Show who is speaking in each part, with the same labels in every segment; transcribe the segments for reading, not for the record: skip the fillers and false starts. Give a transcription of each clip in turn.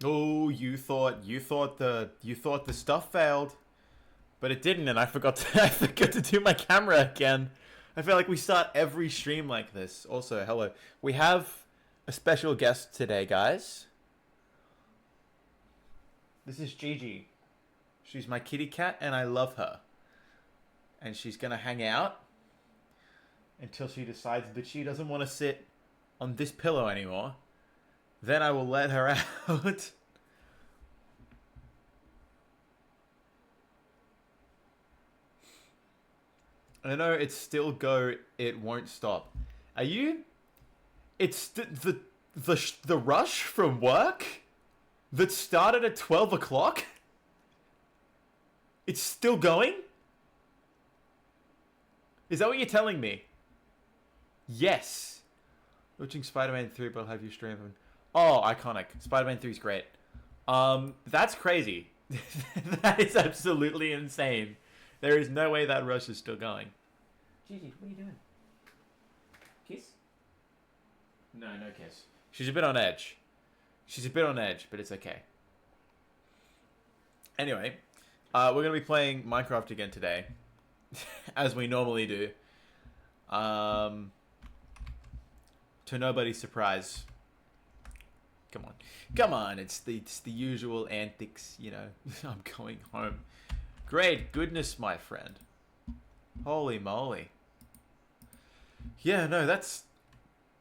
Speaker 1: Oh, you thought the stuff failed, but it didn't, and I forgot to I forgot to do my camera again. I feel like we start every stream like this. Also, hello. We have a special guest today, guys. This is Gigi. She's my kitty cat, and I love her. And she's gonna hang out until she decides that she doesn't want to sit on this pillow anymore. Then I will let her out. I know it's still go. It won't stop. Are you? It's the rush from work that started at 12 o'clock. It's still going. Is that what you're telling me? Yes. Watching Spider-Man 3, but I'll have you stream them. Oh, iconic. Spider-Man 3 is great. That's crazy. That is absolutely insane. There is no way that rush is still going. Gigi, what are you doing? Kiss? No, no kiss. She's a bit on edge. She's a bit on edge, but it's okay. Anyway, we're going to be playing Minecraft again today. As we normally do. To nobody's surprise. Come on. Come on, it's the usual antics, you know. I'm going home. Great goodness, my friend. Holy moly. Yeah, no, that's...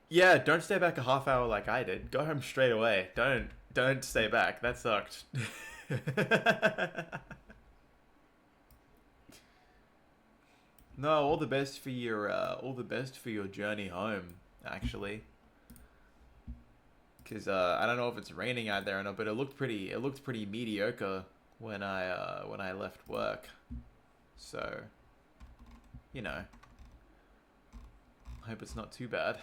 Speaker 1: Yeah, don't stay back a half hour like I did. Go home straight away. Don't stay back. That sucked. No, all the best for your journey home, actually. Cause I don't know if it's raining out there or not, but it looked pretty mediocre when I left work. So, you know, I hope it's not too bad.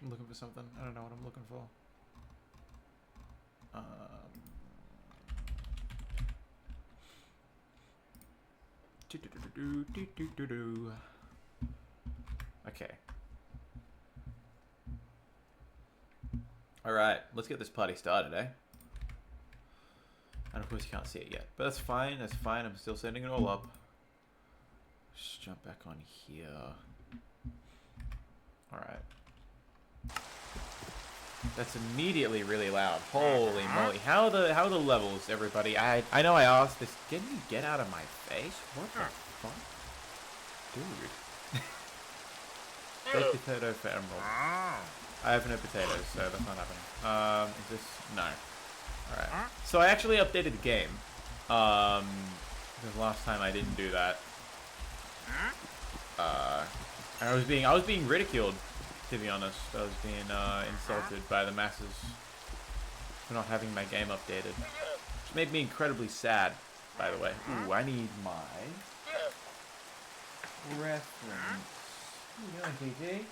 Speaker 1: I'm looking for something. I don't know what I'm looking for. Okay. Alright, let's get this party started, eh? And of course you can't see it yet. But that's fine, I'm still setting it all up. Just jump back on here. Alright. That's immediately really loud. Holy moly. How are the levels, everybody? I know I asked this. Can you get out of my face? What the fuck? Dude. Baked potato for emerald. I have no potatoes, so that's not happening. Is this? No. Alright. So I actually updated the game. Because last time I didn't do that. I was being ridiculed. To be honest, I was being insulted by the masses for not having my game updated. Which made me incredibly sad, by the way. Ooh, I need my reference. What are you doing, Gigi?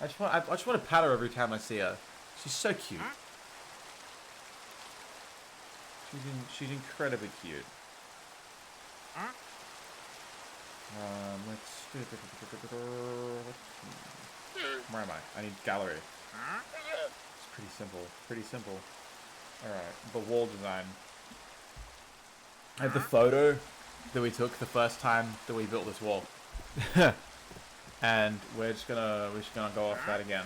Speaker 1: I just want to pat her every time I see her. She's so cute. She's incredibly cute. Where am I? I need gallery. It's pretty simple. Pretty simple. Alright, the wall design. I have the photo that we took the first time that we built this wall. And we're just gonna go off that again.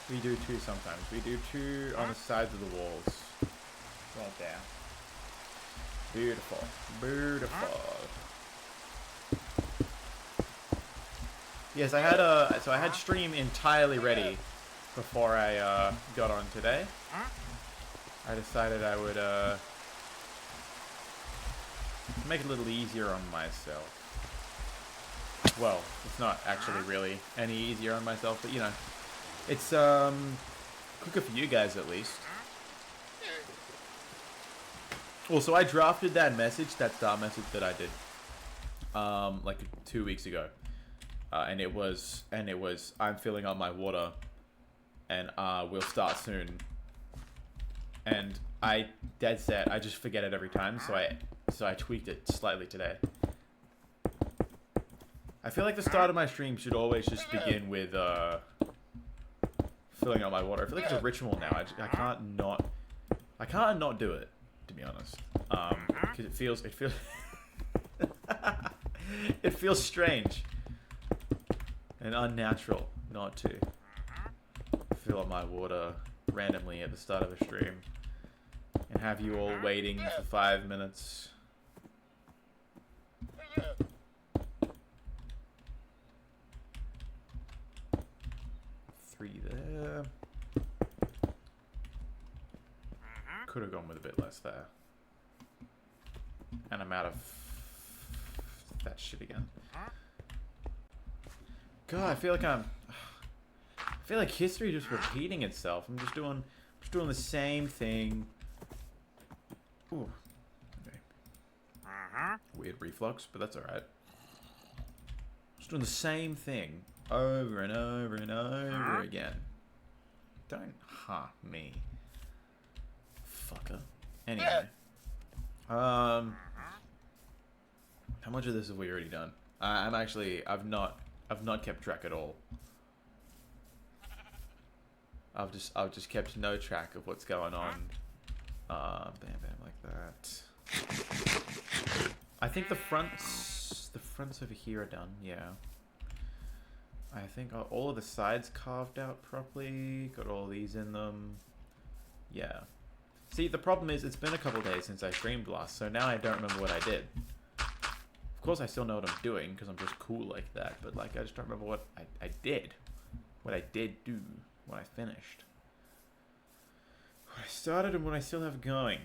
Speaker 1: We do two sometimes. We do two on the sides of the walls. Right there. Beautiful. Beautiful. Yes, I had stream entirely ready before I got on today. I decided I would make it a little easier on myself. Well, it's not actually really any easier on myself, but you know, it's quicker for you guys at least. Well, so I drafted that message, that star message that I did, like 2 weeks ago. and it was I'm filling up my water, and we'll start soon. And I dead set I just forget it every time, so I tweaked it slightly today. I feel like the start of my stream should always just begin with filling up my water. I feel like it's a ritual now. I can't not do it, to be honest. Because it feels it feels strange and unnatural not to fill up my water randomly at the start of a stream and have you all waiting for 5 minutes. Three there. Could have gone with a bit less there. And I'm out of that shit again. God, I feel like history just repeating itself. I'm just doing the same thing. Ooh. Okay. Weird reflux, but that's alright. Just doing the same thing over and over and over again. Don't harm me, fucker. Anyway. How much of this have we already done? I've not kept track at all. I've just kept no track of what's going on. Bam bam like that. I think the fronts over here are done, yeah. I think all of the sides carved out properly, got all these in them. Yeah. See, the problem is it's been a couple days since I streamed last, so now I don't remember what I did. Of course I still know what I'm doing, because I'm just cool like that, but like I just don't remember what I did. What I did do, what I finished. What I started and what I still have going.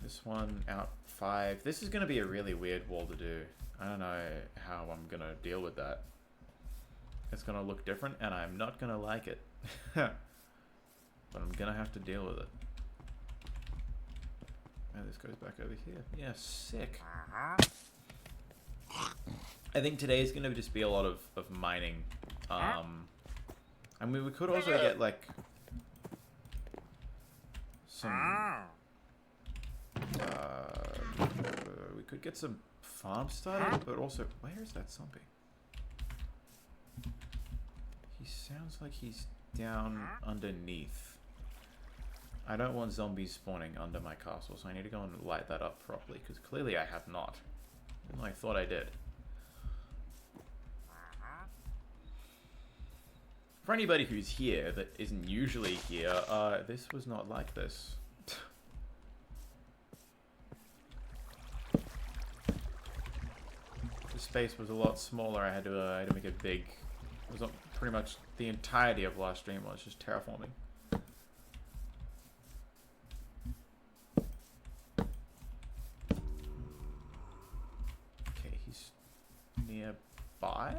Speaker 1: This one out 5. This is going to be a really weird wall to do. I don't know how I'm going to deal with that. It's going to look different, and I'm not going to like it. But I'm going to have to deal with it. And this goes back over here. Yeah, sick. I think today is going to just be a lot of mining. I mean, we could also get, like, some... we could get some farm started, but also... Where is that zombie? He sounds like he's down underneath. I don't want zombies spawning under my castle, so I need to go and light that up properly, because clearly I have not. Even though I thought I did. For anybody who's here that isn't usually here, this was not like this. The space was a lot smaller. I had to make it big. It was pretty much the entirety of last stream was just terraforming. Okay, he's nearby?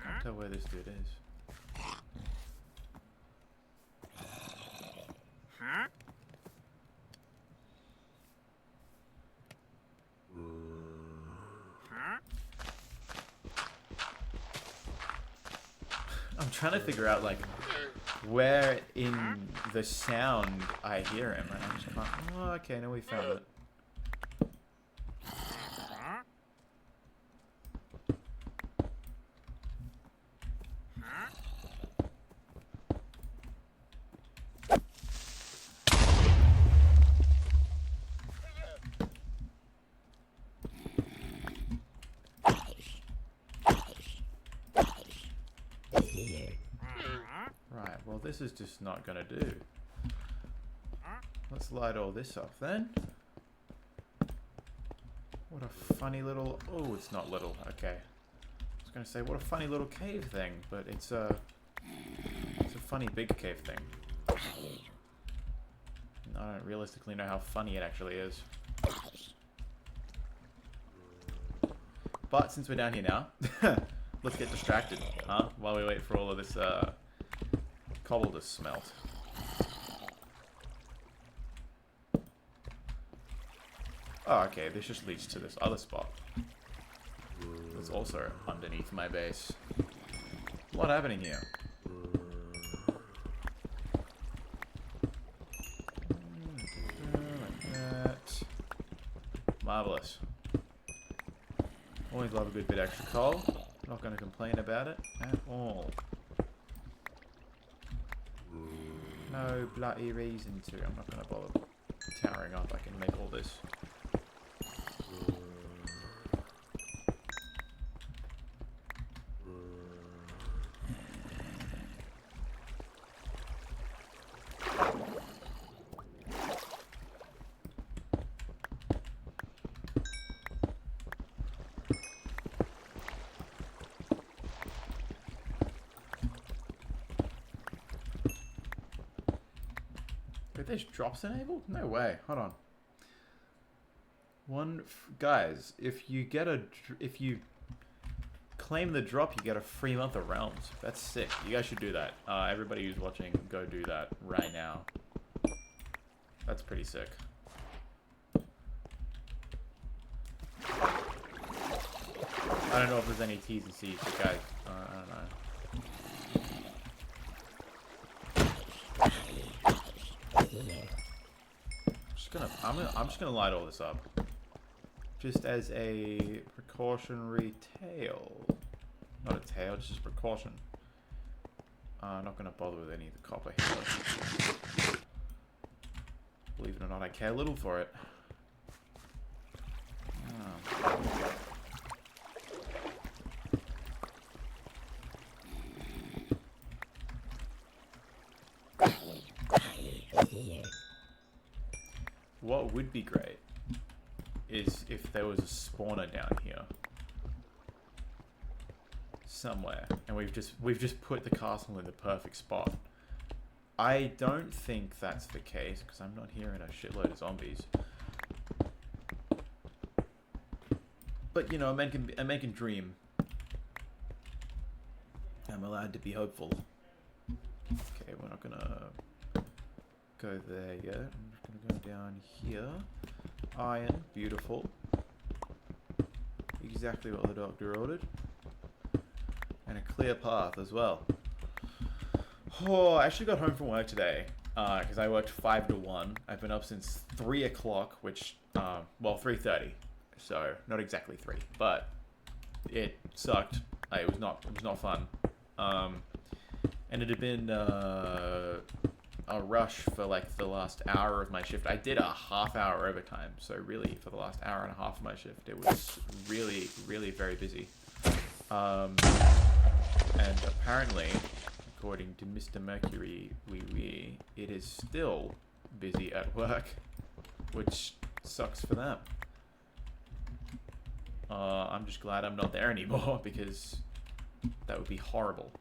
Speaker 1: Can't tell where this dude is. I'm trying to figure out, like, where in the sound I hear him, and I just can't... Oh, okay, now we found it. This is just not gonna do. Let's light all this up then. What a funny little... Oh, it's not little. Okay. I was gonna say, what a funny little cave thing, but it's a funny big cave thing. I don't realistically know how funny it actually is. But since we're down here now, let's get distracted, huh? While we wait for all of this cobble to smelt. Oh, okay, this just leads to this other spot. It's also underneath my base. What's happening here? Like that. Marvelous. Always love a good bit extra coal. Not going to complain about it at all. No bloody reason to. I'm not going to bother towering up. I can make all this. There's drops enabled? No way. Hold on. Guys, if you claim the drop, you get a free month of realms. That's sick. You guys should do that. Everybody who's watching, go do that right now. That's pretty sick. I don't know if there's any T's and C's, but guys, I don't know. I'm just gonna light all this up, just as a precautionary tale. Not a tale, just a precaution. I'm not gonna bother with any of the copper here. Believe it or not, I care little for it. What would be great is if there was a spawner down here somewhere, and we've just put the castle in the perfect spot. I don't think that's the case because I'm not hearing a shitload of zombies. But you know, a man can dream. I'm allowed to be hopeful. Okay, we're not gonna go there yet. I'm just gonna go down here. Iron, beautiful. Exactly what the doctor ordered. And a clear path as well. Oh, I actually got home from work today because I worked 5 to 1. I've been up since 3 o'clock, which, well, 3:30. So not exactly 3, but it sucked. It was not fun. And it had been a rush for like the last hour of my shift. I did a half-hour overtime, so really for the last hour and a half of my shift, it was really, really very busy. And apparently, according to Mr. Mercury, it is still busy at work, which sucks for them. I'm just glad I'm not there anymore because that would be horrible,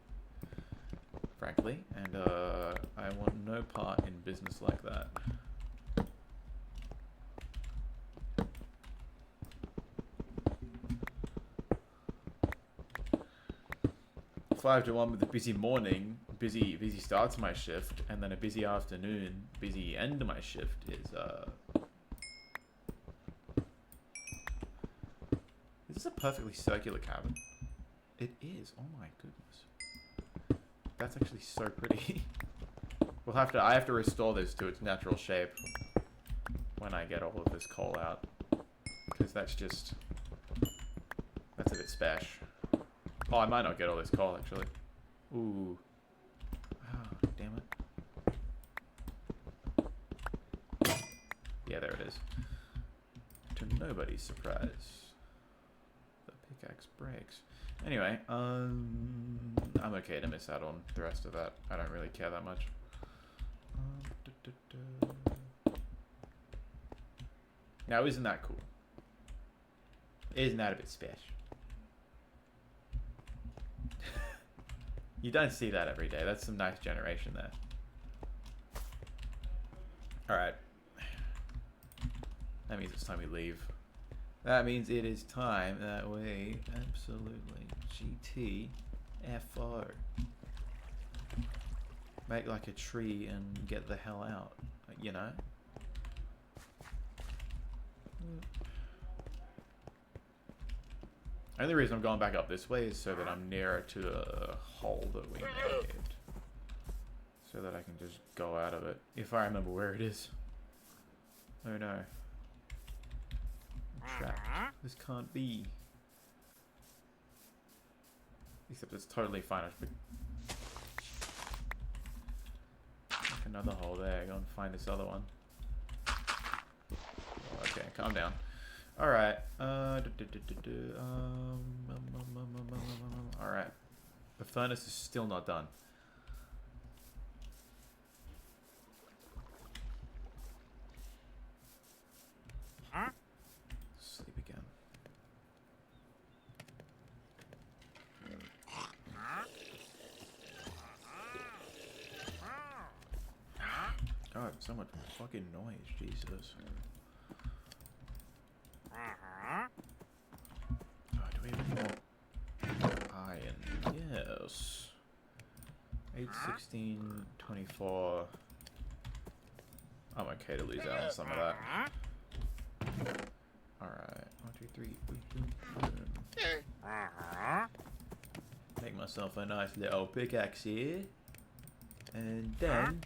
Speaker 1: frankly, and I want no part in business like that. 5 to 1 with a busy morning, busy start to my shift, and then a busy afternoon, busy end to my shift is this a perfectly circular cabin? It is. Oh my goodness. That's actually so pretty. I have to restore this to its natural shape when I get all of this coal out. Because that's a bit spash. Oh, I might not get all this coal, actually. Ooh. Ah, damn it. Yeah, there it is. To nobody's surprise, the pickaxe breaks. Anyway, I'm okay to miss out on the rest of that. I don't really care that much. Now, isn't that cool? Isn't that a bit special? You don't see that every day. That's some nice generation there. Alright. That means it's time we leave. That means it is time that we absolutely GTFO. Make like a tree and get the hell out. You know? Only reason I'm going back up this way is so that I'm nearer to the hole that we made. So that I can just go out of it. If I remember where it is. Oh no. I'm trapped. This can't be. Except it's totally fine. I should make another hole there. Go and find this other one. Oh, okay, calm down. Alright. Alright. The furnace is still not done. Sleep again. God, so much fucking noise, Jesus. Oh, do we have any more iron? Yes. 8, 16, 24. I'm okay to lose out on some of that. Alright. 1, 2, 3. Make myself a nice little pickaxe here. And then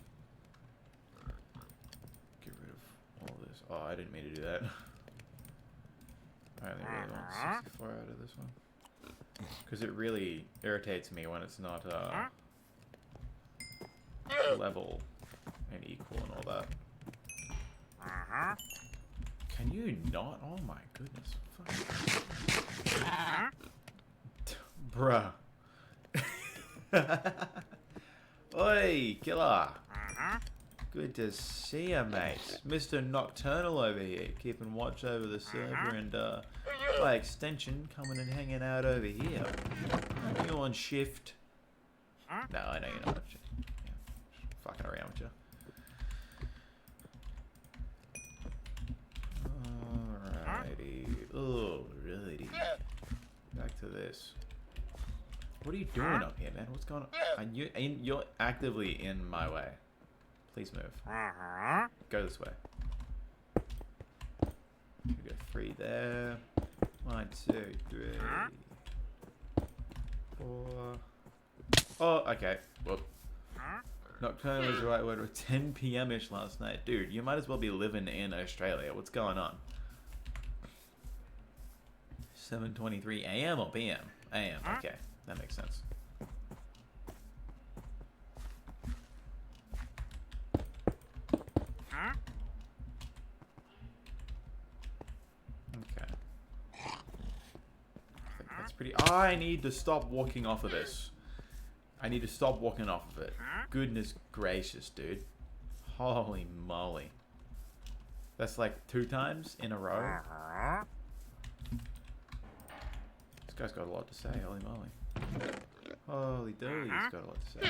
Speaker 1: get rid of all this. Oh, I didn't mean to do that. I only really want 64 out of this one. Because it really irritates me when it's not level and equal and all that. Can you not? Oh my goodness. Fuck. Bruh. Oi, killer. Good to see ya, mate. Mr. Nocturnal over here, keeping watch over the server and, by extension, coming and hanging out over here. Are you on shift? No, I know you're not on shift. Yeah, just fucking around with you. Alrighty. Alrighty. Back to this. What are you doing up here, man? What's going on? You're actively in my way. Please move. Go this way. We go 3 there. 1, 2, 3, 4. Oh, okay. Whoop. Nocturnal is the right word. It was 10 p.m.-ish last night. Dude, you might as well be living in Australia. What's going on? 7:23 a.m. or p.m.? a.m. Okay, that makes sense. Okay. I think that's pretty... I need to stop walking off of this. I need to stop walking off of it. Goodness gracious, dude. Holy moly. That's like 2 times in a row. This guy's got a lot to say, holy moly. Holy dooly, he's got a lot to say.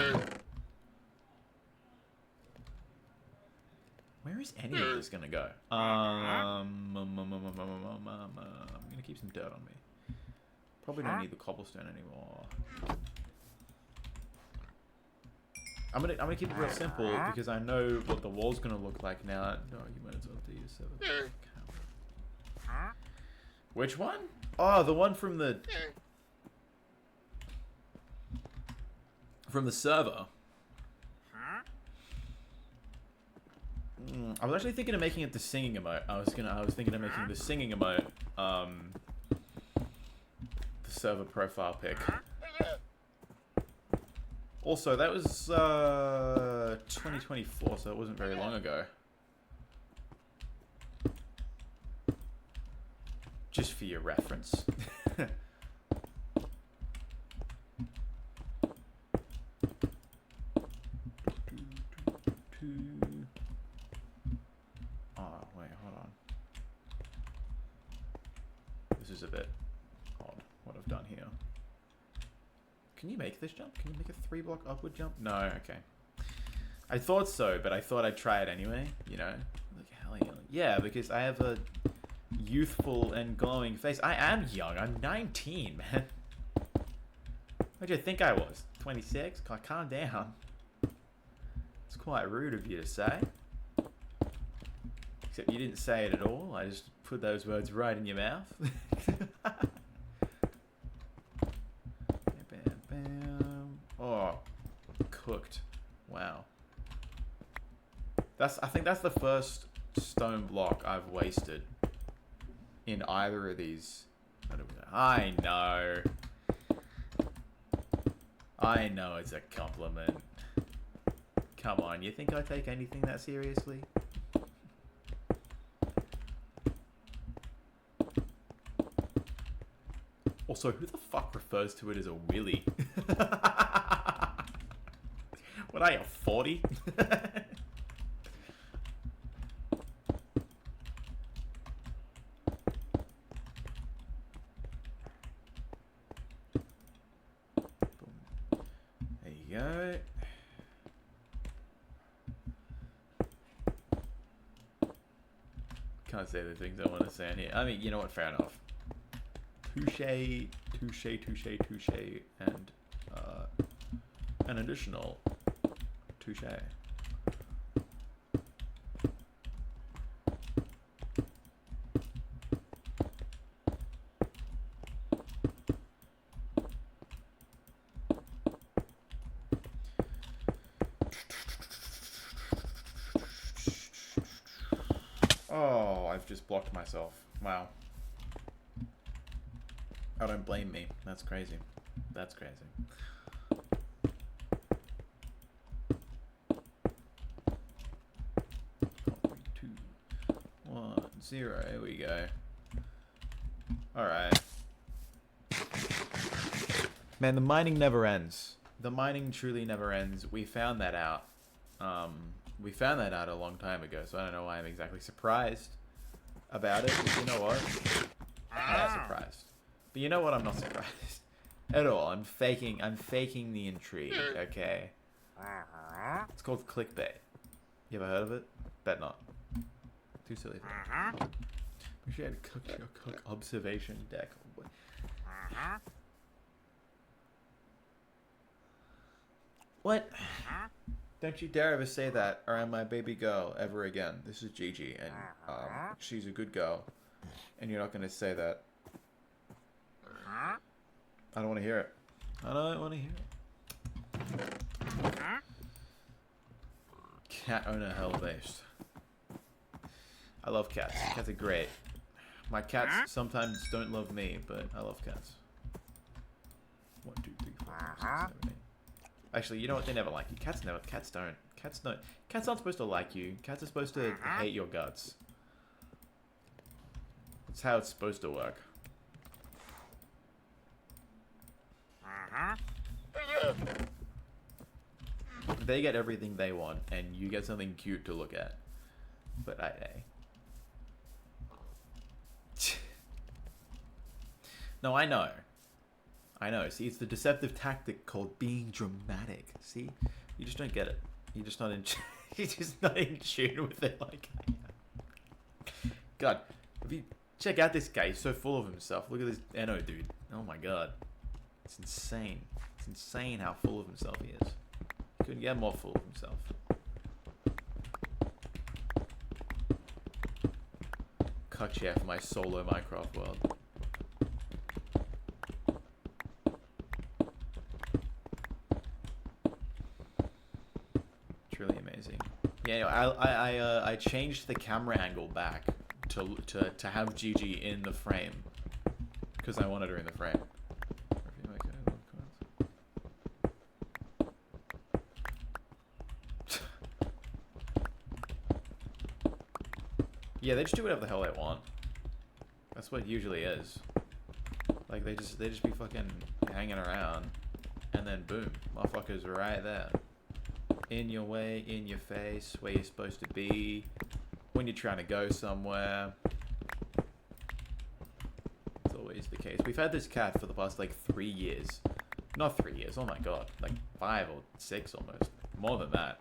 Speaker 1: Where is any of this gonna go? I'm gonna keep some dirt on me. Probably don't need the cobblestone anymore. I'm gonna keep it real simple because I know what the wall's gonna look like now. No, you might as well do yourself. Which one? Oh, the one from the server. I was actually thinking of making it the singing emote. I was thinking of making the singing emote the server profile pic. Also, that was 2024, so it wasn't very long ago. Just for your reference. Oh, wait, hold on. This is a bit odd, what I've done here. Can you make this jump? Can you make a 3-block upward jump? No, okay. I thought so, but I thought I'd try it anyway, you know? Look, hell yeah. Yeah, because I have a youthful and glowing face. I am young. I'm 19, man. What do you think I was? 26? Calm down. It's quite rude of you to say. Except you didn't say it at all. I just Put those words right in your mouth. Bam, bam. Oh, cooked. Wow. I think that's the first stone block I've wasted in either of these. I know. I know it's a compliment. Come on, you think I take anything that seriously? Also, who the fuck refers to it as a willy? What are you, 40? There you go. Can't say the things I want to say in here. I mean, you know what? Fair enough. Touche, touche, touche, touche, and an additional touche. Oh, I've just blocked myself. Wow. Oh, don't blame me. That's crazy. That's crazy. 4, 3, 2, 1, 0. Here we go. Alright. Man, the mining never ends. The mining truly never ends. We found that out. We found that out a long time ago, so I don't know why I'm exactly surprised about it. But you know what? I'm not surprised. But you know what? I'm not surprised at all. I'm faking the intrigue. Okay. It's called clickbait. You ever heard of it? Bet not. Too silly for that. Wish you had cook observation deck. What? Don't you dare ever say that around my baby girl ever again. This is Gigi, and she's a good girl, and you're not gonna say that. I don't want to hear it. I don't want to hear it. Cat owner hell based. I love cats. Cats are great. My cats sometimes don't love me, but I love cats. 1, 2, 3, 4, 5, 6, 7, 8. Actually, you know what? They never like you. Cats don't. Cats aren't supposed to like you. Cats are supposed to hate your guts. That's how it's supposed to work. They get everything they want, and you get something cute to look at. But No, I know. See, it's the deceptive tactic called being dramatic. See? You just don't get it. You're just not in tune with it like I am. God, if you check out this guy, he's so full of himself. Look at this Eno dude. Oh my god. It's insane. It's insane how full of himself he is. He couldn't get more full of himself. Cuck chair for my solo Minecraft world. Truly amazing. Yeah, I changed the camera angle back to have Gigi in the frame because I wanted her in the frame. Yeah, they just do whatever the hell they want. That's what it usually is. Like they just be fucking hanging around, and then boom, motherfuckers right there, in your way, in your face, where you're supposed to be, when you're trying to go somewhere. It's always the case. We've had this cat for the past like 3 years. Not 3 years. Oh my god, like 5 or 6 almost. More than that.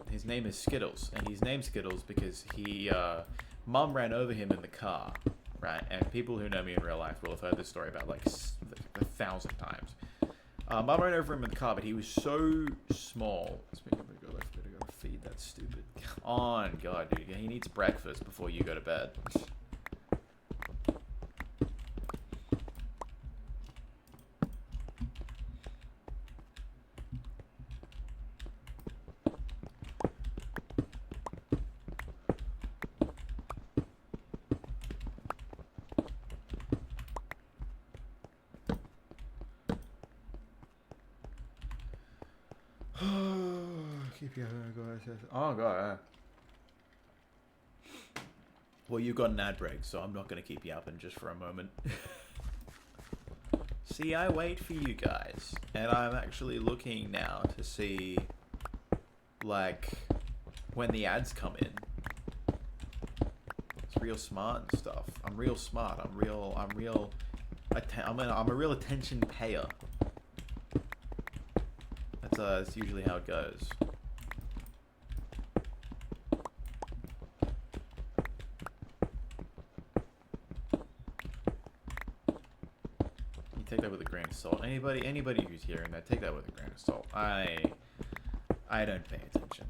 Speaker 1: His name is Skittles, and he's named Skittles because Mum ran over him in the car, right? And people who know me in real life will have heard this story about like 1,000 times. Mum ran over him in the car, but he was so small. Speaking of go left, go feed that stupid. Come on, God, dude. He needs breakfast before you go to bed. Oh god. Well, you got an ad break, so I'm not gonna keep you up in just for a moment. See, I wait for you guys, and I'm actually looking now to see, like, when the ads come in. It's real smart and stuff. I'm real smart. I'm a real attention payer. That's usually how it goes. You take that with a grain of salt. Anybody who's hearing that, take that with a grain of salt. I don't pay attention.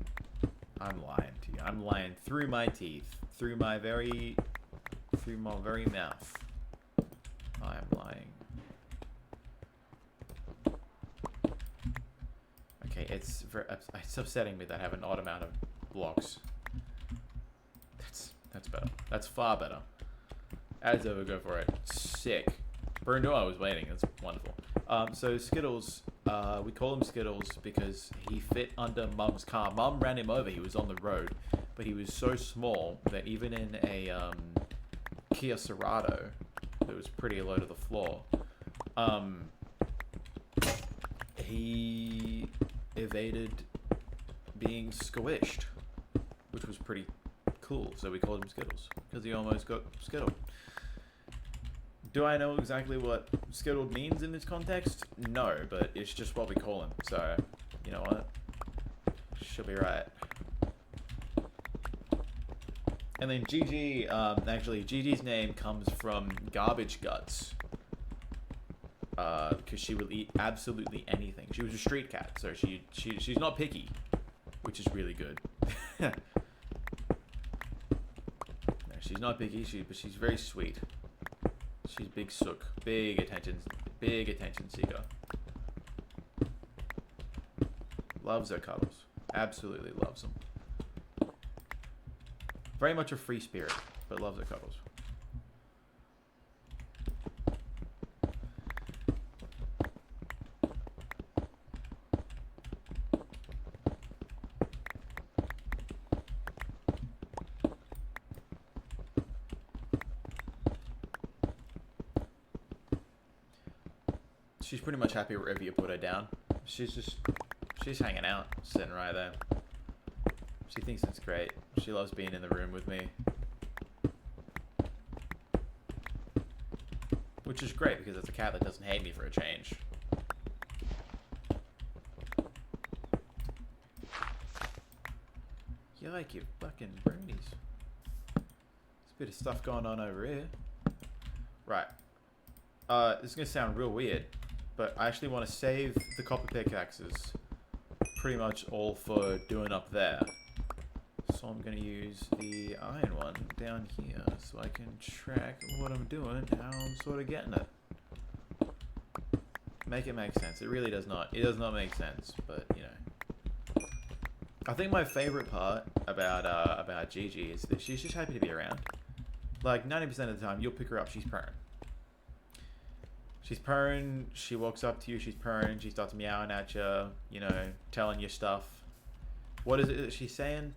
Speaker 1: I'm lying to you. I'm lying through my teeth, through my very mouth. I am lying. Okay, it's upsetting me that I have an odd amount of blocks. That's better. That's far better. Ads over, go for it. Sick. Bruno, I was waiting. That's wonderful. So Skittles, we call him Skittles because he fit under Mum's car. Mum ran him over. He was on the road, but he was so small that even in a Kia Cerato that was pretty low to the floor, he evaded being squished, which was pretty cool. So we called him Skittles because he almost got skittled. Do I know exactly what skittled means in this context? No, but it's just what we call him. So, you know what? Should be right. And then Gigi, actually, Gigi's name comes from Garbage Guts. Because she will eat absolutely anything. She was a street cat, so she's not picky, which is really good. No, she's not picky, but she's very sweet. She's big sook, big attention seeker. Loves her cuddles, absolutely loves them. Very much a free spirit, but loves her cuddles. She's pretty much happy wherever you put her down. She's hanging out, sitting right there. She thinks it's great. She loves being in the room with me. Which is great because it's a cat that doesn't hate me for a change. You like your fucking brownies. There's a bit of stuff going on over here. Right. This is going to sound real weird, but I actually want to save the copper pickaxes pretty much all for doing up there. So I'm going to use the iron one down here so I can track what I'm doing and how I'm sort of getting it. Make it make sense. It really does not. It does not make sense, but, you know. I think my favorite part about Gigi is that she's just happy to be around. Like, 90% of the time, you'll pick her up, she's purring. She's purring, she walks up to you, she's purring, she starts meowing at you, you know, telling you stuff. What is it that she's saying?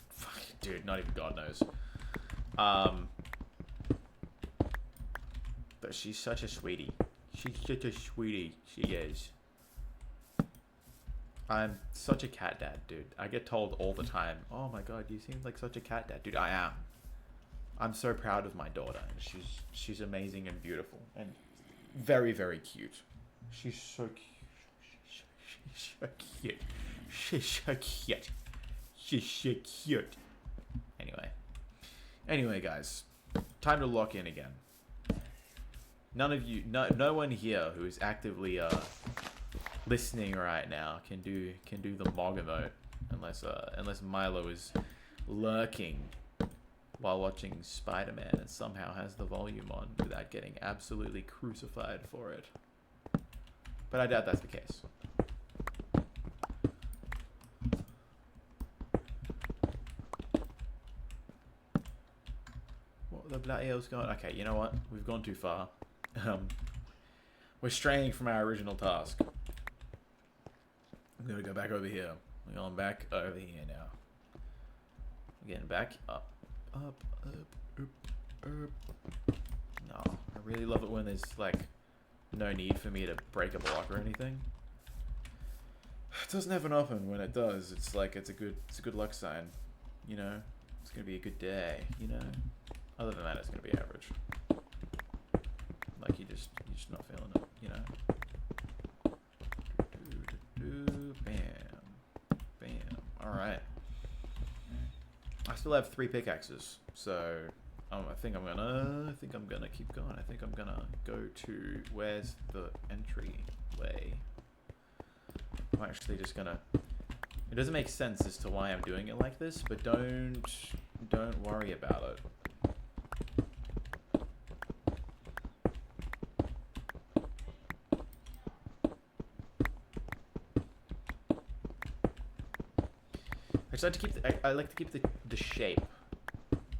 Speaker 1: Fuck, dude, not even God knows. But she's such a sweetie. She's such a sweetie, she is. I'm such a cat dad, dude. I get told all the time, oh my God, you seem like such a cat dad. Dude, I am. I'm so proud of my daughter. She's amazing and beautiful and very, very cute. She's so cute. She's so cute. She's so cute. She's so cute. Anyway, guys, time to lock in again. None of you, no one here who is actively listening right now can do the Mog emote. Unless Milo is lurking while watching Spider-Man and somehow has the volume on without getting absolutely crucified for it. But I doubt that's the case. What the bloody hell's going? Okay, you know what? We've gone too far. We're straying from our original task. I'm gonna go back over here. We're going back over here now. We're getting back up, up, up, up, up. No, I really love it when there's like no need for me to break a block or anything. It doesn't happen often. When it does, it's like it's a good luck sign. You know, it's gonna be a good day. You know, other than that, it's gonna be average. Like you're just not feeling it. You know. Bam, bam. All right. I still have 3 pickaxes, so I think I'm gonna keep going. I think I'm gonna go to where's the entryway. I'm actually just gonna. It doesn't make sense as to why I'm doing it like this, but don't worry about it. I like to keep the shape,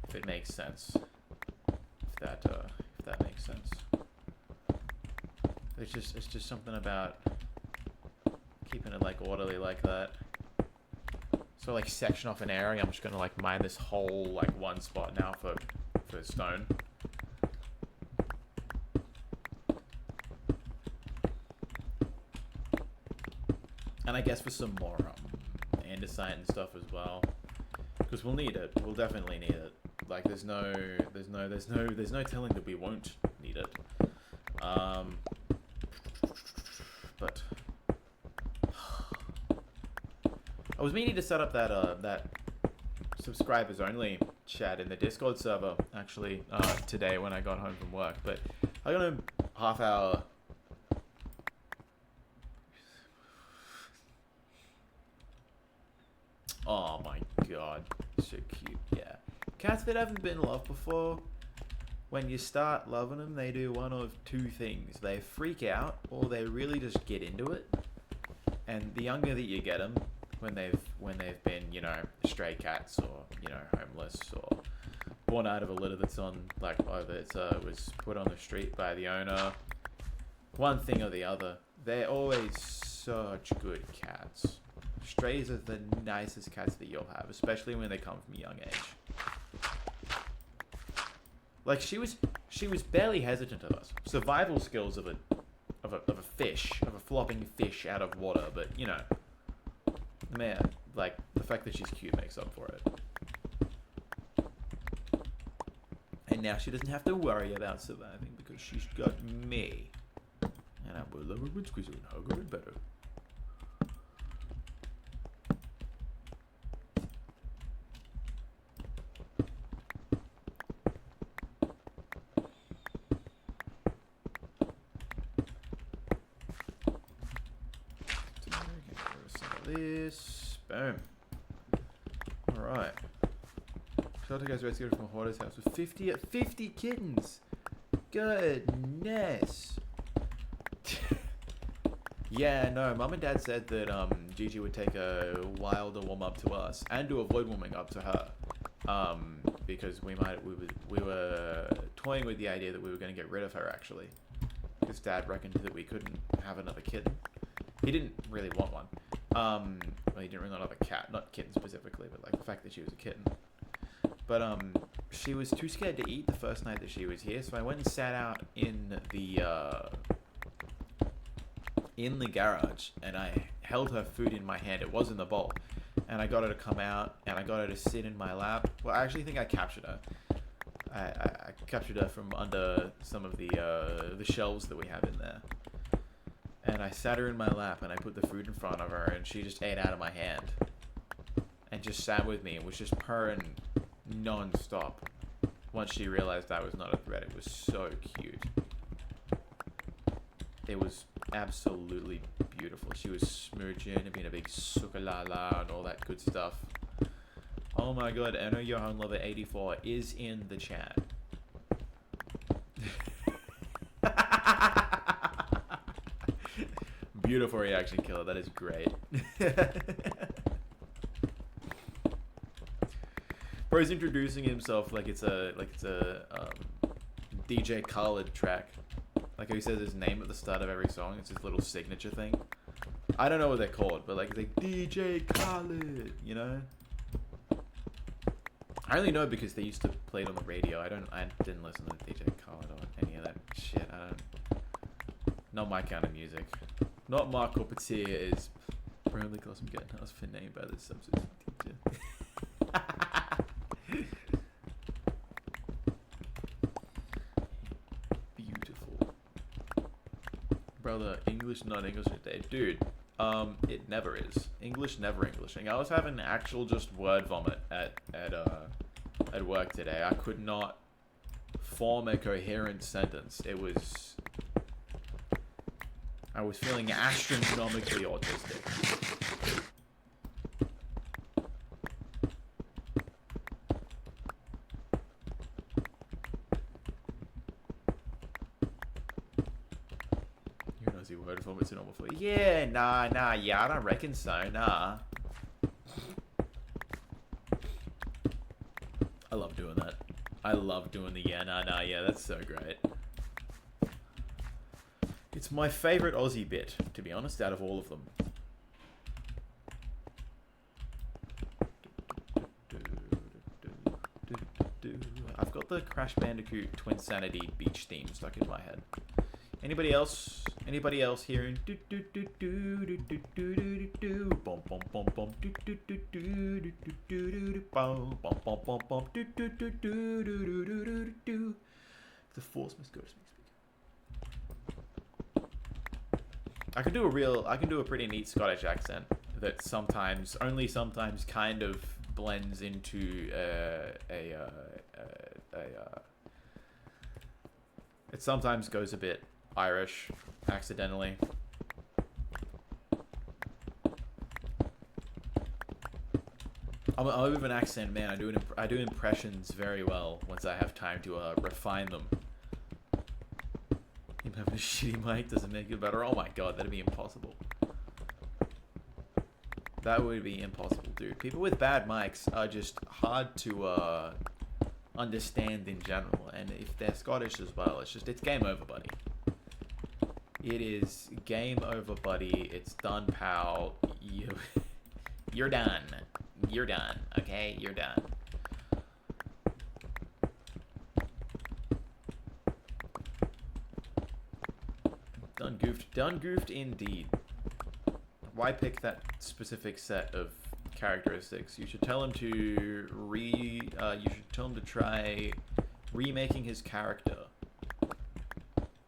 Speaker 1: if it makes sense. If that makes sense. It's just something about keeping it like orderly like that. So like section off an area, I'm just gonna like mine this whole like one spot now for stone. And I guess for some more andesite and stuff as well, because we'll need it. We'll definitely need it. Like there's no telling that we won't need it. But I was meaning to set up that subscribers only chat in the Discord server actually today when I got home from work, but I got a half hour. Oh my god, so cute. Yeah, cats that haven't been loved before, when you start loving them, they do one of 2 things: they freak out, or they really just get into it. And the younger that you get them, when they've been, you know, stray cats, or, you know, homeless, or born out of a litter that's on like either it's was put on the street by the owner, one thing or the other, they're always such good cats. Strays are the nicest cats that you'll have, especially when they come from a young age. Like she was barely hesitant of us. Survival skills of a fish, of a flopping fish out of water, but you know, man, like the fact that she's cute makes up for it. And now she doesn't have to worry about surviving because she's got me, and I will love her and squeeze her and hug her and better. This. Boom. Alright. Shelter goes rescued from a hoarder's house with 50 kittens. Goodness. Yeah, no, Mum and Dad said that Gigi would take a while to warm up to us and to avoid warming up to her. Because we were toying with the idea that we were going to get rid of her actually. Because Dad reckoned that we couldn't have another kitten. He didn't really want one. Well, he didn't really want another cat, not kitten specifically, but like the fact that she was a kitten. But she was too scared to eat the first night that she was here, so I went and sat out in the garage, and I held her food in my hand. It was in the bowl, and I got her to come out, and I got her to sit in my lap. Well, I actually think I captured her. I captured her from under some of the shelves that we have in there. And I sat her in my lap, and I put the food in front of her, and she just ate out of my hand. And just sat with me and was just purring non-stop. Once she realized I was not a threat, it was so cute. It was absolutely beautiful. She was smooching and being a big sukalala and all that good stuff. Oh my god, Eno Johan Lover 84 is in the chat. Beautiful reaction, Killer. That is great. Bro's introducing himself like it's a DJ Khaled track. Like how he says his name at the start of every song. It's his little signature thing. I don't know what they're called, but like it's like DJ Khaled, you know? I only know because they used to play it on the radio. I didn't listen to DJ Khaled or any of that shit. Not my kind of music. Not my cup of tea is probably because I'm getting asked for name by the substitute teacher. Beautiful. Brother, English, not English today. Dude, it never is. English, never Englishing. I was having actual just word vomit at work today. I could not form a coherent sentence. I was feeling astronomically autistic. You know, see word form, it's a normal form. Yeah, nah, yeah, I don't reckon so, nah. I love doing that. I love doing the yeah, nah, yeah, that's so great. It's my favorite Aussie bit, to be honest, out of all of them. I've got the Crash Bandicoot Twinsanity beach theme stuck in my head. Anybody else? Anybody else hearing? The force must go to speak. I can do a pretty neat Scottish accent that sometimes, only sometimes, kind of blends into it sometimes goes a bit Irish, accidentally. I'm a bit of an accent man. I do impressions very well once I have time to refine them. Him having a shitty mic doesn't make it better. Oh my god, that'd be impossible. That would be impossible, dude. People with bad mics are just hard to understand in general, and if they're Scottish as well, it's game over, buddy. It is game over, buddy. It's done, pal. You're done. You're done. Okay, you're done. Done goofed indeed. Why pick that specific set of characteristics? You should tell him to you should tell him to try remaking his character,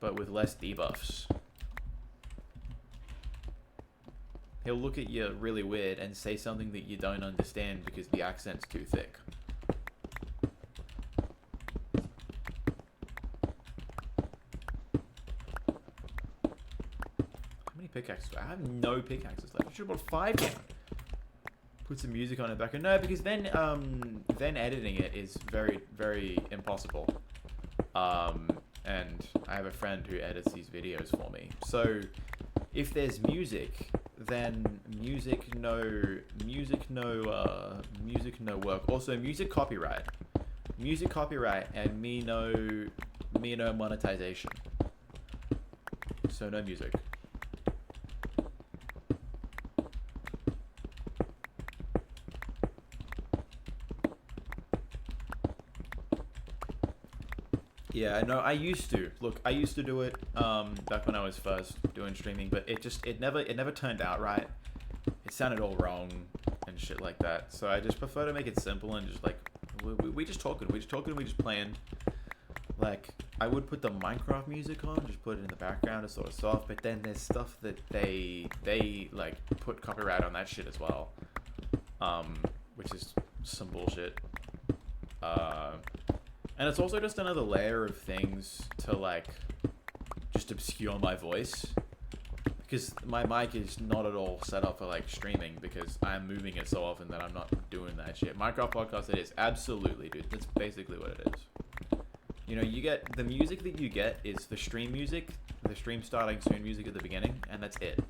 Speaker 1: but with less debuffs. He'll look at you really weird and say something that you don't understand because the accent's too thick. Pickaxes. I have no pickaxes left. I should have bought 5 down. Put some music on the back. No, because then editing it is very, very impossible. And I have a friend who edits these videos for me. So if there's music, then music no work. Also music copyright, and me no monetization. So no music. Yeah, no, I used to do it back when I was first doing streaming, but it never turned out right. It sounded all wrong and shit like that. So I just prefer to make it simple and just like we just talking, we just playing. Like I would put the Minecraft music on, just put it in the background, it's sort of soft. But then there's stuff that they like put copyright on that shit as well, which is some bullshit. And it's also just another layer of things to, like, just obscure my voice. because my mic is not at all set up for like streaming because I'm moving it so often that I'm not doing that shit. Minecraft podcast it is. Absolutely, dude. That's basically what it is. You know, you get the music that you get is the stream music, the stream starting soon music at the beginning, and that's it.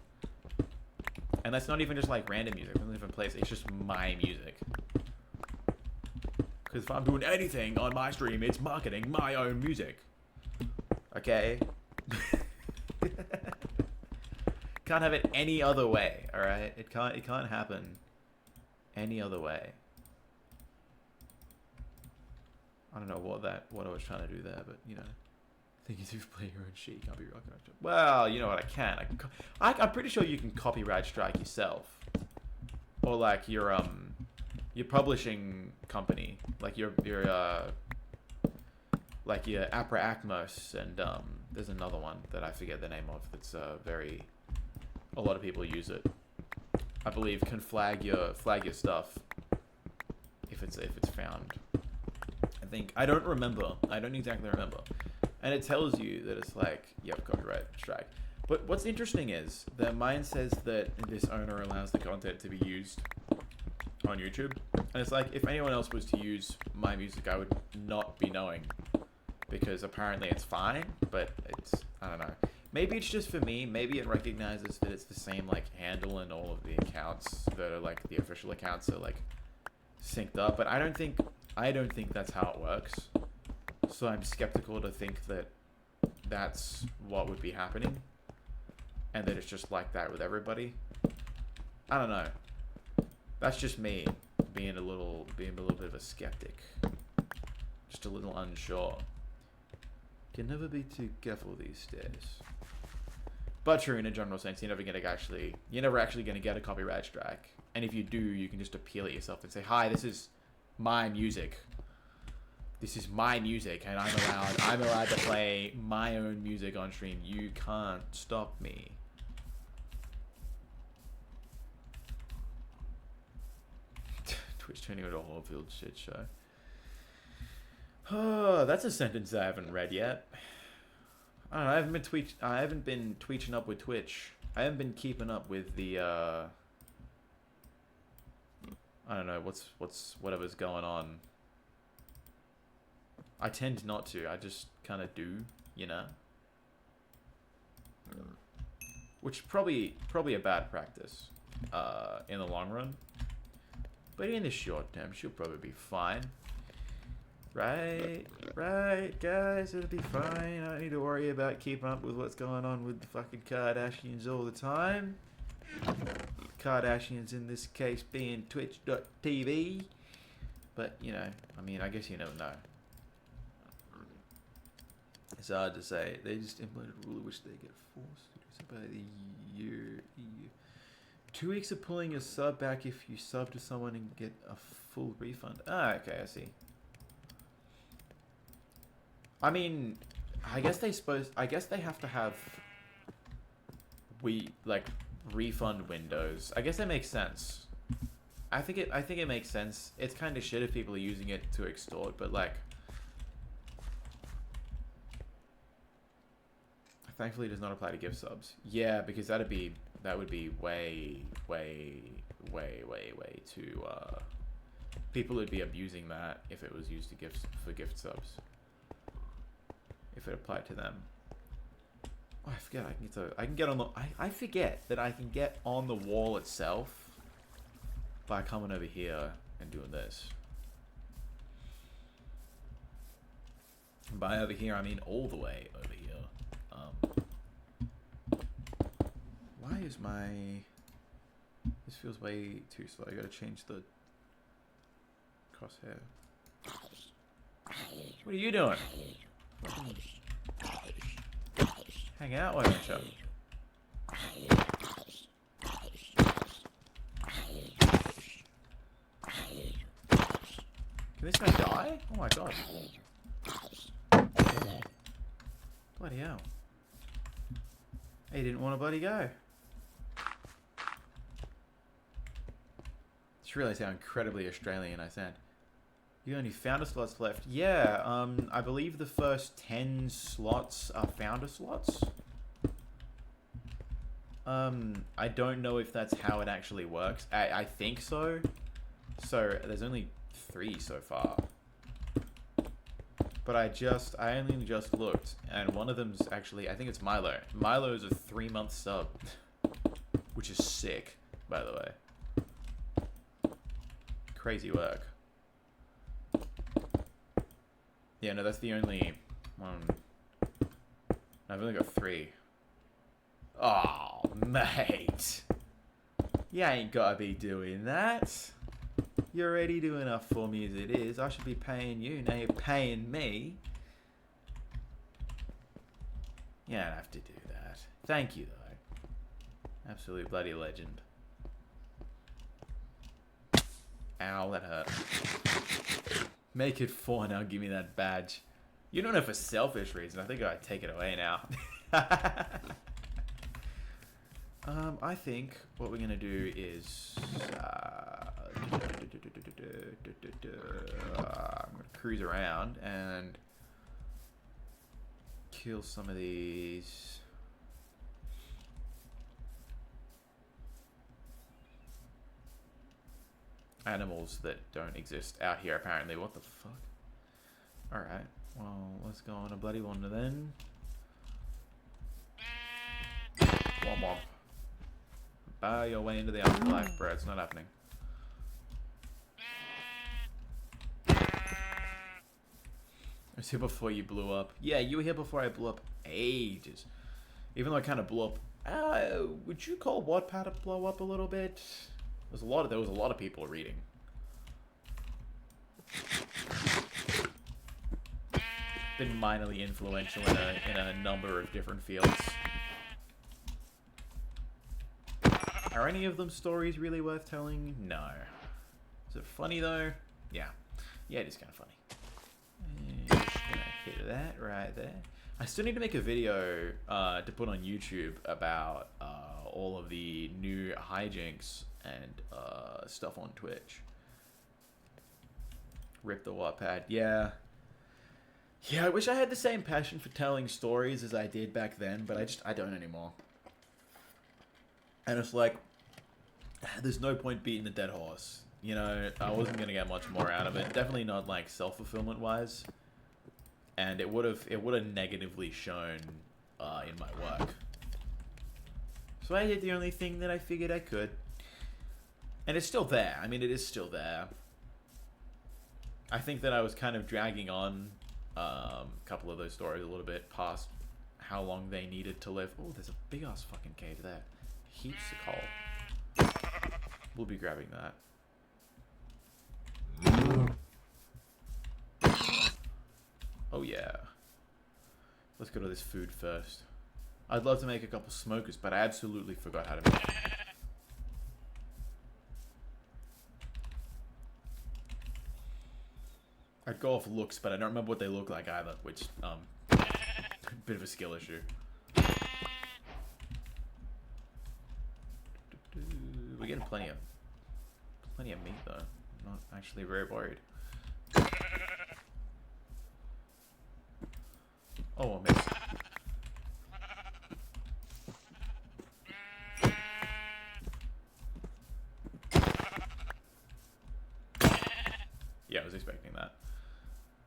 Speaker 1: And that's not even just like random music from a different place. It's just my music. Because if I'm doing anything on my stream, it's marketing my own music. Okay? Can't have it any other way, alright? It can't happen any other way. I don't know what I was trying to do there, but you know. Thinking to play your own shit, you can't be rocking. Well, you know what, I can. I'm pretty sure you can copyright strike yourself. Or like your publishing company. Like your Apra Acmos, and there's another one that I forget the name of that's a lot of people use it. I believe can flag your stuff if it's found. I don't exactly remember. And it tells you that it's like, yep, copyright strike. But what's interesting is that mine says that this owner allows the content to be used on YouTube. And it's like, if anyone else was to use my music, I would not be knowing. Because apparently it's fine, but I don't know. Maybe it's just for me. Maybe it recognizes that it's the same like handle and all of the accounts that are like the official accounts are like synced up. But I don't think that's how it works. So I'm skeptical to think that that's what would be happening. And that it's just like that with everybody. I don't know. That's just me being a little bit of a skeptic. Just a little unsure. Can never be too careful these days. But true, in a general sense, you're never actually going to get a copyright strike. And if you do, you can just appeal it yourself and say, "Hi, this is my music. This is my music, and I'm allowed to play my own music on stream. You can't stop me." Twitch turning into a Horfield shit show. Oh, that's a sentence I haven't read yet. I don't know. I haven't been tweeting up with Twitch. I haven't been keeping up with the. I don't know whatever's going on. I tend not to. I just kind of do, you know. Which probably a bad practice, in the long run. But in the short term, she'll probably be fine. Right, guys, it'll be fine. I don't need to worry about keeping up with what's going on with the fucking Kardashians all the time. Kardashians in this case being Twitch.tv. But, you know, I mean, I guess you never know. It's hard to say. They just implemented a rule in which they get forced to do so by the year. 2 weeks of pulling a sub back if you sub to someone and get a full refund. Ah, okay, I see. I mean, I guess they have to have refund windows. I guess that makes sense. I think it makes sense. It's kind of shit if people are using it to extort, but like, thankfully it does not apply to gift subs. Yeah, because that would be way too people would be abusing that if it was used for gift subs. If it applied to them. Oh, I forget I can get on the I forget that I can get on the wall itself by coming over here and doing this. And by over here I mean all the way over here. Why is this feels way too slow. I gotta change the crosshair. What are you doing? Hang out, why don't you? Can this guy die? Oh my god. Bloody hell. He didn't want to bloody go. Just realised how incredibly Australian I sound. You only founder slots left. Yeah, I believe the first 10 slots are founder slots. I don't know if that's how it actually works. I think so. So there's only 3 so far. But I only just looked, and one of them's actually, I think it's Milo. Milo's a 3-month sub, which is sick, by the way. Crazy work. Yeah, no, that's the only one. I've only got 3. Oh, mate. You ain't gotta be doing that. You're already doing enough for me as it is. I should be paying you. Now you're paying me. You don't have to do that. Thank you, though. Absolute bloody legend. Ow, that hurt. Make it 4 now. Give me that badge. You don't know for selfish reasons. I think I'd take it away now. I think what we're gonna do is I'm gonna cruise around and kill some of these. Animals that don't exist out here apparently. What the fuck? Alright, well, let's go on a bloody wander then. Womp womp. Bow your way into the afterlife, bro. It's not happening. I was here before you blew up. Yeah, you were here before I blew up ages. Even though I kind of blew up. Would you call Wattpad a blow up a little bit? There was a lot of people reading. Been minorly influential in a number of different fields. Are any of them stories really worth telling? No. Is it funny though? Yeah. Yeah, it is kind of funny. Just gonna hit that right there. I still need to make a video to put on YouTube about all of the new hijinks and stuff on Twitch. Rip the Wattpad. Yeah. Yeah, I wish I had the same passion for telling stories as I did back then, but I don't anymore. And it's like, there's no point beating the dead horse. You know, I wasn't going to get much more out of it. Definitely not, like, self-fulfillment wise. And it would have negatively shown in my work. So I did the only thing that I figured I could. And it's still there. I mean, it is still there. I think that I was kind of dragging on a couple of those stories a little bit past how long they needed to live. Oh, there's a big-ass fucking cave there. Heaps of coal. We'll be grabbing that. Oh yeah. Let's go to this food first. I'd love to make a couple smokers, but I absolutely forgot how to make them. I'd go off looks, but I don't remember what they look like either, which, bit of a skill issue. We're getting plenty of meat though. I'm not actually very worried. Oh, I missed. Yeah, I was expecting that.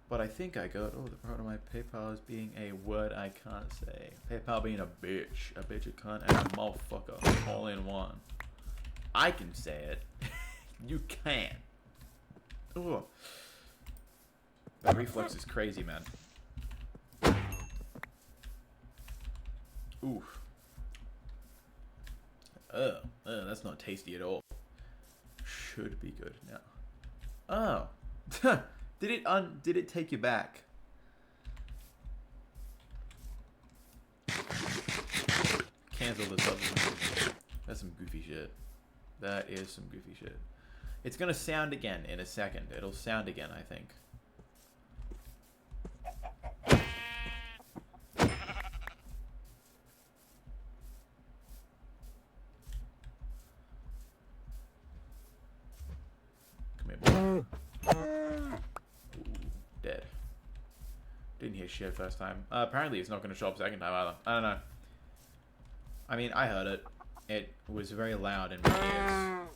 Speaker 1: But I think I got, the part of my PayPal is being a word I can't say. PayPal being a bitch, a cunt, and a motherfucker, all in one. I can say it. You can't. Ugh. That reflex is crazy, man. Oof. That's not tasty at all. Should be good now. Oh. Did it take you back? Cancel the substance. That's some goofy shit. That is some goofy shit. It's gonna sound again in a second. It'll sound again, I think. Come here, boy. Ooh, dead. Didn't hear shit first time. Apparently it's not gonna show up second time either. I don't know. I mean, I heard it. It was very loud in my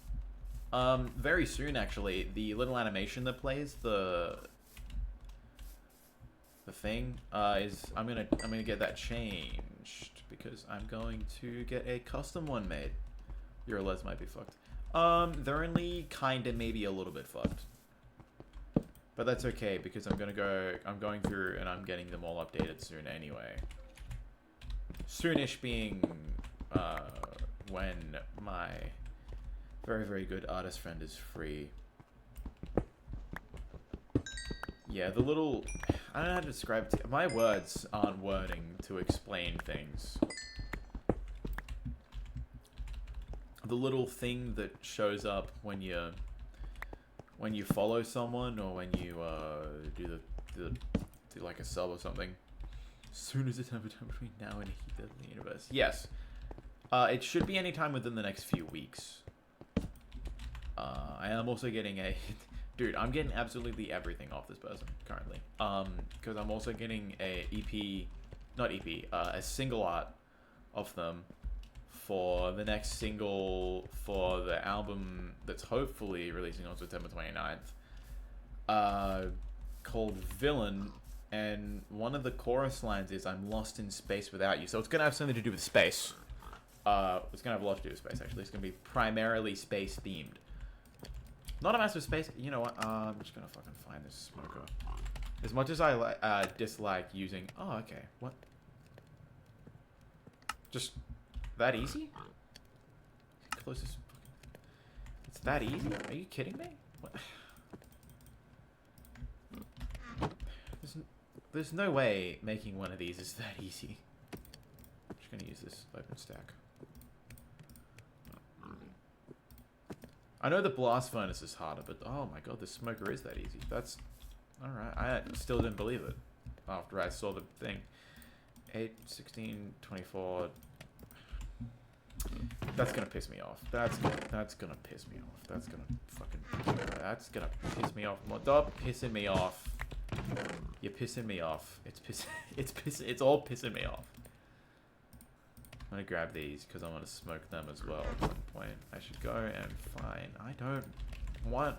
Speaker 1: ears. Very soon, actually, the little animation that plays the thing is I'm gonna get that changed because I'm going to get a custom one made. Your alerts might be fucked. They're only kinda maybe a little bit fucked. But that's okay because I'm going through and I'm getting them all updated soon anyway. Soonish being when my very, very good artist friend is free. Yeah, the little... I don't know how to describe it. My words aren't wording to explain things. The little thing that shows up when you follow someone or when you do like a sub or something. As soon as the time between now and the universe. Yes. It should be any time within the next few weeks. I am also getting a... Dude, I'm getting absolutely everything off this person currently. Because I'm also getting a EP... Not EP, a single art of them for the next single for the album that's hopefully releasing on September 29th. Called Villain. And one of the chorus lines is, I'm lost in space without you. So it's going to have something to do with space. It's going to have a lot to do with space, actually. It's going to be primarily space-themed. Not a massive space... You know what? I'm just going to fucking find this smoker. As much as I dislike using... Oh, okay. What? Just that easy? Closest... It's that easy? Are you kidding me? What? There's no way making one of these is that easy. I'm just going to use this open stack. I know the blast furnace is harder, but oh my god, the smoker is that easy. That's... Alright, I still didn't believe it after I saw the thing. 8, 16, 24... That's gonna piss me off. That's gonna piss me off. That's gonna piss me off. Stop pissing me off. You're pissing me off. It's all pissing me off. I'm gonna grab these because I want to smoke them as well at some point. I should go and find... I don't want...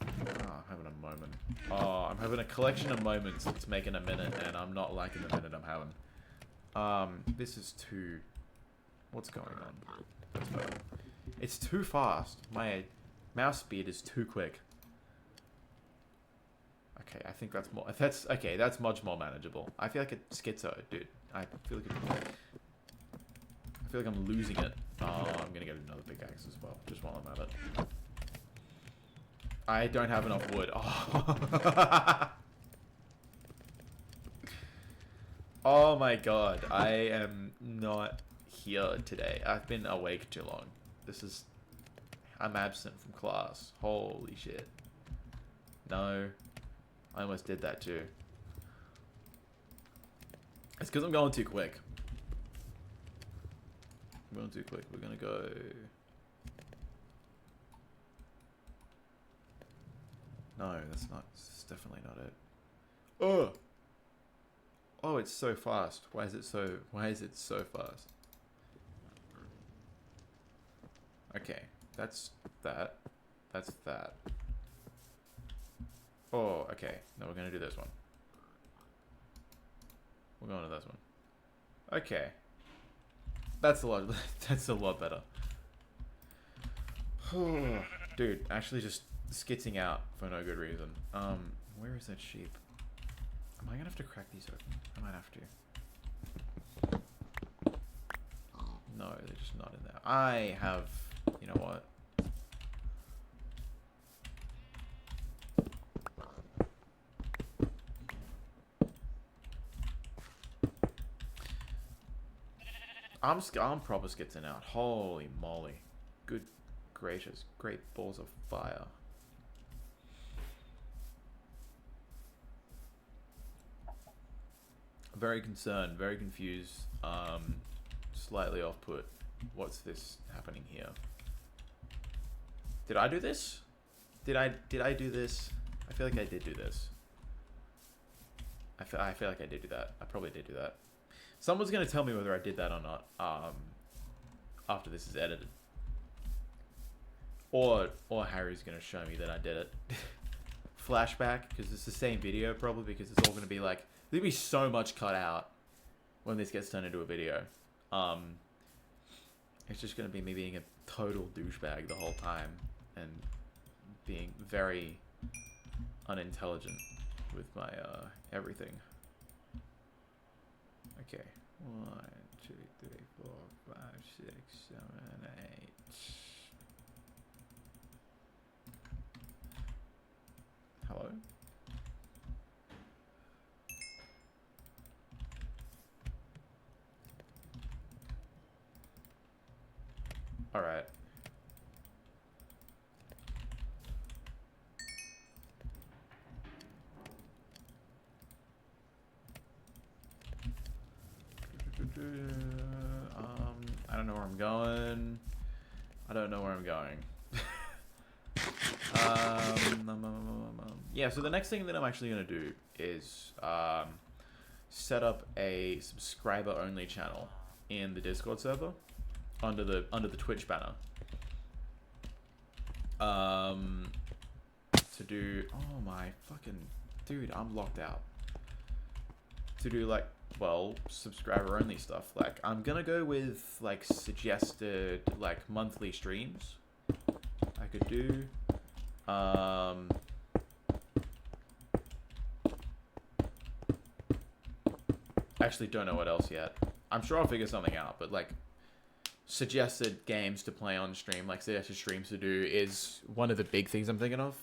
Speaker 1: Oh, I'm having a moment. Oh, I'm having a collection of moments that's making a minute and I'm not liking the minute I'm having. This is too... What's going on? That's better. It's too fast. My mouse speed is too quick. Okay, I think that's more... Okay, that's much more manageable. I feel like a schizo, dude. I feel like I'm losing it. Oh, I'm gonna get another pickaxe as well, just while I'm at it. I don't have enough wood. Oh, oh my god, I am not here today. I've been awake too long. I'm absent from class. Holy shit. No. I almost did that too. It's because I'm going too quick. I'm going too quick. We're gonna go... No, that's definitely not it. Oh! Oh, it's so fast. Why is it so fast? Okay, that's that. That's that. Oh, okay. No, we're gonna do this one. We're going to this one. Okay. That's a lot better. Dude, actually just skitzing out for no good reason. Where is that sheep? Am I gonna have to crack these open? I might have to. No, they're just not in there. I have... You know what? I'm proper skitzing out. Holy moly. Good gracious. Great balls of fire. Very concerned. Very confused. Slightly off put. What's this happening here? Did I do this? Did I do this? I feel like I did do this. I feel like I did do that. I probably did do that. Someone's gonna tell me whether I did that or not. after this is edited. Or Harry's gonna show me that I did it. Flashback, because it's the same video probably, because it's all gonna be like, there'll be so much cut out when this gets turned into a video. It's just gonna be me being a total douchebag the whole time and being very unintelligent with my everything. Okay, 1, 2, 3, 4, 5, 6, 7, 8. Hello? Alright. I don't know where I'm going. I don't know where I'm going. Yeah, so the next thing that I'm actually going to do is set up a subscriber-only channel in the Discord server under the Twitch banner. To do... Oh my fucking... Dude, I'm locked out. To do, like, well, subscriber-only stuff. Like, I'm gonna go with, like, suggested, like, monthly streams. I could do... actually don't know what else yet. I'm sure I'll figure something out, but, like, suggested games to play on stream, like, suggested streams to do is one of the big things I'm thinking of.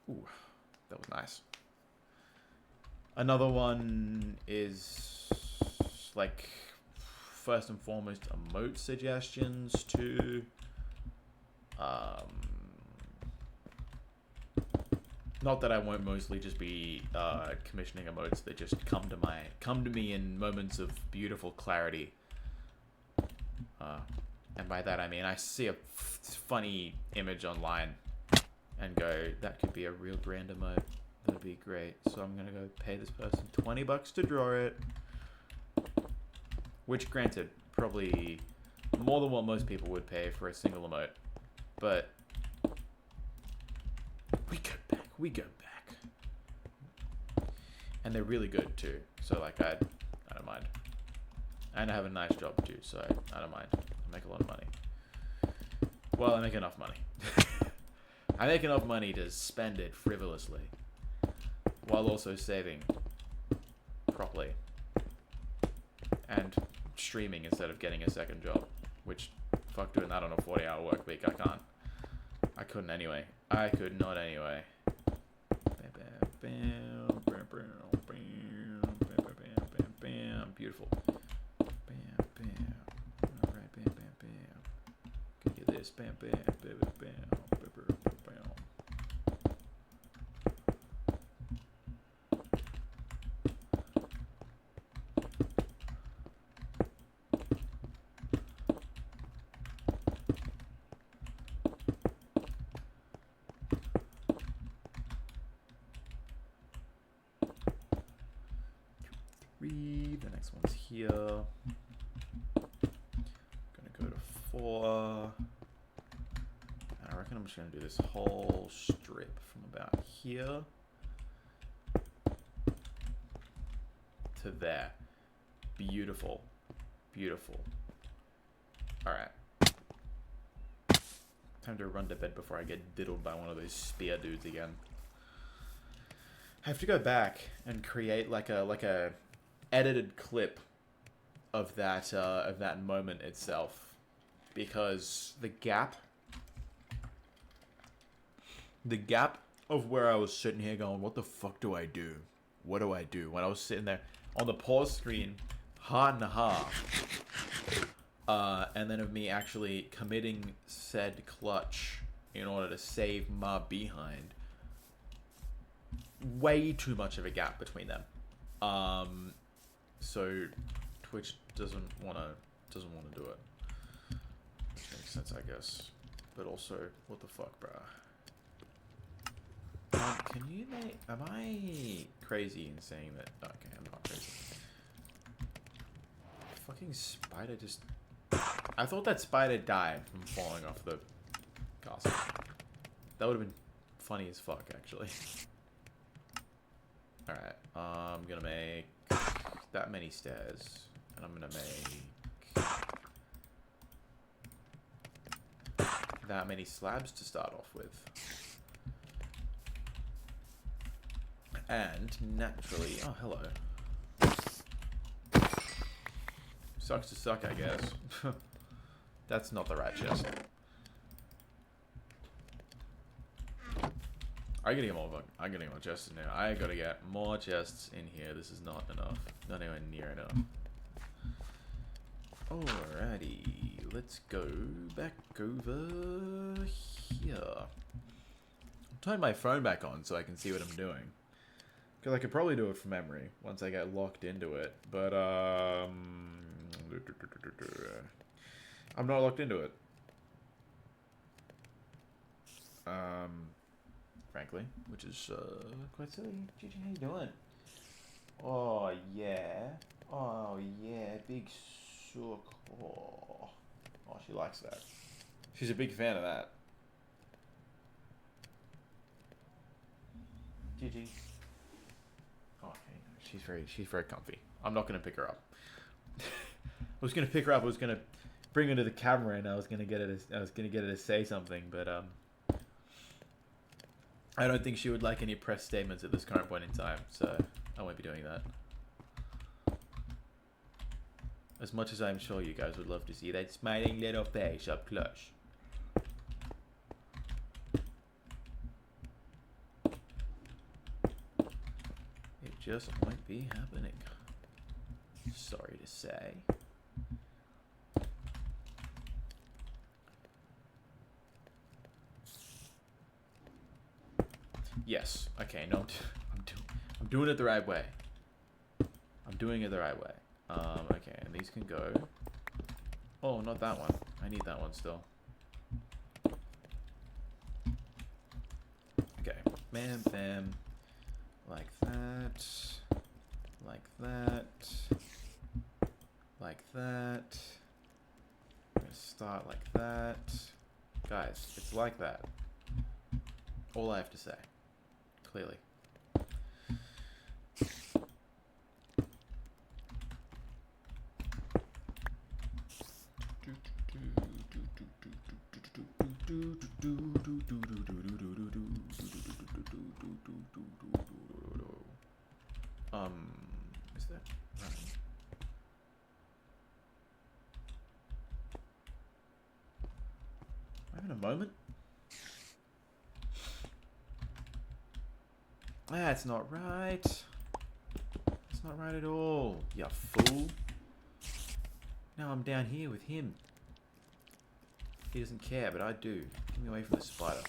Speaker 1: Ooh, that was nice. Another one is, like, first and foremost, emote suggestions to, not that I won't mostly just be commissioning emotes that just come to me in moments of beautiful clarity. And by that I mean I see a funny image online and go, that could be a real brand emote. That'd be great. So I'm gonna go pay this person $20 to draw it. Which, granted, probably more than what most people would pay for a single emote. But we go back. And they're really good too. So, like, I don't mind. And I have a nice job too, so I don't mind. I make a lot of money. Well, I make enough money. I make enough money to spend it frivolously, while also saving properly. And streaming instead of getting a second job. Which, fuck doing that on a 40-hour work week, I can't. I couldn't anyway. I could not anyway. Beautiful. Bam, bam. Alright, bam, bam, bam. Can you get this? Bam, bam, bam, bam, bam, bam, bam. The next one's here. Gonna go to 4. And I reckon I'm just gonna do this whole strip from about here to there. Beautiful. Beautiful. Alright. Time to run to bed before I get diddled by one of those spear dudes again. I have to go back and create like a edited clip of that moment itself, because the gap of where I was sitting here going, what the fuck do I do? What do I do? When I was sitting there on the pause screen, heart and a half, and then of me actually committing said clutch in order to save my behind. Way too much of a gap between them. So Twitch doesn't wanna do it. Makes sense, I guess. But also, what the fuck, bruh? Can you make... Am I crazy in saying that? Okay, I'm not crazy. Fucking spider just I thought that spider died from falling off the castle. That would have been funny as fuck, actually. Alright, I'm gonna make that many stairs. And I'm gonna make that many slabs to start off with. And naturally, oh hello. Sucks to suck, I guess. That's not the right chest. I gotta get more. I gotta get more chests in here. I gotta get more chests in here. This is not enough. Not anywhere near enough. Alrighty, let's go back over here. Turn my phone back on so I can see what I'm doing. Because I could probably do it from memory once I get locked into it. But, I'm not locked into it. Frankly, which is, quite silly. Gigi, how you doing? Oh, yeah. Oh, yeah. Big sook. Oh, she likes that. She's a big fan of that. Gigi. Okay, she's very comfy. I'm not gonna pick her up. I was gonna pick her up. I was gonna bring her to the camera, and I was gonna get her to say something, but I don't think she would like any press statements at this current point in time, so I won't be doing that. As much as I'm sure you guys would love to see that smiling little face up close. It just won't be happening. Sorry to say. Yes. Okay. No, I'm doing it the right way. I'm doing it the right way. Okay, and these can go. Oh, not that one. I need that one still. Okay. Bam, bam. Like that. Like that. Like that. I'm gonna start like that. Guys, it's like that. All I have to say. Clearly. Is that running? Am I having a moment? That's not right. It's not right at all, you fool. Now I'm down here with him. He doesn't care, but I do. Get me away from the spider.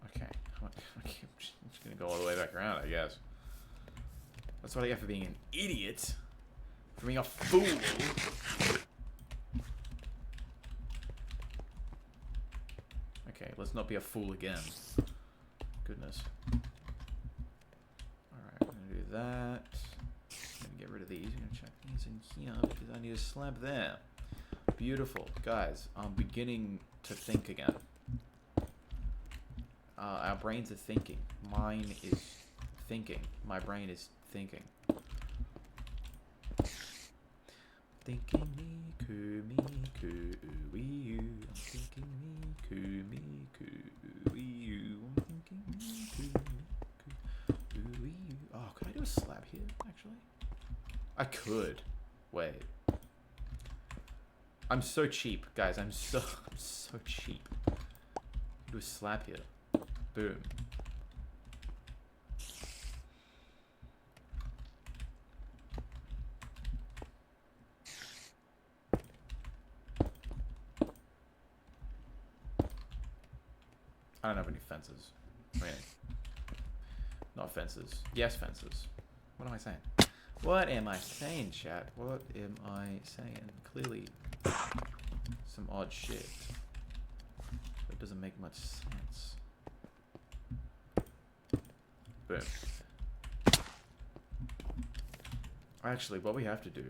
Speaker 1: Okay. I'm just gonna go all the way back around, I guess. That's what I get for being an idiot. For being a fool. Okay, let's not be a fool again. Goodness. Alright, I'm gonna do that. I'm gonna get rid of these. I'm gonna chuck these in here because I need a slab there. Beautiful. Guys, I'm beginning to think again. Our brains are thinking. Mine is thinking. My brain is thinking. Thinking me, coo, wee you. I'm thinking me, coo, wee you. I'm thinking me, coo, wee you. Oh, could I do a slab here, actually? I could. Wait. I'm so cheap, guys. I'm so cheap. Do a slab here. Boom. I don't have any fences. Wait. Not fences. Yes, fences. What am I saying? What am I saying, chat? What am I saying? Clearly, some odd shit. That doesn't make much sense. Boom. Actually, what we have to do,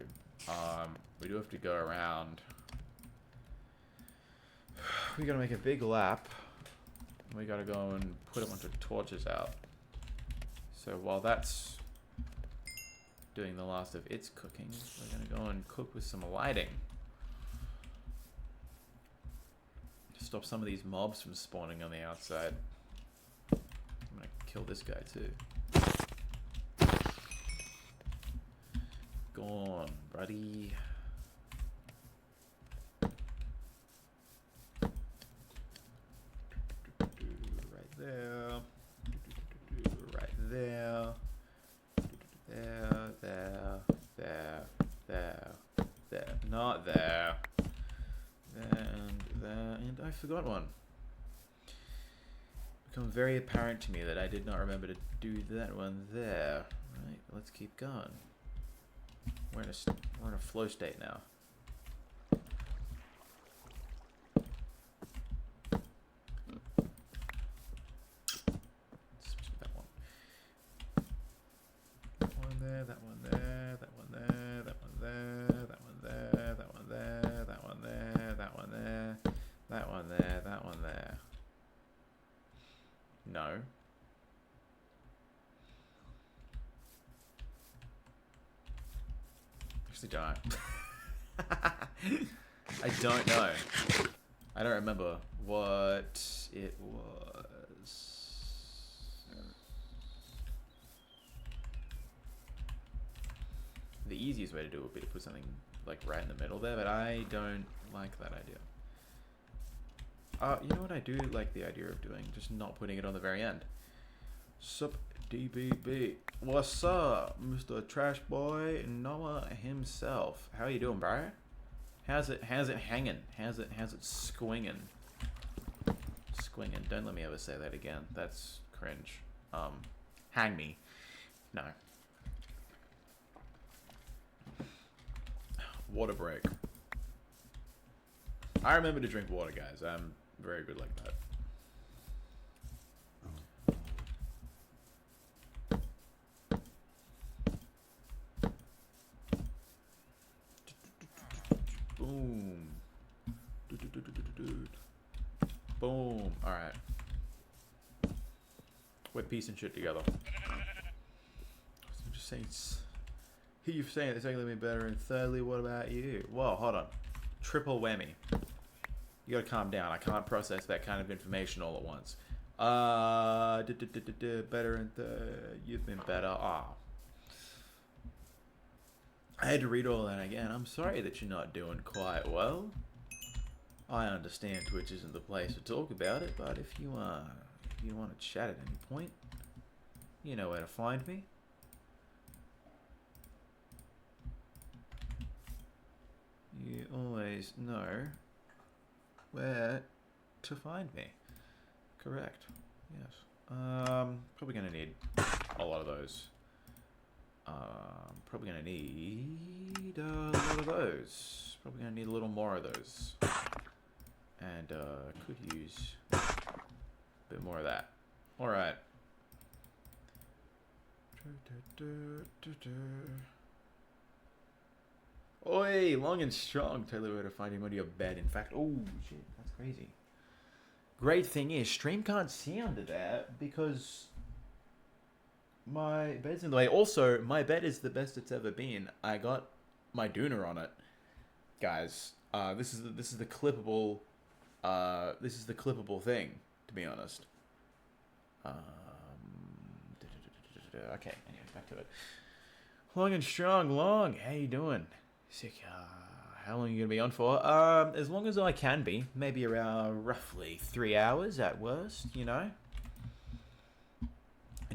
Speaker 1: we do have to go around. We gotta make a big lap. We gotta go and put a bunch of torches out. So while that's doing the last of its cooking, we're gonna go and cook with some lighting. Stop some of these mobs from spawning on the outside. I'm gonna kill this guy too. Go on, buddy. Right there. Right there. There. Not there. And I forgot one. Become very apparent to me that I did not remember to do that one there. Right, let's keep going. We're in a flow state now. That one. One there, that one there, that one there, that one there, that one there, that one there, that one there, that one there, that one there, that one there. No. Actually don't. I don't know. I don't remember what it was. The easiest way to do it would be to put something like right in the middle there, but I don't like that idea. You know what I do like the idea of doing? Just not putting it on the very end. Sup DBB. What's up, Mr. Trash Boy Noah himself? How you doing, bro? How's it hanging? How's it swinging? Swinging. Don't let me ever say that again. That's cringe. Hang me. No. Water break. I remember to drink water, guys. I'm very good like that. Boom. Boom. Alright. We're piecing shit together. I'm just saying. You're saying it's only me better. And thirdly, what about you? Whoa, hold on. Triple whammy. You gotta calm down. I can't process that kind of information all at once. Better and you've been better. Ah. I had to read all that again. I'm sorry that you're not doing quite well. I understand Twitch isn't the place to talk about it, but if you want to chat at any point, you know where to find me. You always know where to find me. Correct. Yes. Probably gonna need a lot of those. Probably gonna need a lot of those. Probably gonna need a little more of those. And could use a bit more of that. All right. Oi, long and strong. Totally where to find him under your bed. In fact, oh shit, that's crazy. Great thing is, stream can't see under there because my bed's in the way. Also, my bed is the best it's ever been. I got my doona on it, guys. This is the clippable. This is the clippable thing, to be honest. Okay, anyway, back to it. Long and strong, long. How you doing? Sick. How long are you gonna be on for? As long as I can be. Maybe around roughly 3 hours at worst. You know.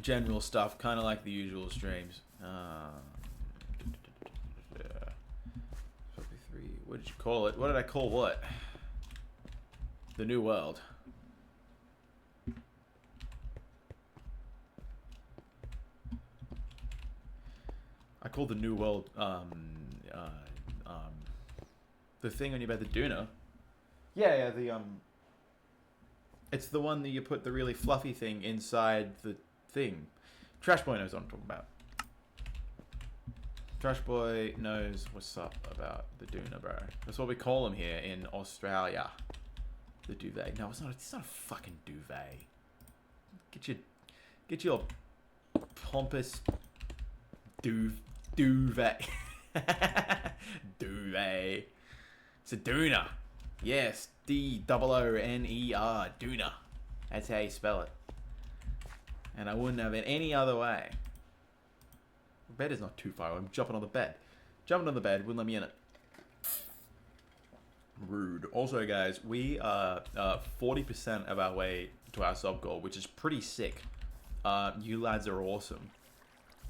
Speaker 1: General stuff, kind of like the usual streams. Probably 3. What did you call it? What did I call what? The New World. I called the New World the thing on your bed, the doona. Yeah, it's the one that you put the really fluffy thing inside the thing. Trash Boy knows what I'm talking about. Trash Boy knows what's up about the Doona, bro. That's what we call him here in Australia. The duvet. No, it's not. It's not a fucking duvet. Get your pompous duvet. Duvet. It's a Doona. Yes, D-O-O-N-E-R. Doona. That's how you spell it. And I wouldn't have it any other way. The bed is not too far. I'm jumping on the bed. Jumping on the bed wouldn't let me in it. Rude. Also, guys, we are 40% of our way to our sub goal, which is pretty sick. You lads are awesome.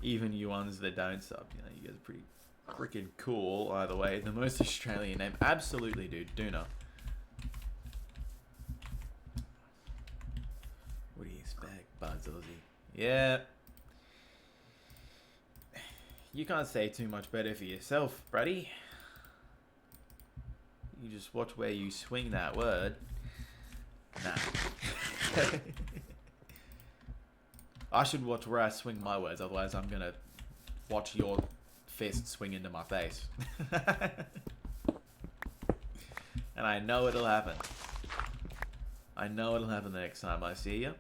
Speaker 1: Even you ones that don't sub, you know, you guys are pretty freaking cool. Either way, the most Australian name, absolutely, dude. Doona. What do you expect, Buds Aussie? Yeah. You can't say too much better for yourself, buddy. You just watch where you swing that word. Nah. I should watch where I swing my words, otherwise I'm gonna watch your fist swing into my face. And I know it'll happen. I know it'll happen the next time I see you.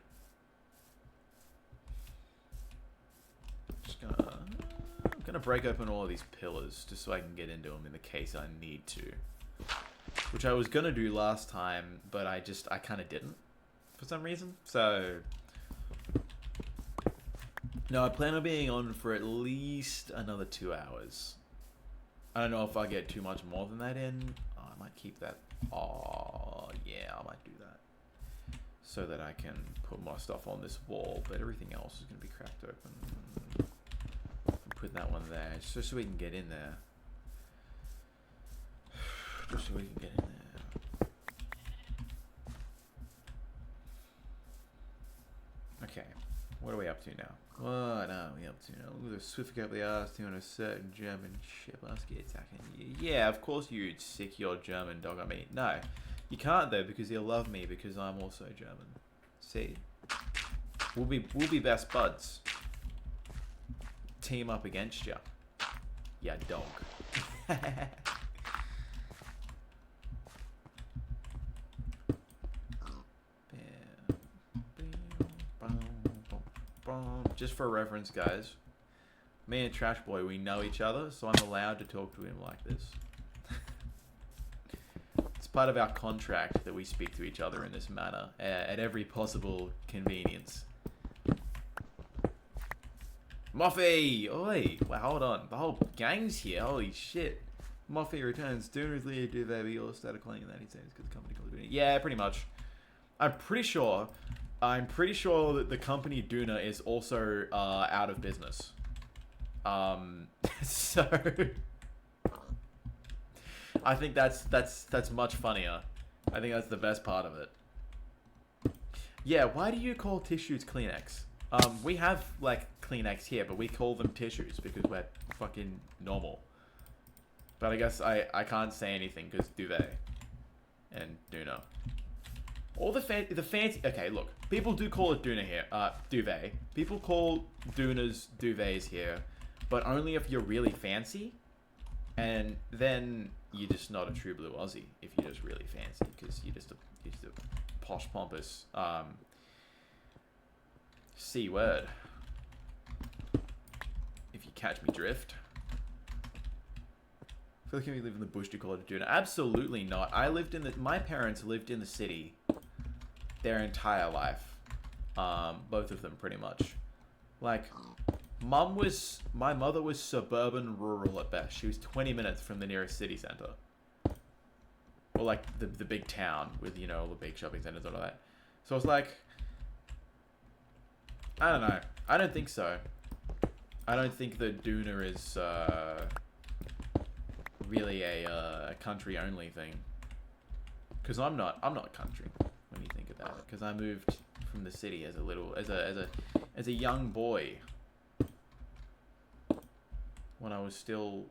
Speaker 1: I'm gonna break open all of these pillars just so I can get into them in the case I need to. Which I was gonna do last time, but I kind of didn't for some reason. So no, I plan on being on for at least another 2 hours. I don't know if I get too much more than that in. Oh, I might keep that. Oh yeah, I might do that so that I can put more stuff on this wall. But everything else is gonna be cracked open. I'm putting that one there just so we can get in there. Just so we can get in there. Okay, what are we up to now? What are we up to now? Ooh, the Swift up the arse on a certain German ship. Let's get attacking you. Yeah, of course you'd sick your German dog on me. No, you can't though, because he'll love me because I'm also German. See, we'll be best buds. Team up against you. Yeah, dog. Just for reference, guys, me and Trash Boy, we know each other, so I'm allowed to talk to him like this. It's part of our contract that we speak to each other in this manner at every possible convenience. Muffy! Oi! Well, hold on. The whole gang's here. Holy shit. Muffy returns. Dooners Leo do that. We all started claiming that he says because the company called it. Yeah, pretty much. I'm pretty sure that the company Doona is also out of business. So I think that's much funnier. I think that's the best part of it. Yeah, why do you call tissues Kleenex? We have like Kleenex here, but we call them tissues because we're fucking normal. But I guess I can't say anything because duvet and Doona. All the fancy. Okay, look. People do call it Doona here. Duvet. People call Doonas duvets here, but only if you're really fancy, and then you're just not a true blue Aussie if you're just really fancy because you're just a posh pompous C word. If you catch me drift. I feel like if you live in the bush, do you call it a Doona? Absolutely not. My parents lived in the city their entire life. Both of them pretty much. Like, my mother was suburban rural at best. She was 20 minutes from the nearest city center. Or like the big town with, you know, all the big shopping centers and all that. So it's like, I don't know. I don't think so. I don't think the Doona is really a country only thing. Because I'm not country when you think about it. Because I moved from the city as a young boy. When I was still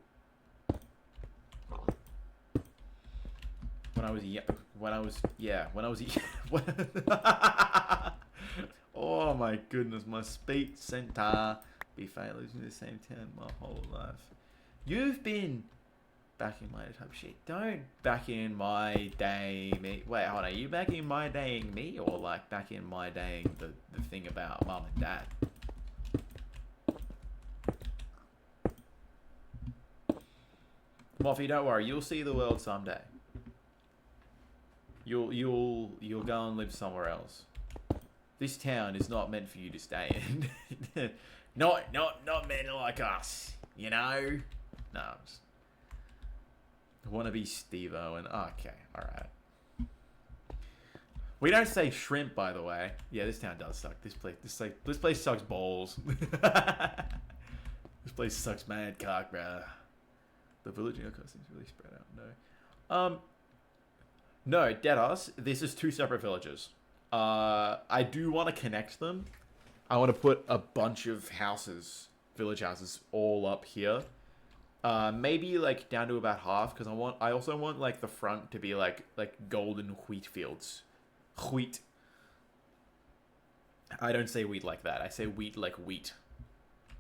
Speaker 1: Oh, Oh my goodness, my speech center. Be fine losing the same town my whole life. You've been back in my type shit. Don't back in my day me. Wait, hold on. Are you back in my daying me or like back in my daying the thing about mum and dad? Moffy, don't worry. You'll see the world someday. You'll go and live somewhere else. This town is not meant for you to stay in. not men like us, you know. No, I'm just, I want to be Steve-O and okay, all right. We don't say shrimp, by the way. Yeah, this town does suck. This place sucks balls. This place sucks mad cock, bruh. The village in your coast seems really spread out. No, deadass. This is two separate villages. I do want to connect them. I want to put a bunch of houses, village houses, all up here. Maybe like down to about half, because I also want like the front to be like golden wheat fields. Wheat. I don't say wheat like that. I say wheat like wheat.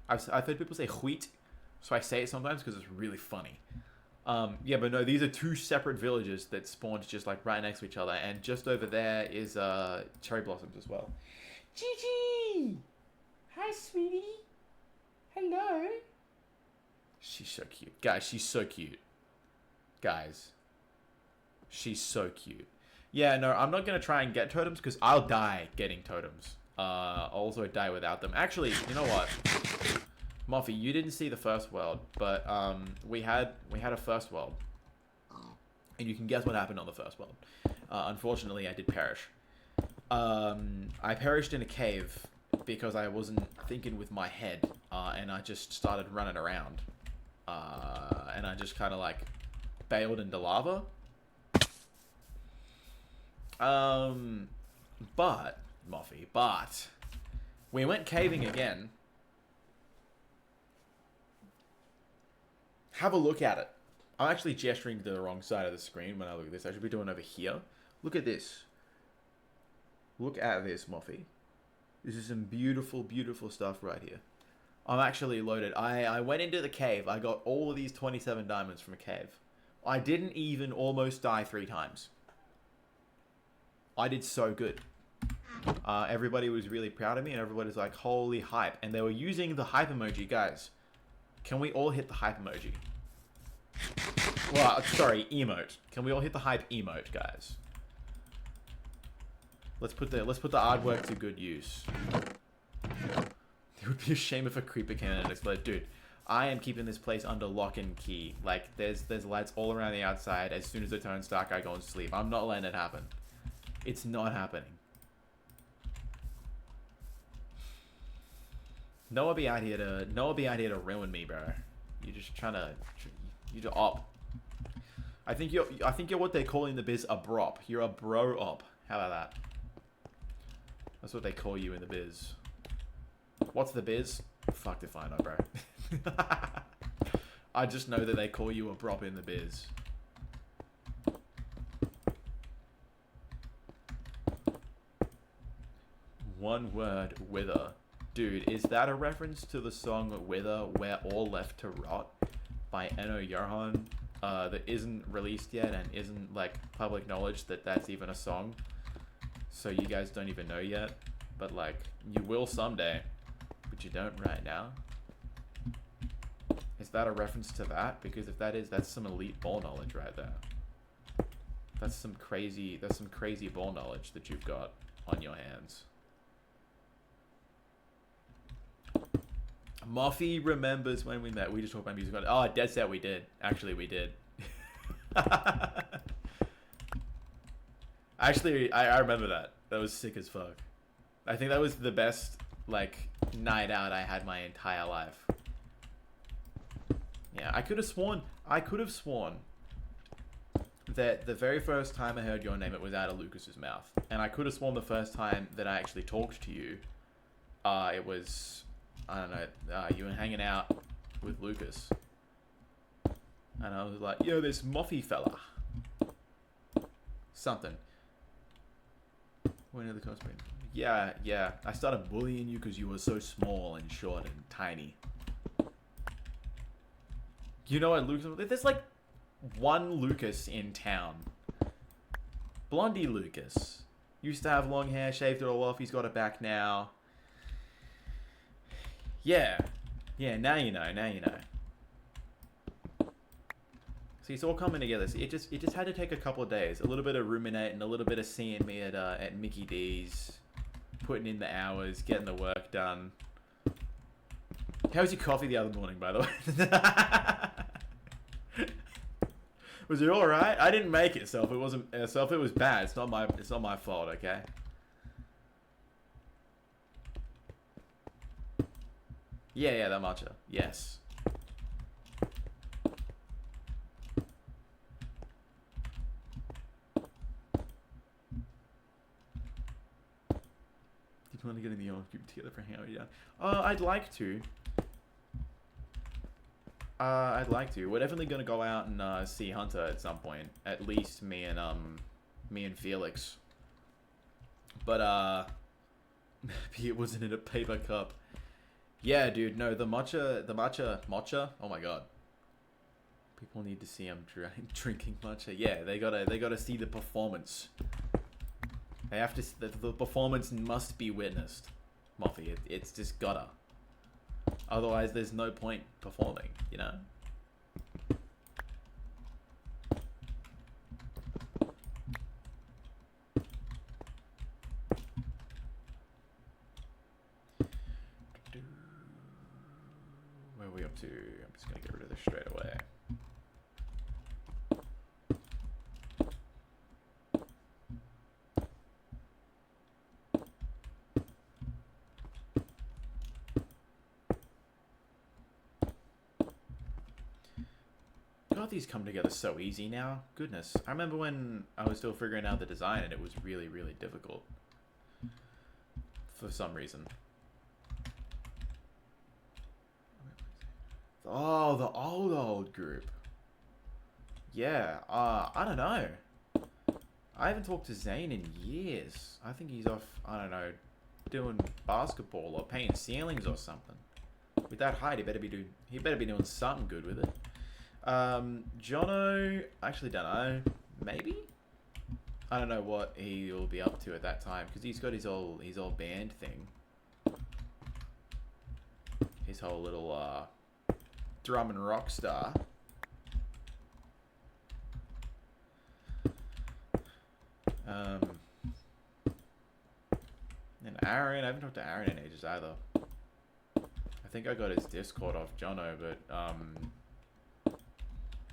Speaker 1: I've heard people say wheat, so I say it sometimes because it's really funny. Yeah, but no, these are two separate villages that spawned just like right next to each other, and just over there is cherry blossoms as well. Gigi! Hi, sweetie. Hello. She's so cute. Guys, she's so cute. Guys. She's so cute. Yeah, no, I'm not going to try and get totems because I'll die getting totems. I'll also die without them. Actually, you know what? Moffy, you didn't see the first world, but we had a first world. And you can guess what happened on the first world. Unfortunately, I did perish. I perished in a cave because I wasn't thinking with my head, and I just started running around. And I just kind of like bailed into lava. But, Moffy, we went caving again. Have a look at it. I'm actually gesturing to the wrong side of the screen when I look at this. I should be doing over here. Look at this. Look at this, Moffy. This is some beautiful, beautiful stuff right here. I'm actually loaded. I went into the cave. I got all of these 27 diamonds from a cave. I didn't even almost die 3 times. I did so good. Everybody was really proud of me, and everybody was like, holy hype. And they were using the hype emoji. Guys, can we all hit the hype emoji? Well, sorry, emote. Can we all hit the hype emote, guys? Let's put the artwork to good use. It would be a shame if a creeper came in and exploded. Dude, I am keeping this place under lock and key. Like, there's lights all around the outside. As soon as it turns dark, I go and sleep. I'm not letting it happen. It's not happening. Noah be out here to ruin me, bro. You're just trying to, you're op. I think you're what they call in the biz a brop. You're a bro op. How about that? That's what they call you in the biz. What's the biz? Fucked if I know, bro. I just know that they call you a brop in the biz. One word, wither. Dude, is that a reference to the song Wither, We're All Left to Rot by Eno Johan that isn't released yet and isn't like public knowledge that that's even a song? So you guys don't even know yet, but like you will someday, but you don't right now. Is that a reference to that? Because if that is, that's some elite ball knowledge right there. That's some crazy ball knowledge that you've got on your hands. Moffy remembers when we met. We just talked about music. Oh, dead set we did. Actually, we did. Actually, I remember that. That was sick as fuck. I think that was the best, like, night out I had my entire life. Yeah, I could have sworn that the very first time I heard your name, it was out of Lucas's mouth. And I could have sworn the first time that I actually talked to you, it was, I don't know, you were hanging out with Lucas. And I was like, yo, this Moffy fella. Something. When are the coast Yeah. I started bullying you because you were so small and short and tiny. You know what, Lucas? There's like one Lucas in town. Blondie Lucas. Used to have long hair, shaved it all off. He's got it back now. Yeah. Yeah, now you know. See, it's all coming together. See, it just had to take a couple of days. A little bit of ruminating, a little bit of seeing me at Mickey D's, putting in the hours, getting the work done. How was your coffee the other morning, by the way? Was it all right? I didn't make it, so if it wasn't, so if it was bad, it's not my fault, okay? Yeah, that matcha. Yes. Do you want to get in the old group together for hangout? Yeah. I'd like to. I'd like to. We're definitely gonna go out and see Hunter at some point. At least me and Felix. But maybe it wasn't in a paper cup. Yeah, dude. No, the matcha. Oh my god. People need to see him drinking matcha. Yeah, they gotta see the performance. They have to. The performance must be witnessed, Moffy. It's just gotta. Otherwise, there's no point performing. You know. Where are we up to? I'm just gonna get rid of this straight away. God, these come together so easy now. Goodness. I remember when I was still figuring out the design and it was really, really difficult. For some reason. Oh, the old group. Yeah, I don't know. I haven't talked to Zane in years. I think he's off, I don't know, doing basketball or painting ceilings or something. With that height, he better be doing something good with it. Jono, actually don't know. Maybe? I don't know what he'll be up to at that time because he's got his whole band thing. His whole little drum and rock star. And Aaron, I haven't talked to Aaron in ages either. I think I got his Discord off Jono, but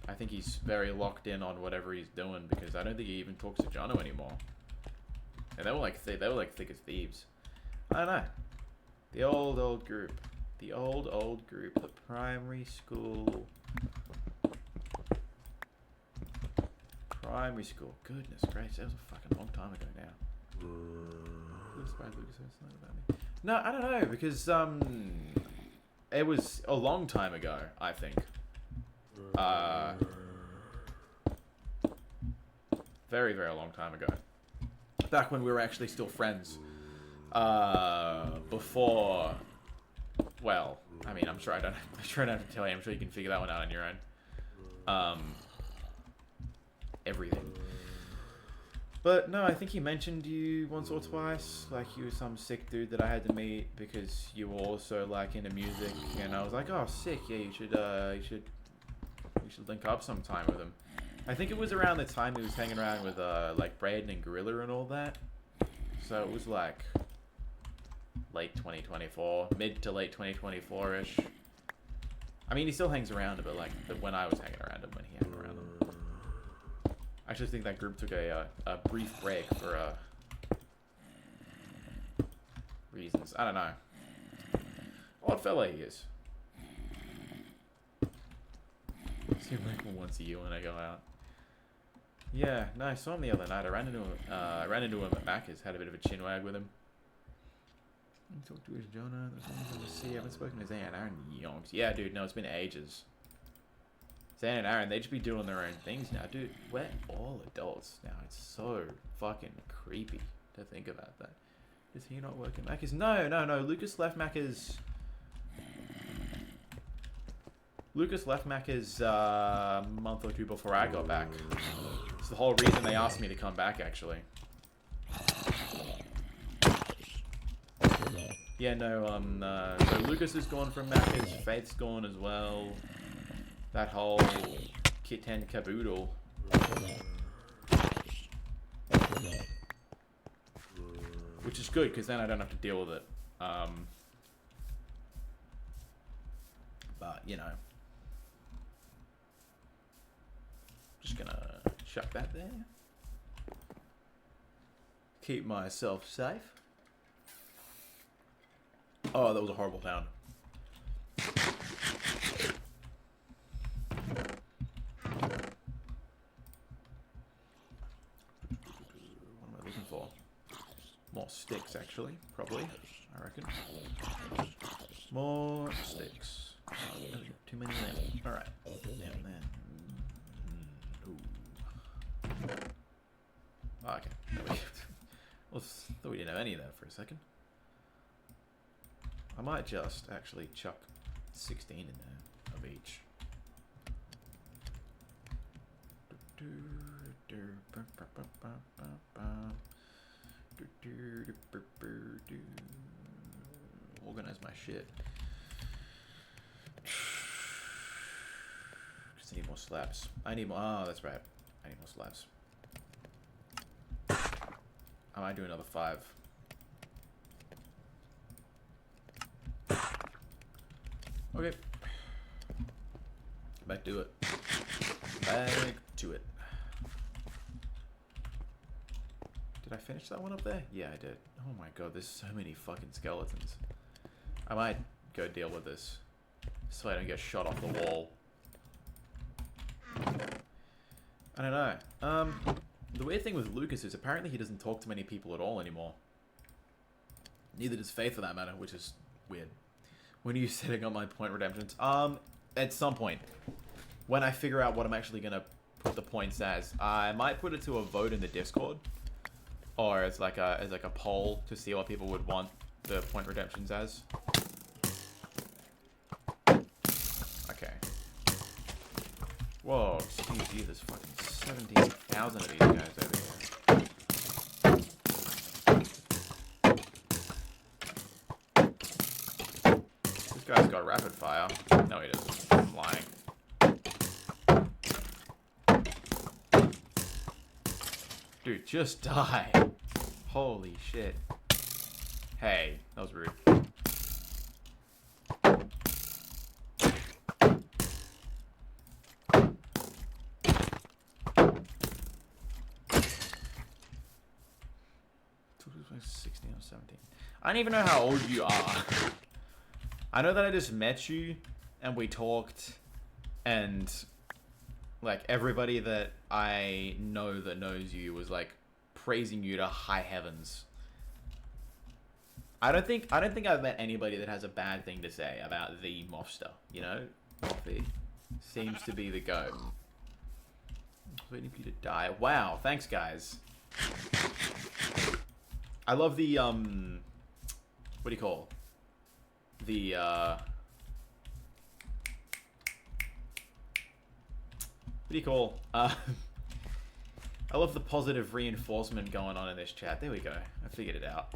Speaker 1: I think he's very locked in on whatever he's doing because I don't think he even talks to Jono anymore. And they were like thick as thieves. I don't know. The old group. The old group. The primary school. Primary school. Goodness gracious, that was a fucking long time ago now. No, I don't know because it was a long time ago. I think. Very, very long time ago. Back when we were actually still friends. Before. Well, I mean, I'm sure I don't have to tell you. I'm sure you can figure that one out on your own. Everything. But no, I think he mentioned you once or twice. Like you were some sick dude that I had to meet because you were also like into music, and I was like, oh, sick. Yeah, you should link up sometime with him. I think it was around the time he was hanging around with like Braden and Gorilla and all that. So it was like late 2024, mid to late 2024-ish. I mean, he still hangs around, but like when I was hanging around him, when he hung around him. I just think that group took a brief break for reasons. I don't know. Odd fella he is. See him like once a year when I go out. Yeah, no, I saw him the other night. I ran into him at Macca's, had a bit of a chinwag with him. I talked to his Jonah. I haven't spoken to Zane and Aaron yonks. Yeah, dude, no, it's been ages. Zane and Aaron, they just be doing their own things now. Dude, we're all adults now. It's so fucking creepy to think about that. Is he not working? Macca's? No, no, no. Lucas left Macca's. Lucas left Macca's a month or two before I got back. It's the whole reason they asked me to come back, actually. Yeah, no, so Lucas is gone from Macca's, Faith's gone as well. That whole kitten caboodle. Which is good, because then I don't have to deal with it. But, you know. Just gonna chuck that there. Keep myself safe. Oh, that was a horrible sound. What am I looking for? More sticks, actually. Probably, I reckon. More sticks. Oh, too many of them. Alright. Down there. Oh, okay. Well, thought we didn't have any of that for a second. I might just actually chuck 16 in there of each. Organize my shit. Just need more slabs. I need more. Oh, that's right. I need more slabs. I might do another 5. Okay. Back to it. Back to it. Did I finish that one up there? Yeah, I did. Oh my god, there's so many fucking skeletons. I might go deal with this so I don't get shot off the wall. I don't know. The weird thing with Lucas is apparently he doesn't talk to many people at all anymore. Neither does Faith for that matter, which is weird. When are you setting up my point redemptions? At some point. When I figure out what I'm actually gonna put the points as. I might put it to a vote in the Discord. Or as like a poll to see what people would want the point redemptions as. Okay. Whoa, GG, there's fucking 17,000 of these guys over here. This guy's got rapid fire. No, he doesn't. I'm lying. Dude, just die. Holy shit. Hey, that was rude. I don't even know how old you are. I know that I just met you and we talked and like everybody that I know that knows you was like praising you to high heavens. I don't think I've met anybody that has a bad thing to say about the Mobster, you know? Moffy seems to be the go. Waiting for you to die. Wow, thanks guys. I love the what do you call the what do you call I love the positive reinforcement going on in this chat. There we go. I figured it out.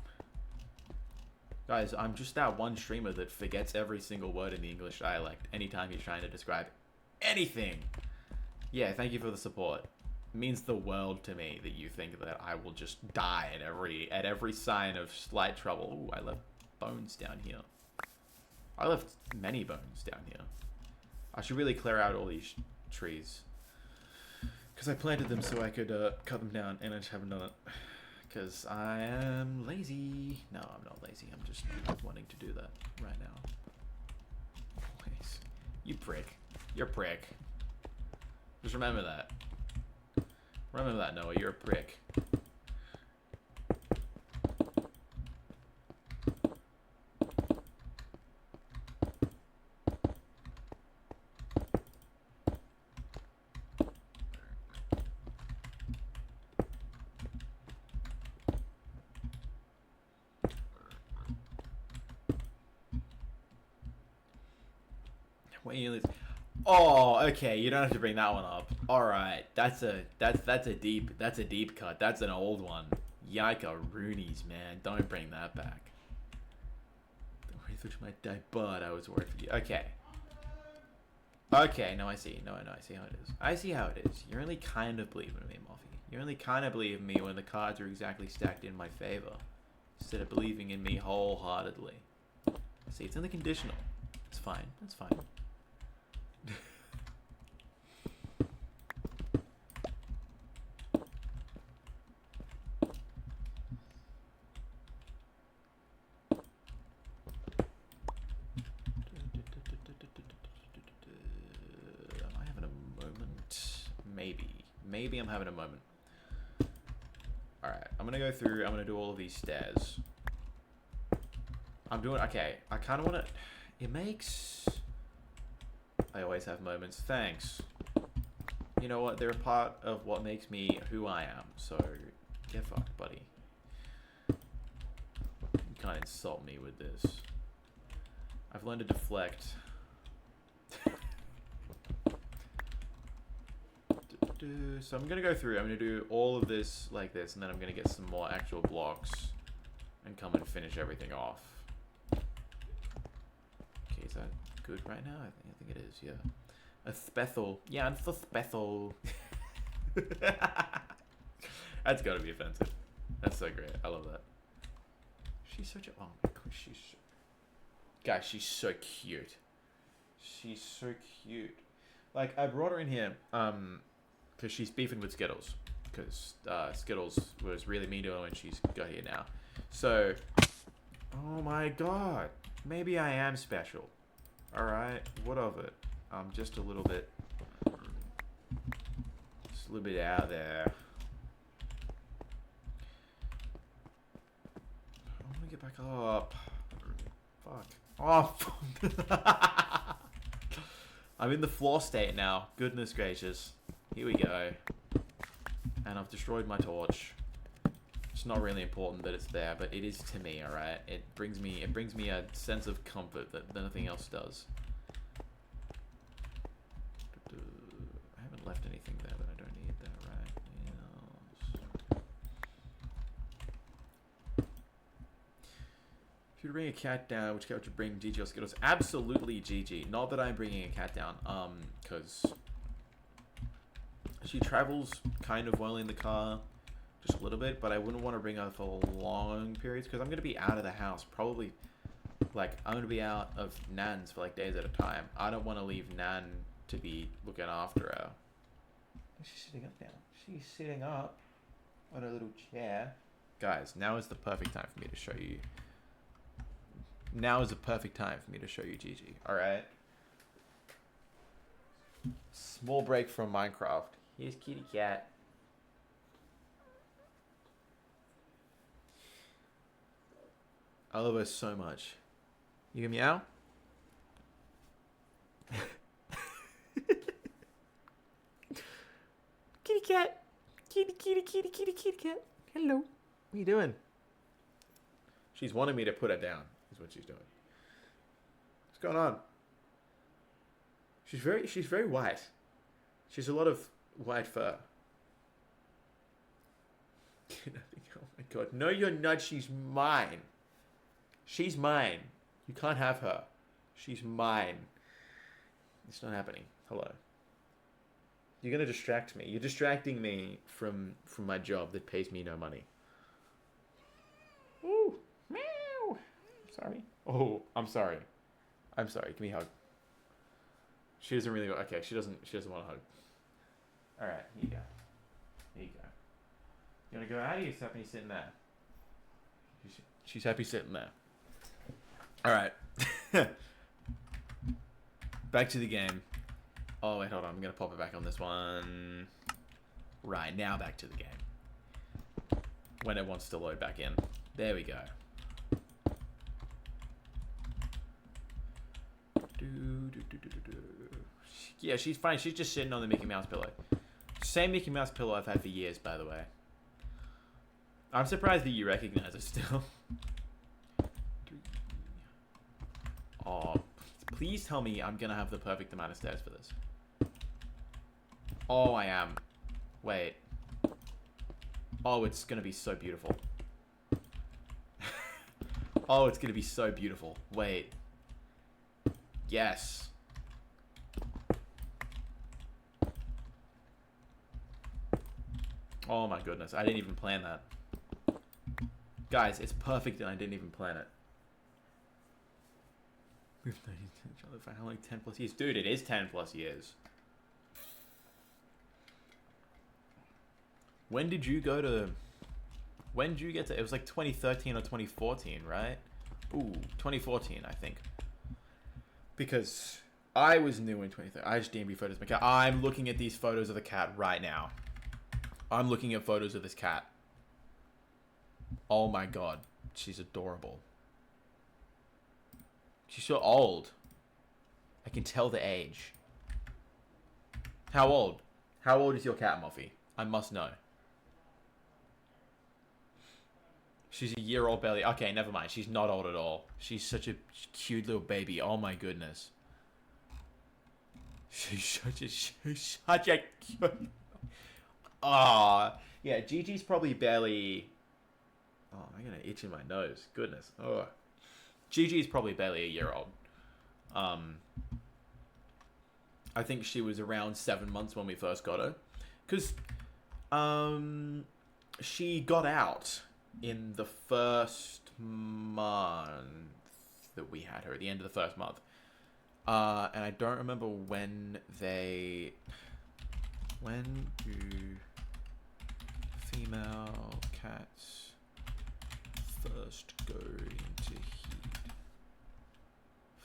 Speaker 1: Guys, I'm just that one streamer that forgets every single word in the English dialect anytime he's trying to describe anything. Yeah, thank you for the support. It means the world to me that you think that I will just die at every sign of slight trouble. Ooh, I left bones down here. I left many bones down here. I should really clear out all these trees. Because I planted them so I could cut them down, and I just haven't done it. Because I am lazy. No, I'm not lazy. I'm just not wanting to do that right now. Please. You prick. You're a prick. Just remember that. Remember that, Noah. You're a prick. When you lose. Oh, okay. You don't have to bring that one up. All right, that's a deep cut. That's an old one. Yika Roonies, man. Don't bring that back. Don't worry, you might die, but I was worried for you. Okay. Okay, no, I see. No, I see how it is. I see how it is. You're only kind of believing me, Muffy. You're only kind of believing me when the cards are exactly stacked in my favor, instead of believing in me wholeheartedly. See, it's in the conditional. It's fine. That's fine. Am I having a moment? Maybe I'm having a moment. Alright, I'm gonna go through, I'm gonna do all of these stairs. I'm doing, okay, I kind of want to, it makes, I always have moments, thanks. You know what, they're a part of what makes me who I am, so get fucked, buddy. You can't insult me with this. I've learned to deflect. So I'm gonna go through, I'm gonna do all of this like this, and then I'm gonna get some more actual blocks and come and finish everything off. Okay, is that good right now? I think it is, yeah. A spethel. Yeah, it's a spethel. That's gotta be offensive. That's so great. I love that. She's such a, oh my god, she's so, guys, she's so cute. She's so cute. Like, I brought her in here, because she's beefing with Skittles. Because Skittles was really mean to her when she's got here now. So, oh my god. Maybe I am special. Alright, what of it? I'm just a little bit... Just a little bit out there. I want to get back up. Fuck. Oh, I'm in the floor state now. Goodness gracious. Here we go. And I've destroyed my torch. It's not really important that it's there, but it is to me, alright? It brings me a sense of comfort that nothing else does. I haven't left anything there, but I don't need that, right? Yes. If you were to bring a cat down, which cat would you bring, Gigi or Skittles? Absolutely Gigi. Not that I'm bringing a cat down, because she travels kind of well in the car, just a little bit, but I wouldn't want to bring her for long periods, because I'm going to be out of the house, probably, like, I'm going to be out of Nan's for, like, days at a time. I don't want to leave Nan to be looking after her. She's sitting up now. She's sitting up on a little chair. Guys, now is the perfect time for me to show you. Now is the perfect time for me to show you Gigi. Alright? Small break from Minecraft. Here's kitty cat. I love her so much. You gonna meow? Kitty cat. Kitty cat. Hello. What are you doing? She's wanting me to put her down, is what she's doing. What's going on? She's very white. She's a lot of white fur. Oh my god. No, you're not. She's mine. She's mine. You can't have her. She's mine. It's not happening. Hello. You're gonna distract me. You're distracting me from my job that pays me no money. Ooh. Meow. Sorry. Oh, I'm sorry. I'm sorry. Give me a hug. She doesn't really go. Okay, she doesn't want a hug. All right, here you go. Here you go. You want to go out? Or you happy sitting there? She's happy sitting there. All right. Back to the game. Oh wait, hold on. I'm gonna pop it back on this one. Right now, back to the game. When it wants to load back in. There we go. Yeah, she's fine. She's just sitting on the Mickey Mouse pillow. Same Mickey Mouse pillow I've had for years, by the way. I'm surprised that you recognize it still. Oh, Please tell me I'm gonna have the perfect amount of stairs for this. Oh, I am. Wait. Oh, it's gonna be so beautiful. Oh, it's gonna be so beautiful. Wait. Yes. Oh my goodness, I didn't even plan that. Guys, it's perfect and I didn't even plan it. We've known each other for how long? 10 plus years? Dude, it is 10 plus years. When did you get to... It was like 2013 or 2014, right? Ooh, 2014, I think. Because I was new in 2013. I just DMB photos of my cat. I'm looking at these photos of the cat right now. I'm looking at photos of this cat. Oh my god. She's adorable. She's so old. I can tell the age. How old? How old is your cat, Muffy? I must know. She's a year old barely. Okay, never mind. She's not old at all. She's such a cute little baby. Oh my goodness. She's such a cute... Ah, yeah, Gigi's probably barely... Oh, I'm gonna itch in my nose. Goodness. Oh. Gigi's probably barely a year old. I think she was around 7 months when we first got her. Because, she got out in the first month that we had her, at the end of the first month. And I don't remember when they... When do female cats first go into heat?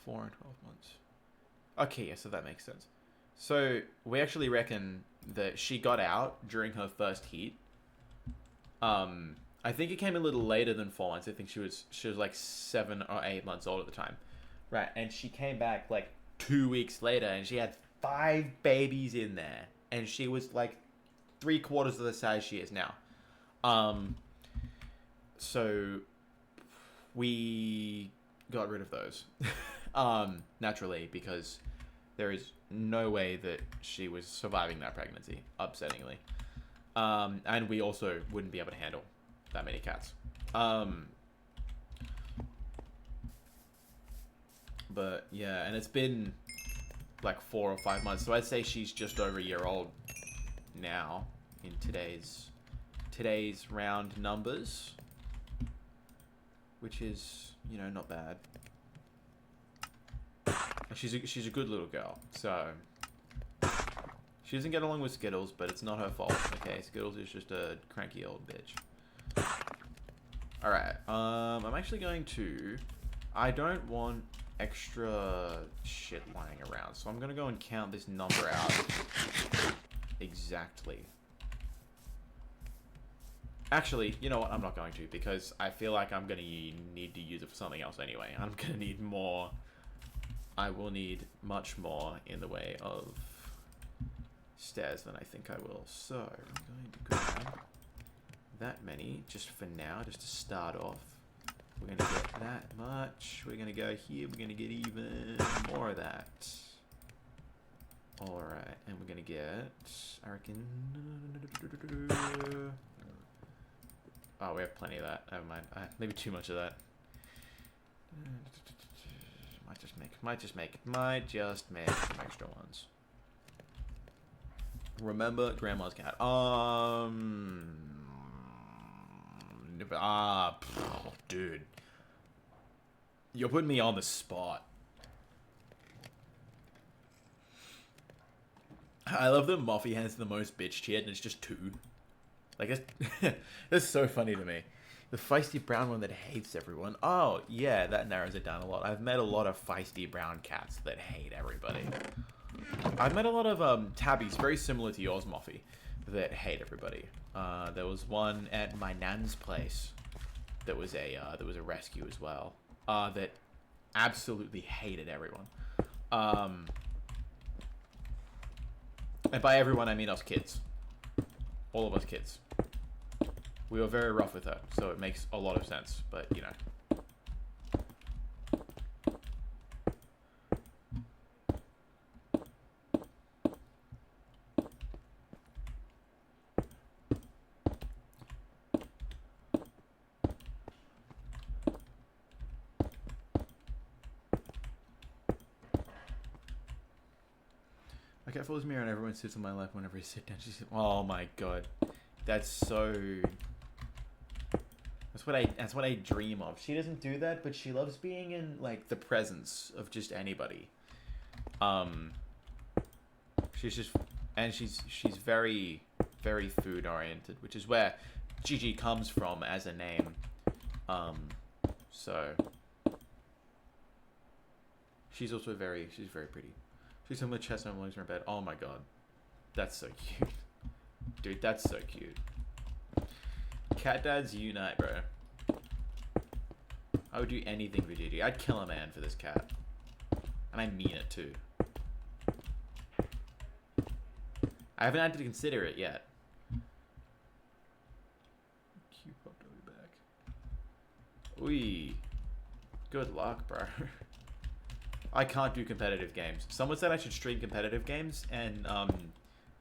Speaker 1: 4 and 12 months. Okay, yeah, so that makes sense. So we actually reckon that she got out during her first heat. I think it came a little later than 4 months. I think she was like 7 or 8 months old at the time. Right, and she came back like 2 weeks later and she had 5 babies in there. And she was like 3/4 of the size she is now. So we got rid of those. Naturally, because there is no way that she was surviving that pregnancy, upsettingly. And we also wouldn't be able to handle that many cats. But yeah, and it's been like 4 or 5 months, so I'd say she's just over a year old now in today's round numbers, which is, you know, not bad. She's a good little girl, so she doesn't get along with Skittles, but it's not her fault. Okay, Skittles is just a cranky old bitch. All right, I'm actually going to... I don't want extra shit lying around, so I'm gonna go and count this number out exactly. Actually, you know what? I'm not going to, because I feel like I'm gonna need to use it for something else anyway. I'm gonna need more. I will need much more in the way of stairs than I think I will. So I'm going to grab that many just for now, just to start off. We're going to get that much. We're going to go here. We're going to get even more of that. Alright. And we're going to get, I reckon... Oh, we have plenty of that. Never mind. Maybe too much of that. Might just make some extra ones. Remember Grandma's cat. Dude. You're putting me on the spot. I love that Moffy has the most bitch cheered and it's just 2. Like, that's so funny to me. The feisty brown one that hates everyone. Oh, yeah, that narrows it down a lot. I've met a lot of feisty brown cats that hate everybody. I've met a lot of tabbies, very similar to yours, Moffy, that hate everybody. There was one at my nan's place that was a rescue as well, that absolutely hated everyone. And by everyone, I mean us kids. All of us kids. We were very rough with her, so it makes a lot of sense, but, you know. cat follows me around. Everyone sits on my lap whenever I sit down. She's, oh my god, that's so. That's what I dream of. She doesn't do that, but she loves being in like the presence of just anybody. She's just, and she's very food oriented, which is where Gigi comes from as a name. So she's also very pretty. She's on the chest and legs in her bed. Oh my god, that's so cute, dude. That's so cute. Cat dads unite, bro. I would do anything for Gigi. I'd kill a man for this cat, and I mean it too. I haven't had to consider it yet. Cute pup, I'll be back. Oi. Good luck, bro. I can't do competitive games. Someone said I should stream competitive games, and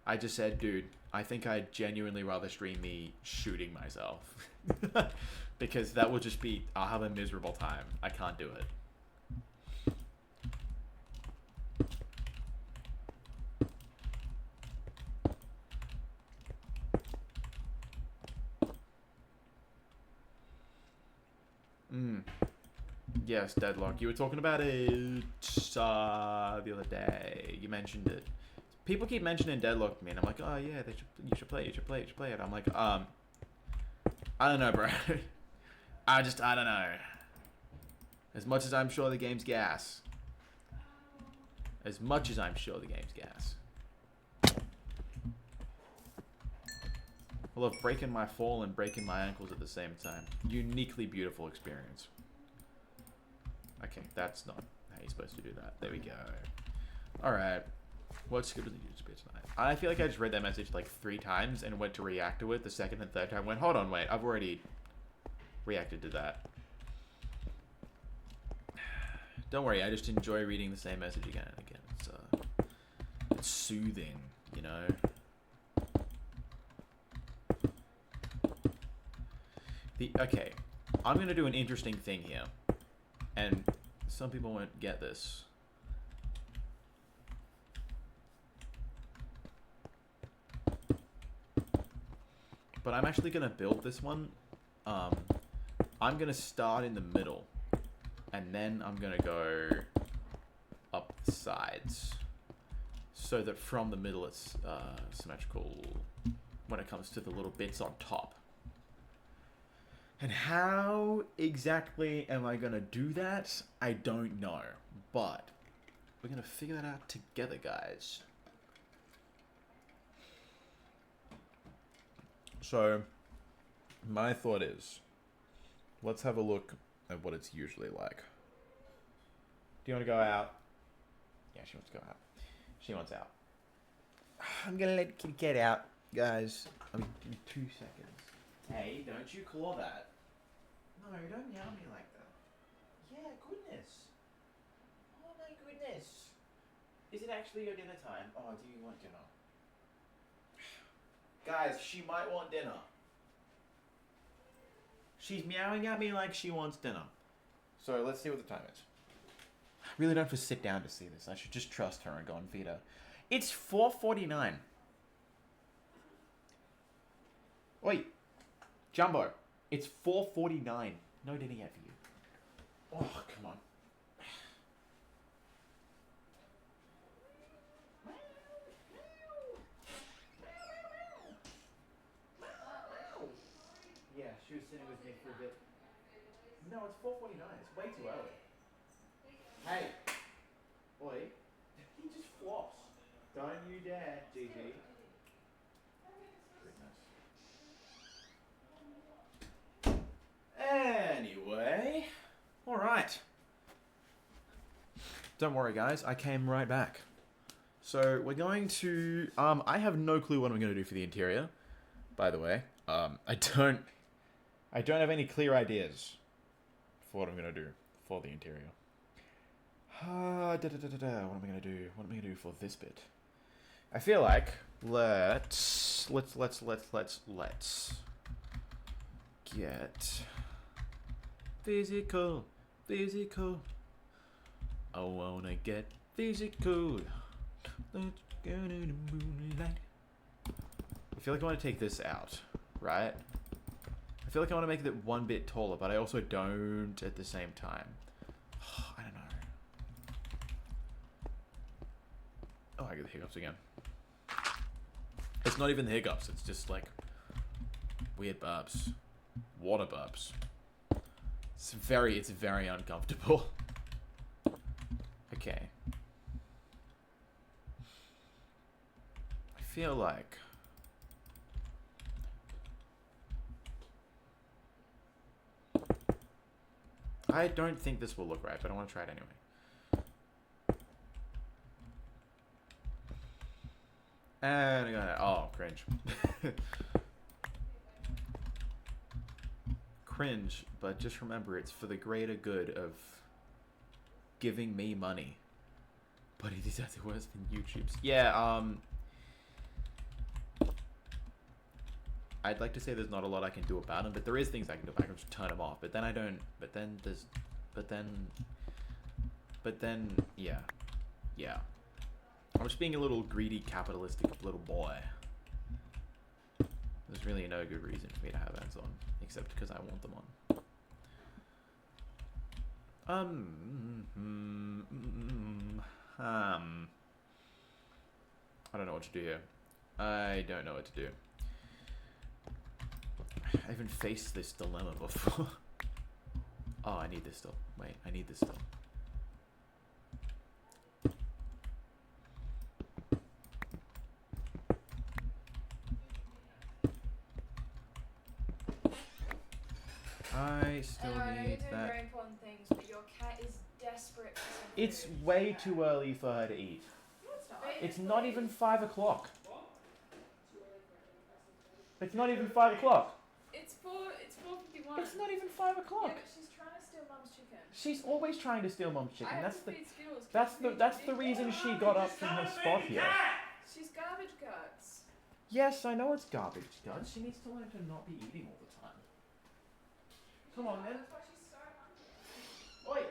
Speaker 1: I just said, dude, I think I'd genuinely rather stream me shooting myself. Because that will just be, I'll have a miserable time. I can't do it. Yes, Deadlock. You were talking about it the other day. You mentioned it. People keep mentioning Deadlock to me, and I'm like, oh yeah, you should play it. I'm like, I don't know, bro. I don't know. As much as I'm sure the game's gas. I love breaking my fall and breaking my ankles at the same time. Uniquely beautiful experience. Okay, that's not how you're supposed to do that. There we go. Alright. What's good with the YouTube tonight? I feel like I just read that message like 3 times and went to react to it the second and third time. Went, hold on, wait. I've already reacted to that. Don't worry, I just enjoy reading the same message again and again. It's soothing, you know? Okay, I'm going to do an interesting thing here. And some people won't get this. But I'm actually going to build this one. I'm going to start in the middle. And then I'm going to go up the sides. So that from the middle it's symmetrical when it comes to the little bits on top. And how exactly am I going to do that? I don't know. But we're going to figure that out together, guys. So, my thought is, let's have a look at what it's usually like. Do you want to go out? Yeah, she wants to go out. She wants out. I'm going to let Kitty Cat out, guys. Give me 2 seconds. Hey, don't you claw that. No, don't yell at me like that. Yeah, goodness. Oh my goodness. Is it actually your dinner time? Oh, do you want dinner? Guys, she might want dinner. She's meowing at me like she wants dinner. So let's see what the time is. I really don't have to sit down to see this. I should just trust her and go and feed her. It's 4:49. Wait. Jumbo, it's 4:49. No dinner yet for you. Oh, come on. Yeah, she was sitting with me for a bit. No, it's 4:49. It's way too early. Hey. Oi. He just flops. Don't you dare, Gigi. Anyway, all right. Don't worry, guys. I came right back. So we're going to. I have no clue what I'm going to do for the interior. By the way, I don't have any clear ideas for what I'm going to do for the interior. What am I going to do? What am I going to do for this bit? I feel like let's get physical. I wanna get physical. Let's go to the moonlight. I feel like I want to take this out, right? I feel like I want to make it one bit taller, but I also don't at the same time. I don't know. Oh, I get the hiccups again. It's not even the hiccups, it's just like weird burps. Water burps. It's very uncomfortable. Okay. I feel like I don't think this will look right, but I want to try it anyway. And I got oh, cringe. Cringe, but just remember it's for the greater good of giving me money. But it is actually worse than YouTube's. Yeah, I'd like to say there's not a lot I can do about them, but there is things I can do. I can just turn them off, but then I don't. But then, yeah. I'm just being a little greedy, capitalistic little boy. There's really no good reason for me to have ads on, except because I want them on. I don't know what to do here. I don't know what to do. I haven't faced this dilemma before. Oh, I need this still. Wait, I need this still. I still
Speaker 2: I know
Speaker 1: need
Speaker 2: you're doing
Speaker 1: that.
Speaker 2: very important things, but your cat is desperate for some food.
Speaker 1: It's way too early for her to eat.
Speaker 2: No, it's not.
Speaker 1: It's not even 5 o'clock. It's not even 5 o'clock.
Speaker 2: It's 4:51.
Speaker 1: It's not even 5 o'clock.
Speaker 2: Yeah, but she's trying to steal Mum's chicken.
Speaker 1: She's always trying to steal Mum's chicken.
Speaker 2: I have
Speaker 1: That's
Speaker 2: to
Speaker 1: the
Speaker 2: feed Skittles.
Speaker 1: that's the reason she got up from her spot here.
Speaker 2: She's garbage guts.
Speaker 1: Yes, I know it's garbage guts. She needs to learn to not be eating all the time. Come on, then.
Speaker 2: That's why she's so hungry.
Speaker 1: Oi!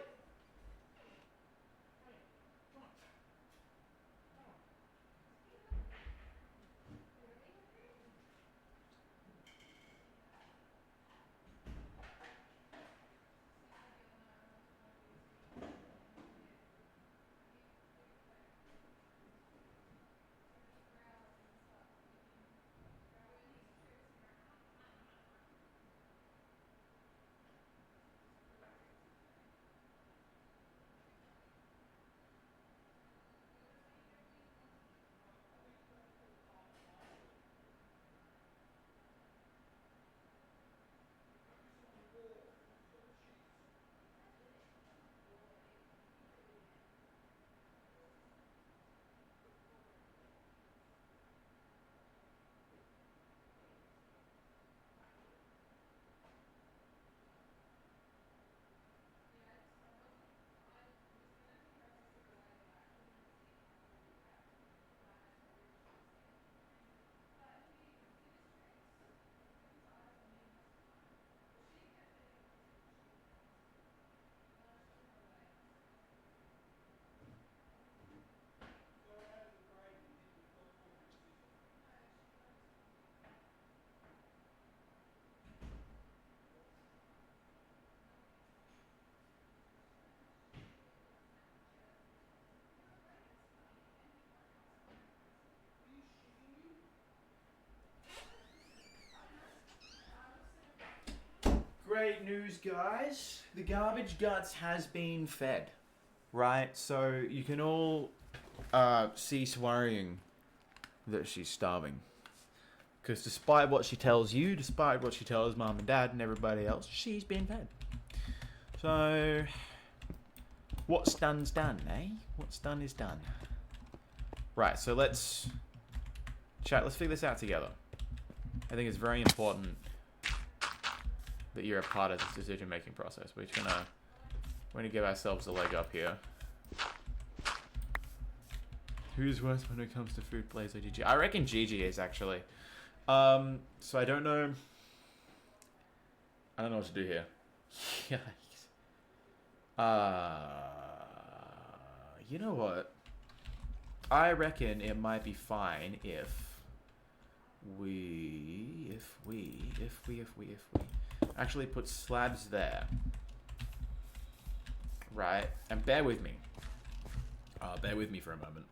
Speaker 1: Great news, guys. The garbage guts has been fed. Right, so you can all cease worrying that she's starving. Because despite what she tells you, despite what she tells Mom and Dad and everybody else, she's been fed. So, what's done's done, eh? What's done is done. Right, so let's figure this out together. I think it's very important that you're a part of this decision-making process. We're gonna give ourselves a leg up here. Who's worse when it comes to food plays or Gigi? I reckon Gigi is actually. So I don't know what to do here. Yikes. You know what? I reckon it might be fine if we actually put slabs there. Right? And bear with me. Bear with me for a moment.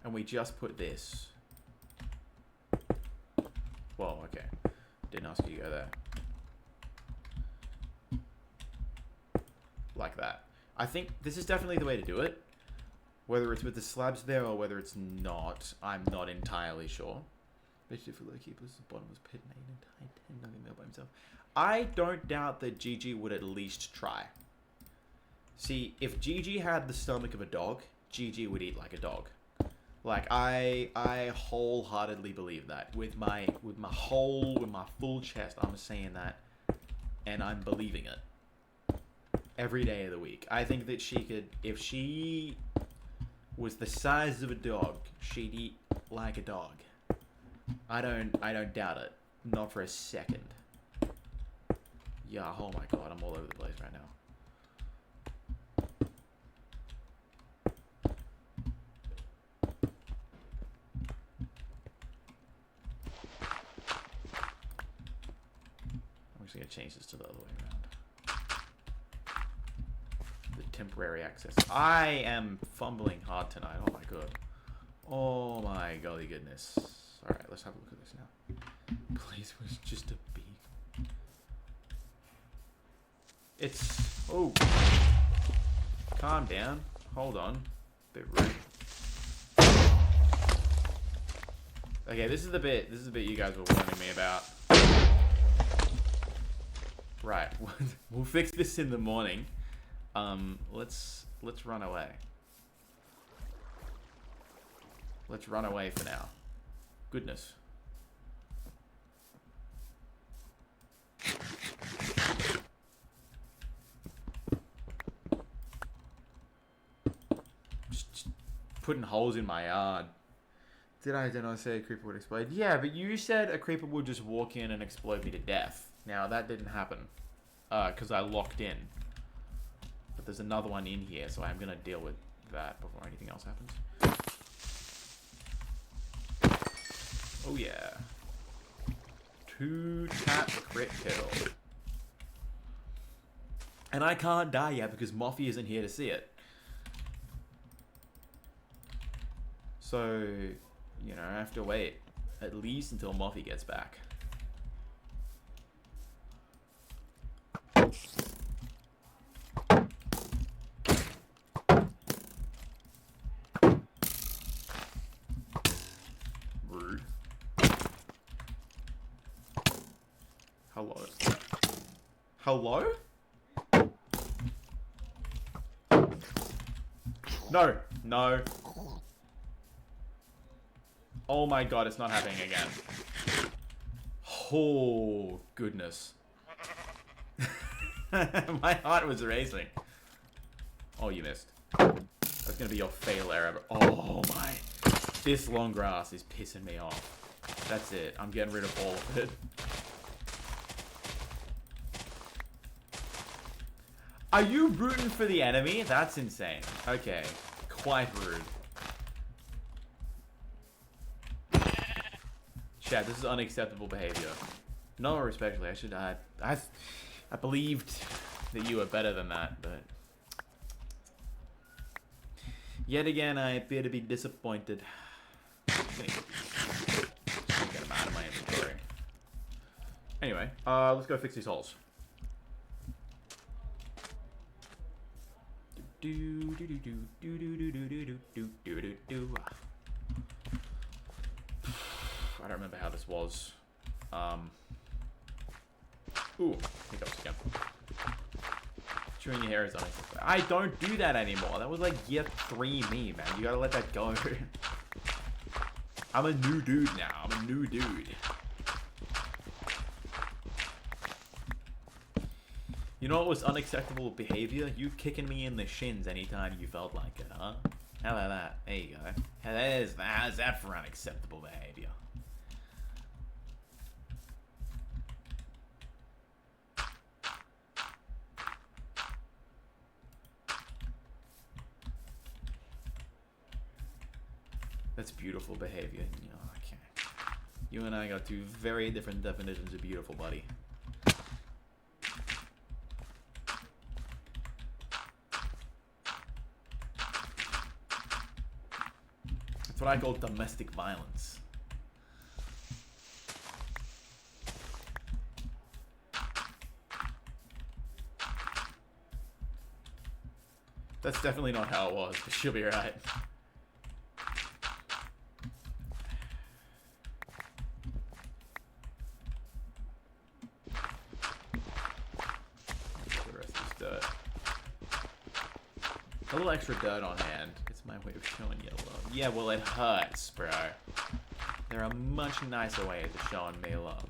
Speaker 1: And we just put this. Well, okay. Didn't ask you to go there. Like that. I think this is definitely the way to do it. Whether it's with the slabs there or whether it's not, I'm not entirely sure. Especially for low keepers, the bottom was pit made and tied, nothing there by himself. I don't doubt that Gigi would at least try. See, if Gigi had the stomach of a dog, Gigi would eat like a dog. Like I wholeheartedly believe that with my full chest. I'm saying that, and I'm believing it every day of the week. I think that she could, if she was the size of a dog, she'd eat like a dog. I don't doubt it, not for a second. Yeah, oh my god, I'm all over the place right now. I'm just gonna change this to the other way around. The temporary access. I am fumbling hard tonight. Oh my god. Oh my golly goodness. Alright, let's have a look at this now. Please, was just a bee. It's... Oh. Calm down. Hold on. Bit rude. Okay, this is the bit you guys were warning me about. Right. We'll fix this in the morning. Let's run away. Let's run away for now. Goodness. Just putting holes in my yard. Did I say a creeper would explode? Yeah, but you said a creeper would just walk in and explode me to death. Now, that didn't happen. Because I locked in. But there's another one in here, so I'm going to deal with that before anything else happens. Oh yeah. 2-tap crit kill. And I can't die yet because Moffy isn't here to see it. So, you know, I have to wait at least until Moffy gets back. Rude. Hello. Hello? No. No. Oh my god, it's not happening again. Oh, goodness. My heart was racing. Oh, you missed. That's gonna be your fail error. Oh my. This long grass is pissing me off. That's it. I'm getting rid of all of it. Are you rooting for the enemy? That's insane. Okay. Quite rude. Chat, this is unacceptable behavior. No, respectfully, I should. I believed that you were better than that, but yet again, I appear to be disappointed. Get them out of my inventory. Anyway, let's go fix these holes. I don't remember how this was. Ooh, hiccups again. Chewing your hair is unacceptable. I don't do that anymore. That was like year 3 me, man. You gotta let that go. I'm a new dude now. I'm a new dude. You know what was unacceptable behavior? You kicking me in the shins anytime you felt like it, huh? How about that? There you go. How's that for unacceptable behavior? That's beautiful behavior. Okay. You and I got two very different definitions of beautiful, buddy. That's what I call domestic violence. That's definitely not how it was, but she'll be right. The rest of this dirt. A little extra dirt on hand. It's my way of showing you love. Yeah, well, it hurts, bro. There are much nicer ways of showing me love.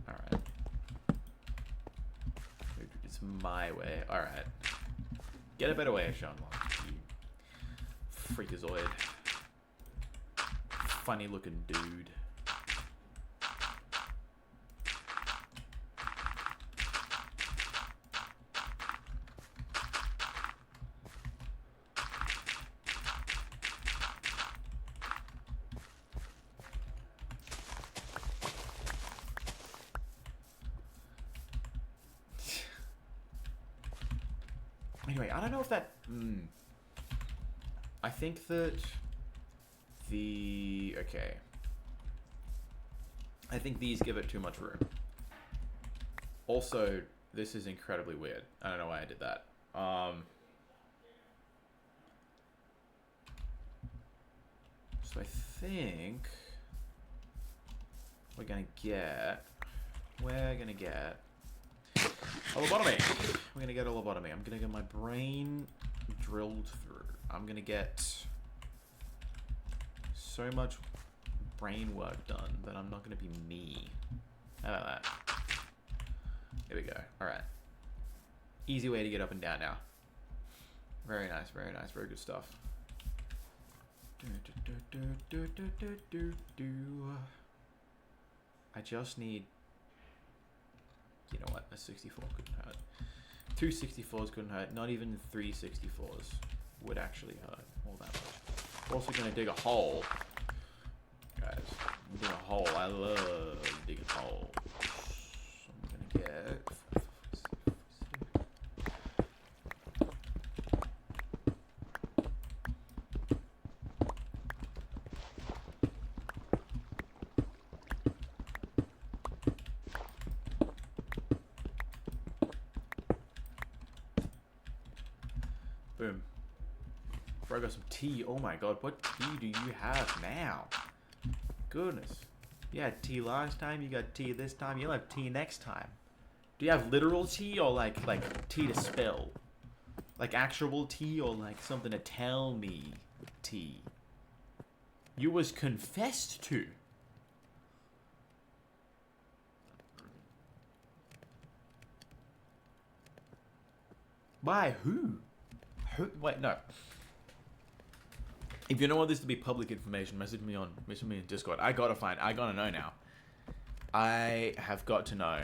Speaker 1: Alright. It's my way. Alright. Get a better way of showing love, you freakazoid. Funny looking dude. Anyway, I don't know if that... I think that the... Okay. I think these give it too much room. Also, this is incredibly weird. I don't know why I did that. So I think... We're gonna get a lobotomy. We're gonna get a lobotomy. I'm gonna get my brain drilled through. I'm gonna get so much brain work done that I'm not gonna be me. How about that? Here we go. Alright. Easy way to get up and down now. Very nice, very nice, very good stuff. I just need... You know what? A 64 couldn't hurt. 2 64s couldn't hurt. Not even 3 64s would actually hurt all that much. Also gonna dig a hole. Guys, dig a hole. I love digging holes. I'm gonna get... Boom. Bro, I got some tea. Oh my god, what tea do you have now? Goodness. You had tea last time, you got tea this time, you'll have tea next time. Do you have literal tea or like tea to spill? Like actual tea or like something to tell me tea? You was confessed to. By who? Wait, no. If you don't want this to be public information, message me in Discord. I gotta know now. I have got to know.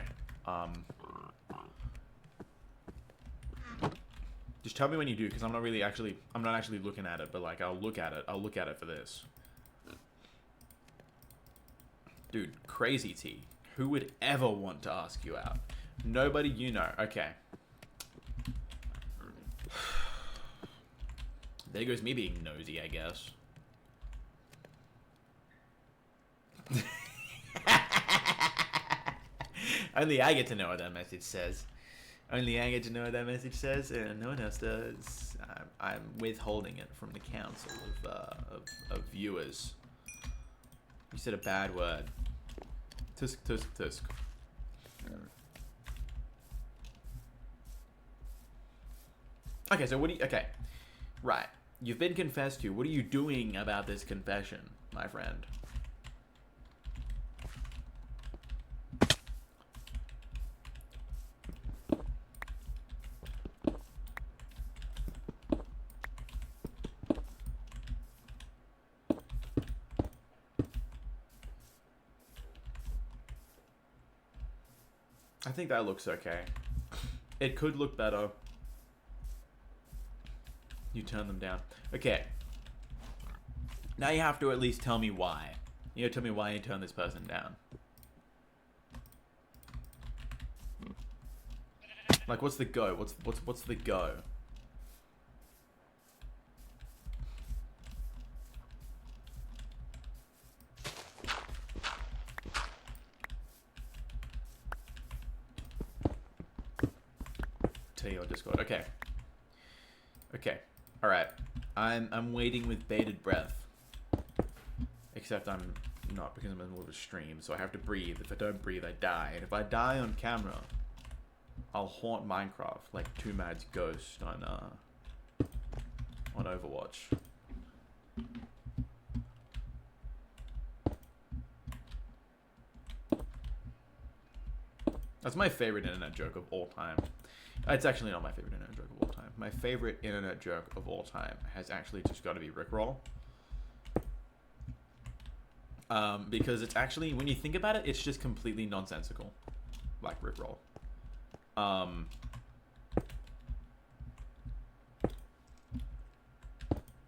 Speaker 1: Just tell me when you do, because I'm not actually looking at it, but like I'll look at it for this. Dude, crazy tea. Who would ever want to ask you out? Nobody you know. Okay. There goes me being nosy, I guess. Only I get to know what that message says. Only I get to know what that message says, and no one else does. I'm withholding it from the council of viewers. You said a bad word. Tusk, tusk, tusk. Okay, so what do you... Okay. Right. You've been confessed to. What are you doing about this confession, my friend? I think that looks okay. It could look better. You turn them down. Okay. Now you have to at least tell me why. You gotta tell me why you turn this person down. Like, what's the go? What's the go? Tell you on Discord. Okay. Okay. All right. I'm waiting with bated breath. Except I'm not, because I'm in the middle of a stream, so I have to breathe. If I don't breathe, I die. And if I die on camera, I'll haunt Minecraft like 2 Mad's ghost on Overwatch. That's my favorite internet joke of all time. It's actually not my favorite internet joke of all time. My favorite internet joke of all time has actually just got to be Rickroll. Because it's actually, when you think about it, it's just completely nonsensical. Like Rickroll.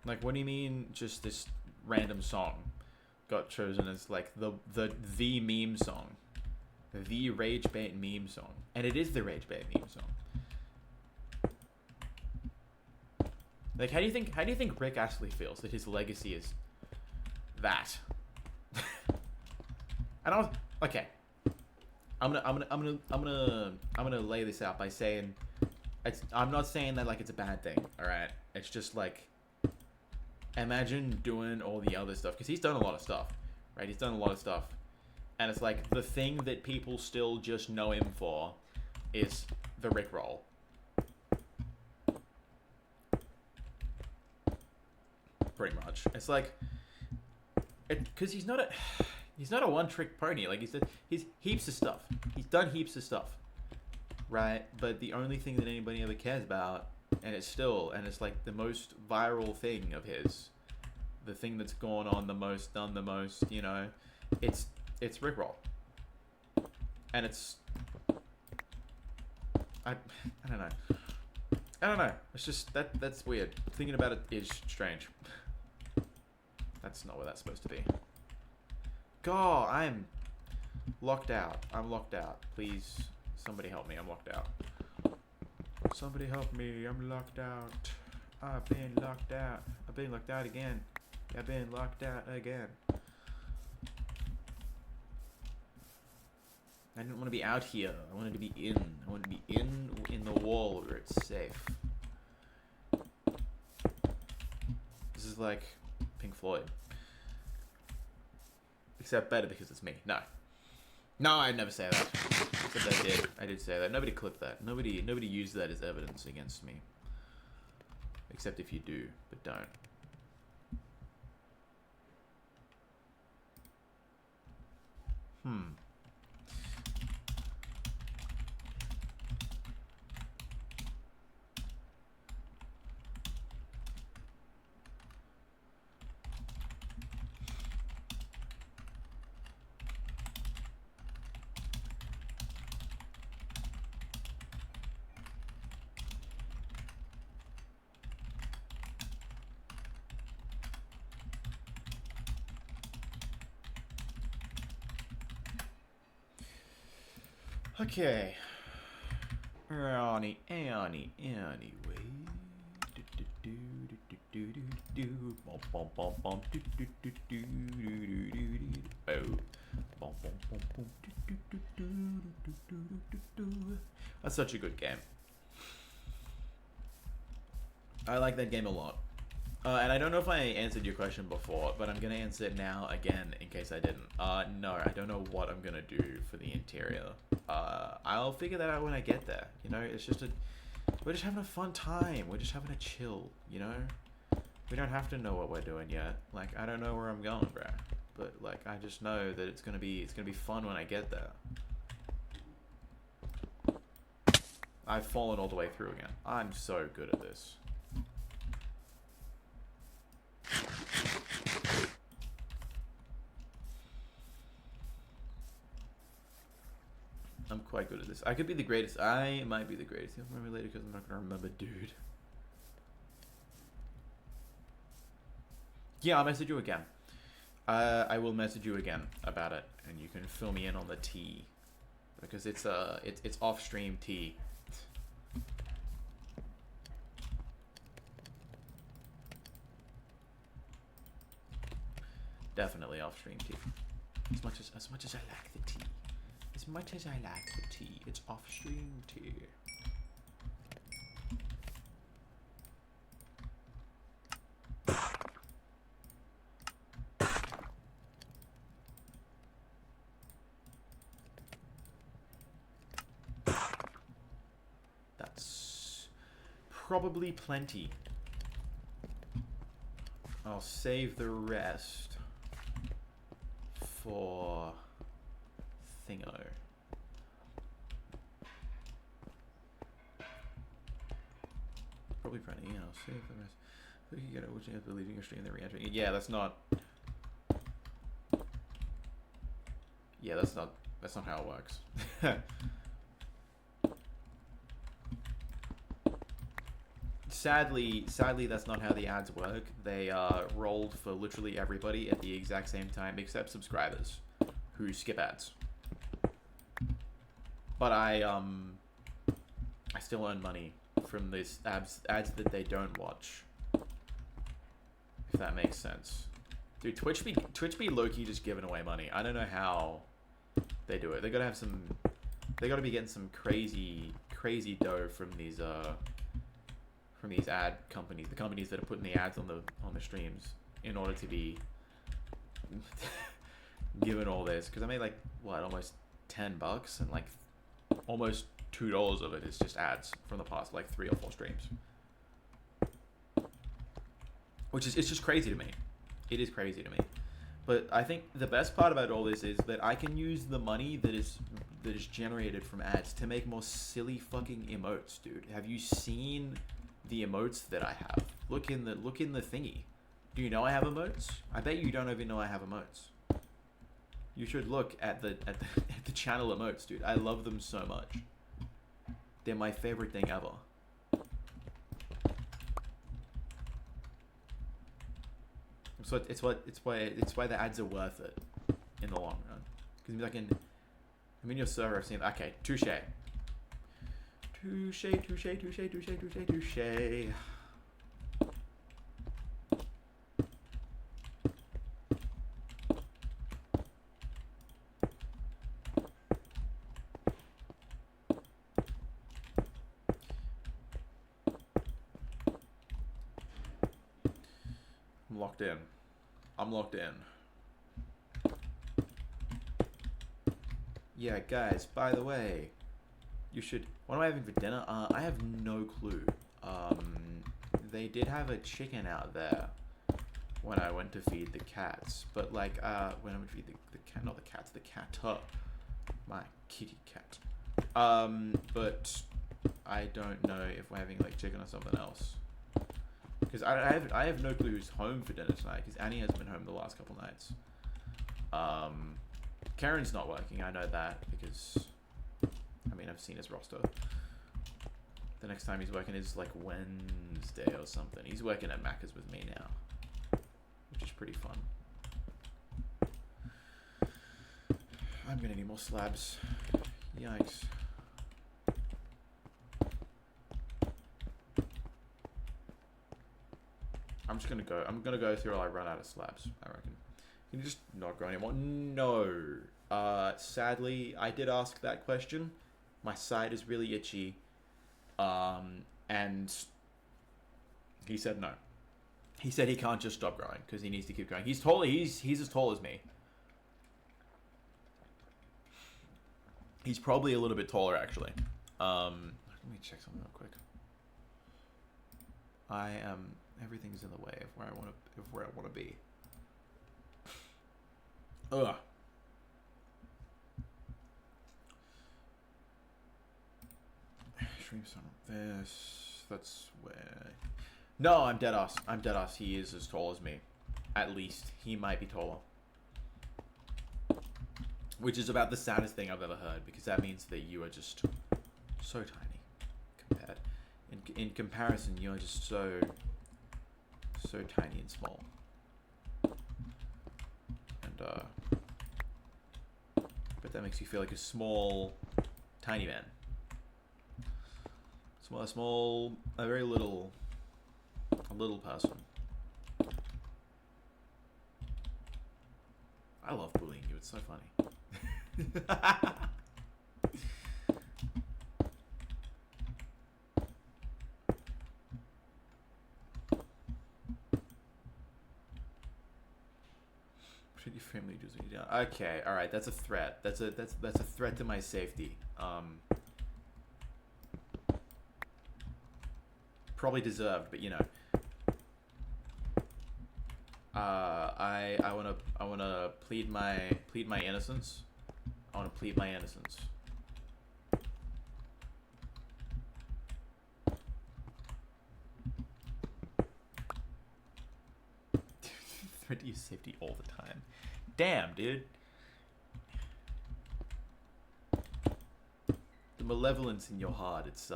Speaker 1: Like, what do you mean just this random song got chosen as like the meme song? The rage bait meme song. And it is the rage bait meme song. Like, how do you think Rick Astley feels that his legacy is that? And I was okay. I'm gonna lay this out by saying I'm not saying that like it's a bad thing, all right? It's just like, imagine doing all the other stuff, because he's done a lot of stuff, right? He's done a lot of stuff, and it's like the thing that people still just know him for is the Rickroll. Pretty much. It's like, because he's not a one-trick pony. Like, he's heaps of stuff. He's done heaps of stuff, right? But the only thing that anybody ever cares about, and it's like the most viral thing of his, the thing that's gone on the most, done the most, you know, it's Rickroll, and it's I don't know. It's just that's weird. Thinking about it is strange. That's not what that's supposed to be. God, I'm locked out. I'm locked out. Please, somebody help me. I'm locked out. Somebody help me. I'm locked out. I've been locked out. I've been locked out again. I've been locked out again. I didn't want to be out here. I wanted to be in. I wanted to be in the wall where it's safe. This is like Pink Floyd. Except better because it's me. No, I'd never say that. Except I did say that. Nobody clipped that. Nobody used that as evidence against me. Except if you do, but don't. Okay. Anyway. That's such a good game. I like that game a lot. And I don't know if I answered your question before, but I'm gonna answer it now again in case I didn't. No, I don't know what I'm gonna do for the interior. I'll figure that out when I get there. You know, it's just we're just having a fun time. We're just having a chill, you know? We don't have to know what we're doing yet. Like, I don't know where I'm going, bro. But like, I just know that it's gonna be fun when I get there. I've fallen all the way through again. I'm so good at this. I'm quite good at this. I could be the greatest. I might be the greatest. You'll remember later because I'm not gonna remember, dude. Yeah, I'll message you again. I will message you again about it, and you can fill me in on the tea, because it's off stream tea. Definitely off stream tea. As much as I like the tea. As much as I like the tea, it's off stream tea. That's probably plenty. I'll save the rest for thingo. Probably plenty. Yeah, I'll save the rest. So you can get it, which is leaving your stream and then re-entering. Yeah, that's not. Yeah, that's not how it works. Sadly, that's not how the ads work. They are rolled for literally everybody at the exact same time, except subscribers who skip ads. But I still earn money from these ads that they don't watch. If that makes sense, dude. Twitch be low-key just giving away money. I don't know how they do it. They gotta have some. They gotta be getting some crazy dough from these ad companies, the companies that are putting the ads on the streams, in order to be given all this. Because I made like what, almost $10, and like almost $2 of it is just ads from the past like 3 or 4 streams, which is, it's just crazy to me. It is crazy to me. But I think the best part about all this is that I can use the money that is generated from ads to make more silly fucking emotes, dude. Have you seen the emotes that I have? Look in the thingy. Do you know I have emotes? I bet you don't even know I have emotes. You should look at the channel emotes, dude. I love them so much. They're my favorite thing ever. So it's why the ads are worth it in the long run. Because I mean your server, I've seen. Okay, touche. I'm locked in. Yeah, guys, by the way, you should... What am I having for dinner? I have no clue. They did have a chicken out there when I went to feed the cats. But, like, when I went to feed the cat... Not the cats, the cat. My kitty cat. But I don't know if we're having, like, chicken or something else. Because I have no clue who's home for dinner tonight, because Annie hasn't been home the last couple nights. Karen's not working, I know that, because, I mean, I've seen his roster. The next time he's working is like Wednesday or something. He's working at Macca's with me now, which is pretty fun. I'm gonna need more slabs. Yikes. I'm gonna go through till I run out of slabs, I reckon. Can you just not grow anymore? No. Sadly, I did ask that question. My side is really itchy. And he said no. He said he can't just stop growing because he needs to keep growing. He's tall. He's as tall as me. He's probably a little bit taller, actually. Let me check something real quick. Everything's in the way of where I want to be. Ugh. Stream some of this. That's where. No, I'm dead ass. He is as tall as me. At least he might be taller. Which is about the saddest thing I've ever heard, because that means that you are just so tiny compared. In comparison, you're just so tiny and small. And but that makes you feel like a small, tiny man. A very little person. I love bullying you. It's so funny. Should your family do something? Okay, all right. That's a threat. That's a threat to my safety. Probably deserved, but you know. I wanna plead my innocence. I wanna plead my innocence. Threat to your safety all the time. Damn, dude. The malevolence in your heart, it's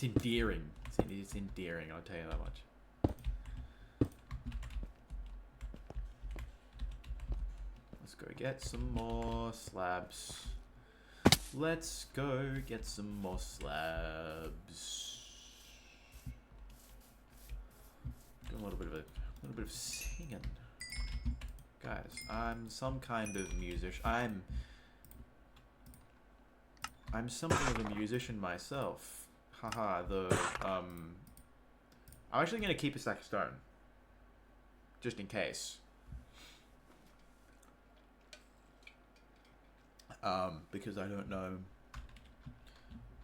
Speaker 1: endearing. It's endearing, I'll tell you that much. Let's go get some more slabs. Let's go get some more slabs. Do a little bit of singing. Guys, I'm some kind of musician. I'm something of a musician myself. Haha, I'm actually gonna keep a stack of stone. Just in case. Because I don't know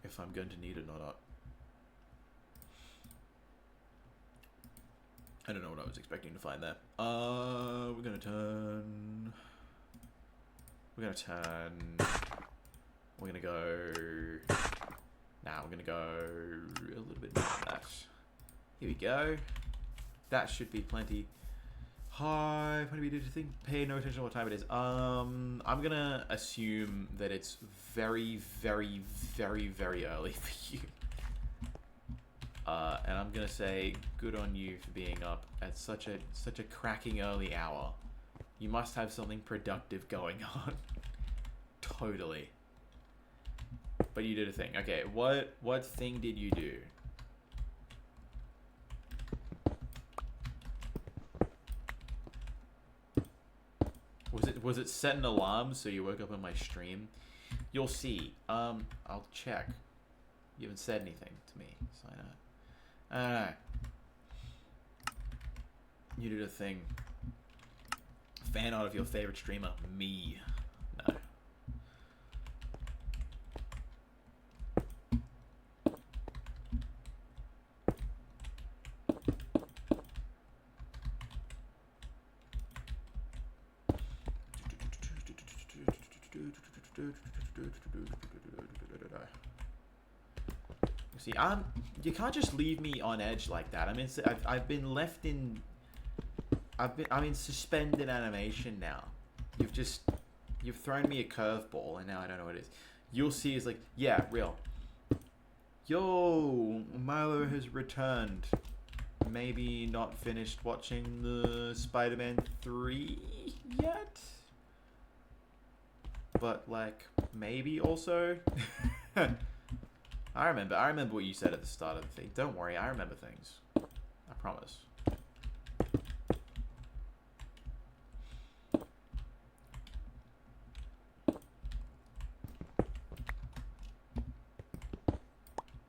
Speaker 1: if I'm going to need it or not. I don't know what I was expecting to find there. We're gonna turn. We're gonna go. Now we're gonna go a little bit more than that. Here we go. That should be plenty. Hi, what do we do to think? Pay no attention to what time it is. I'm gonna assume that it's very, very, very, very early for you. And I'm gonna say good on you for being up at such a cracking early hour. You must have something productive going on. Totally. But you did a thing. Okay, what thing did you do? Was it set an alarm so you woke up on my stream? You'll see. I'll check. You haven't said anything to me, so I know. I don't know. You did a thing. Fan art of your favorite streamer, me. No. See, you can't just leave me on edge like that. I mean, I've been left in. I'm in suspended animation now. You've thrown me a curveball, and now I don't know what it is. You'll see is like, yeah, real. Yo, Milo has returned. Maybe not finished watching the Spider-Man 3 yet, but like maybe also. I remember what you said at the start of the thing. Don't worry, I remember things. I promise.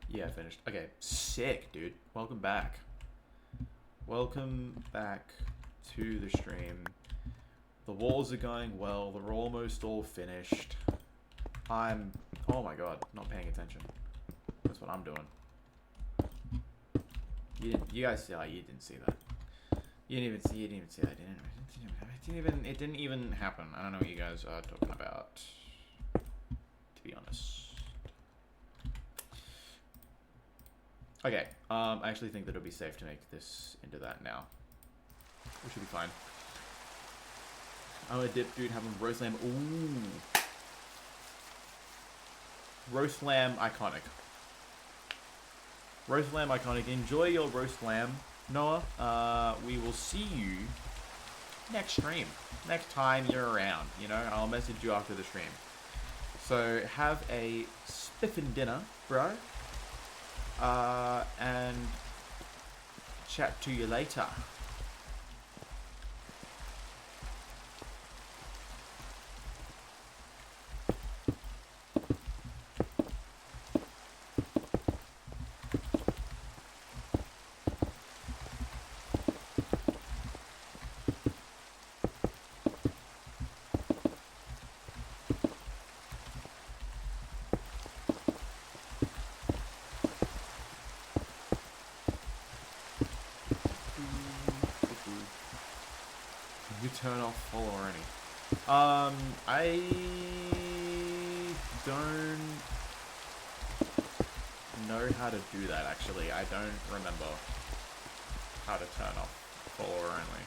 Speaker 1: Yeah, finished. Okay, sick, dude. Welcome back. Welcome back to the stream. The walls are going well. They're almost all finished. Oh my god, not paying attention. That's what I'm doing. You guys see? Oh, you didn't see that. You didn't even see that. It didn't even happen. I don't know what you guys are talking about, to be honest. Okay. I actually think that it'll be safe to make this into that now. We should be fine. I'm a dip dude having roast lamb. Ooh. Roast lamb iconic. Roast lamb iconic. Enjoy your roast lamb, Noah. We will see you next stream. Next time you're around, you know, I'll message you after the stream. So have a spiffin dinner, bro. And chat to you later. Turn off follow already. I don't know how to do that actually. I don't remember how to turn off follower only.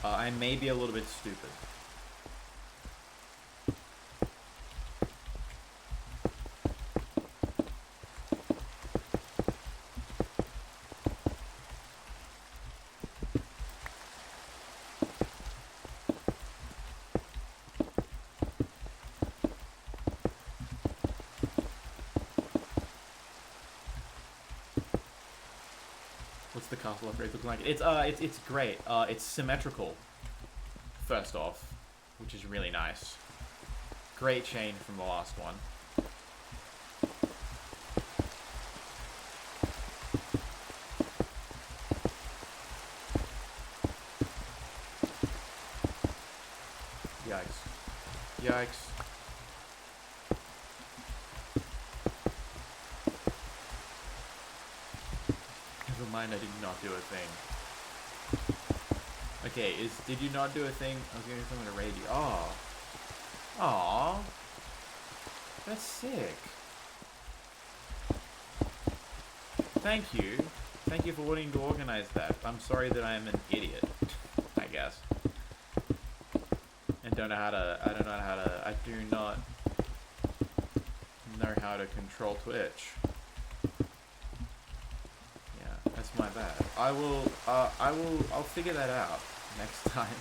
Speaker 1: I may be a little bit stupid. Castle upgrade looking like it's great. It's symmetrical. First off, which is really nice. Great change from the last one. Yikes! Yikes! I did not do a thing. Okay, did you not do a thing? I was going to someone to raid you. Oh. Aw. That's sick. Thank you. Thank you for wanting to organize that. I'm sorry that I am an idiot, I guess. And I do not know how to control Twitch. My bad. I'll figure that out next time.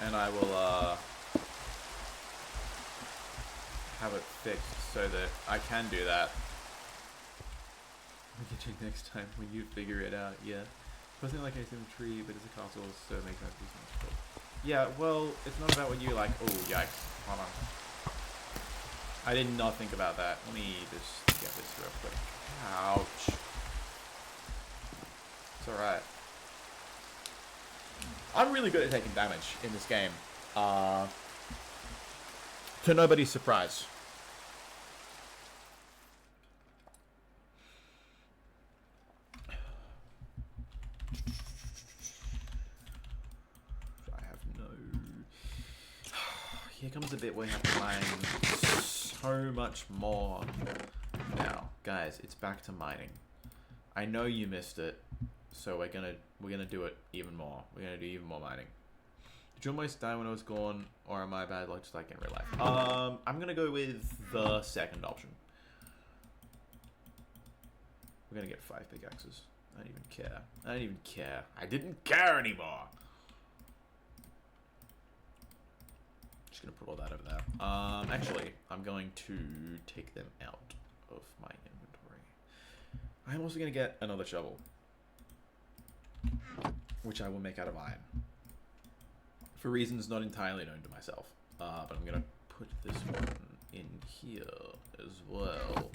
Speaker 1: And I will, have it fixed so that I can do that. We can check next time when you figure it out, yeah. Wasn't like anything in the tree, but it's a castle, so it makes sense to be cool. Yeah, well, it's not about what you like. Oh, yikes. Hold on. I did not think about that. Let me just get this real quick. Ouch. It's alright. I'm really good at taking damage in this game. To nobody's surprise. I have no... Here comes a bit where you have to mine so much more. Now, guys, it's back to mining. I know you missed it, so we're gonna do it even more. We're gonna do even more mining. Did you almost die when I was gone, or am I bad luck just like in real life? I'm gonna go with the second option. We're gonna get 5 pickaxes. I don't even care. I don't even care. I didn't care anymore. Just gonna put all that over there. Actually, I'm going to take them out of my inventory. I'm also going to get another shovel, which I will make out of iron for reasons not entirely known to myself, but I'm going to put this one in here as well.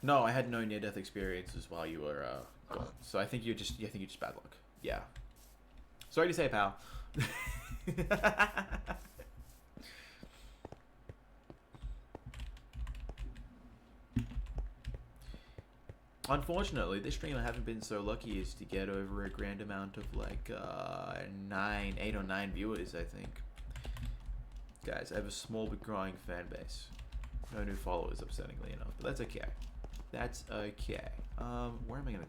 Speaker 1: No, I had no near-death experiences while you were gone, so I think you're just bad luck. Yeah, sorry to say, pal. Unfortunately, this stream I haven't been so lucky as to get over a grand amount of like 8 or 9 viewers, I think. Guys, I have a small but growing fan base. No new followers, upsettingly enough, but that's okay. That's okay. Where am I gonna...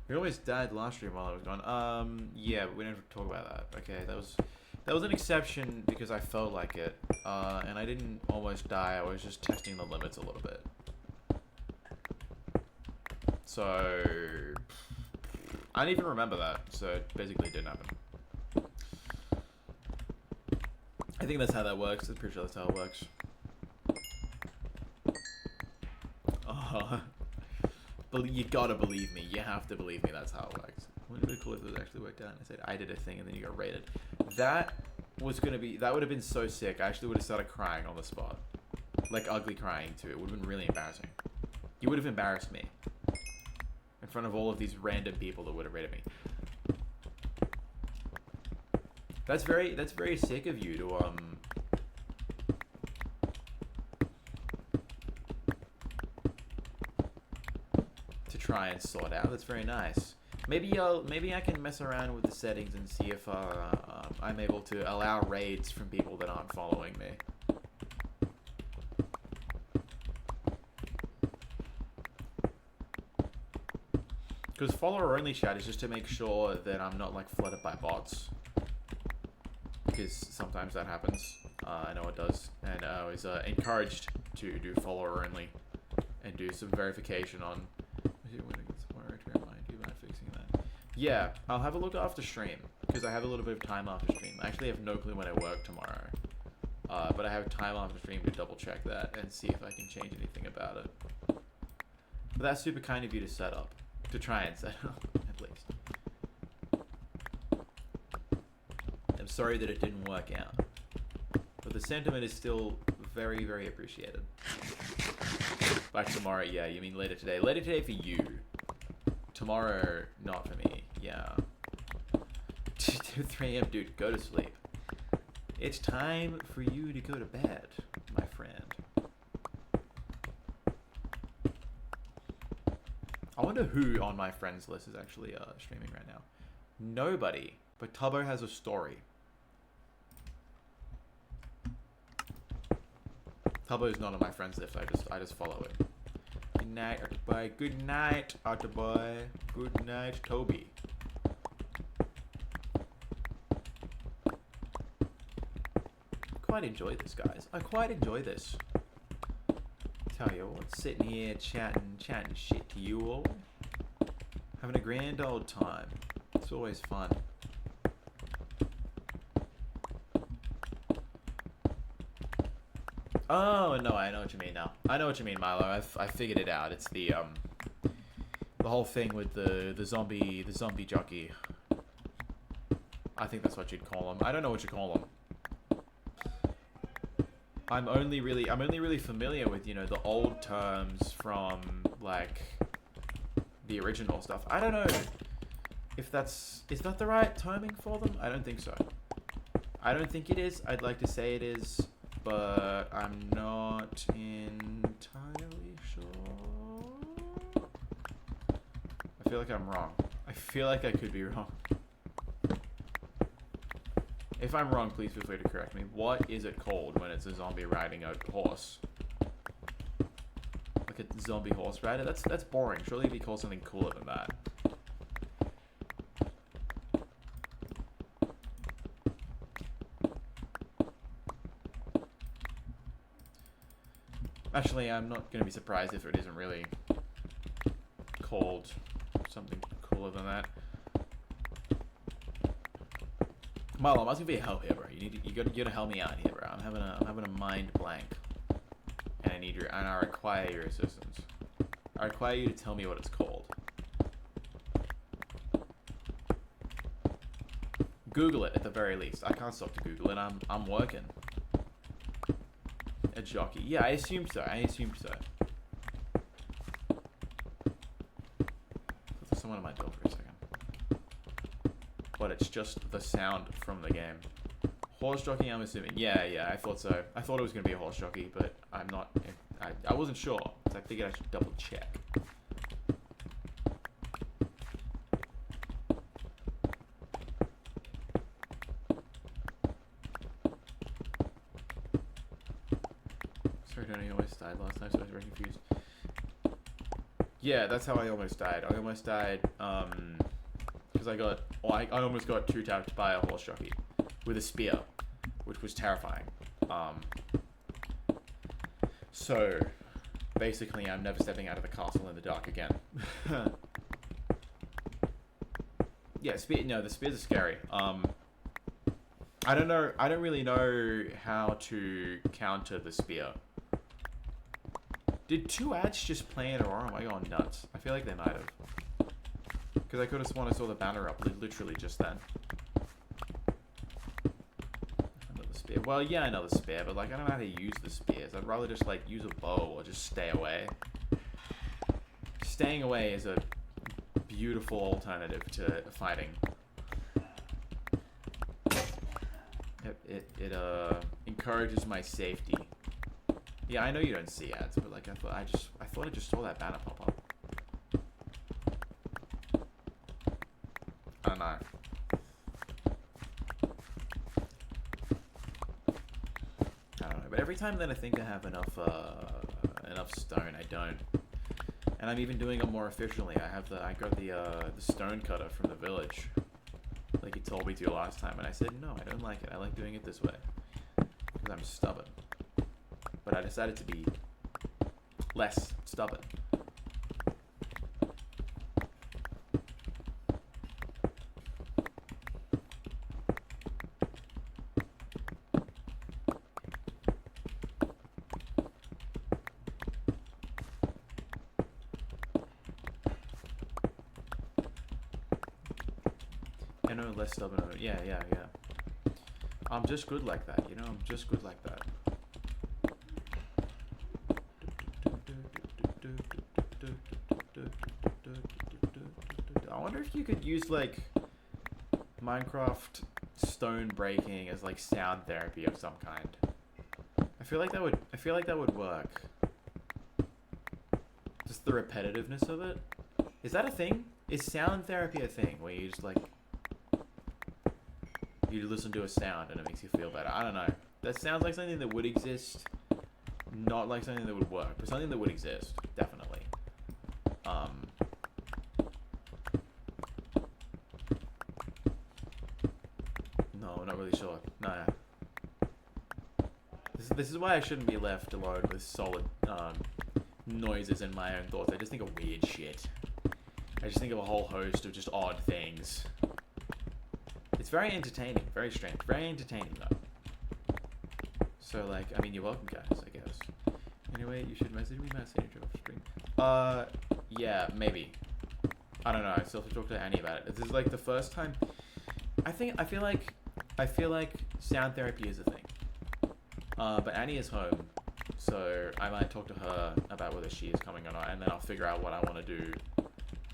Speaker 1: We almost died last stream while I was gone. Yeah, but we don't have to talk about that. Okay, that was an exception because I felt like it. And I didn't almost die. I was just testing the limits a little bit. So I didn't even remember that. So it basically didn't happen. I think that's how that works. I'm pretty sure that's how it works. You gotta believe me. You have to believe me. That's how it works. Wouldn't it be cool if it actually worked out? And I said I did a thing, and then you got rated. That would have been so sick. I actually would have started crying on the spot, like ugly crying too. It would have been really embarrassing. You would have embarrassed me in front of all of these random people that would have rated me. That's very sick of you to try and sort out. That's very nice. Maybe I can mess around with the settings and see if I'm able to allow raids from people that aren't following me. Because follower only chat is just to make sure that I'm not like flooded by bots. Because sometimes that happens. I know it does. And I was encouraged to do follower only and do some verification on. Yeah, I'll have a look after stream because I have a little bit of time after stream. I actually have no clue when I work tomorrow, but I have time after stream to double check that and see if I can change anything about it. But that's super kind of you to set up, to try and set up at least. I'm sorry that it didn't work out, but the sentiment is still very, very appreciated. By tomorrow, yeah, you mean later today. Later today for you. Tomorrow, not for me. Yeah. 3 a.m. Dude, go to sleep. It's time for you to go to bed, my friend. I wonder who on my friends list is actually streaming right now. Nobody. But Tubbo has a story. Tubbo is not on my friends list. I just follow it. Good night, Otterboy. Good night, Otterboy. Good night, Toby. Quite enjoy this, guys. I quite enjoy this. Tell you what, sitting here chatting shit to you all. Having a grand old time. It's always fun. Oh no, I know what you mean now. I know what you mean, Milo. I figured it out. It's the whole thing with the zombie jockey. I think that's what you'd call him. I don't know what you call him. I'm only really familiar with, you know, the old terms from like the original stuff. I don't know if is that the right timing for them? I don't think so. I don't think it is. I'd like to say it is, but I'm not entirely sure. I feel like I'm wrong. I feel like I could be wrong. If I'm wrong, please feel free to correct me. What is it called when it's a zombie riding a horse? Like a zombie horse rider? That's boring. Surely it'd be called something cooler than that. Actually, I'm not going to be surprised if it isn't really called something cooler than that. Marlo, I'm asking for your help here, bro. You gotta help me out here, bro. I'm having a mind blank, and I require your assistance. I require you to tell me what it's called. Google it at the very least. I can't stop to Google it. I'm working. A jockey. Yeah, I assumed so. Put someone on my door for a second. But it's just the sound from the game. Horse jockey, I'm assuming. Yeah, I thought so. I thought it was going to be a horse jockey, but I'm not. I wasn't sure. So I figured I should double check. Sorry, Tony, I always died last time, so I was very confused. Yeah, that's how I almost died. I almost died, because I almost got two-tapped by a horse jockey with a spear, which was terrifying. So, basically, I'm never stepping out of the castle in the dark again. Yeah, the spears are scary. I don't know, I don't really know how to counter the spear. Did two ads just play in or am I going nuts? I feel like they might have. Because I could have sworn I saw the banner up literally just then. Another spear. Well, yeah, another spear, but like I don't know how to use the spears. I'd rather just like use a bow or just stay away. Staying away is a beautiful alternative to fighting. It encourages my safety. Yeah, I know you don't see ads, but like I thought I just saw that banner pop up. I don't know. But every time that I think I have enough stone, I don't. And I'm even doing it more efficiently. I got the stone cutter from the village, like you told me to last time, and I said no, I don't like it. I like doing it this way because I'm stubborn. But I decided to be less stubborn. I know, less stubborn. Yeah. I'm just good like that, you know? I'm just good like that. I wonder if you could use like Minecraft stone breaking as like sound therapy of some kind. I feel like that would work. Just the repetitiveness of it. Is that a thing? Is sound therapy a thing where you just like you listen to a sound and it makes you feel better? I don't know. That sounds like something that would exist, not like something that would work, but something that would exist, definitely. No, I'm not really sure. No. This is why I shouldn't be left alone with solid noises in my own thoughts. I just think of weird shit. I just think of a whole host of just odd things. It's very entertaining, very strange, very entertaining though. So like, I mean, you're welcome, guys, I guess. Anyway, you should message me off stream. Yeah, maybe. I don't know. I still have to talk to Annie about it. This is like the first time. I feel like sound therapy is a thing. But Annie is home, so I might talk to her about whether she is coming or not, and then I'll figure out what I want to do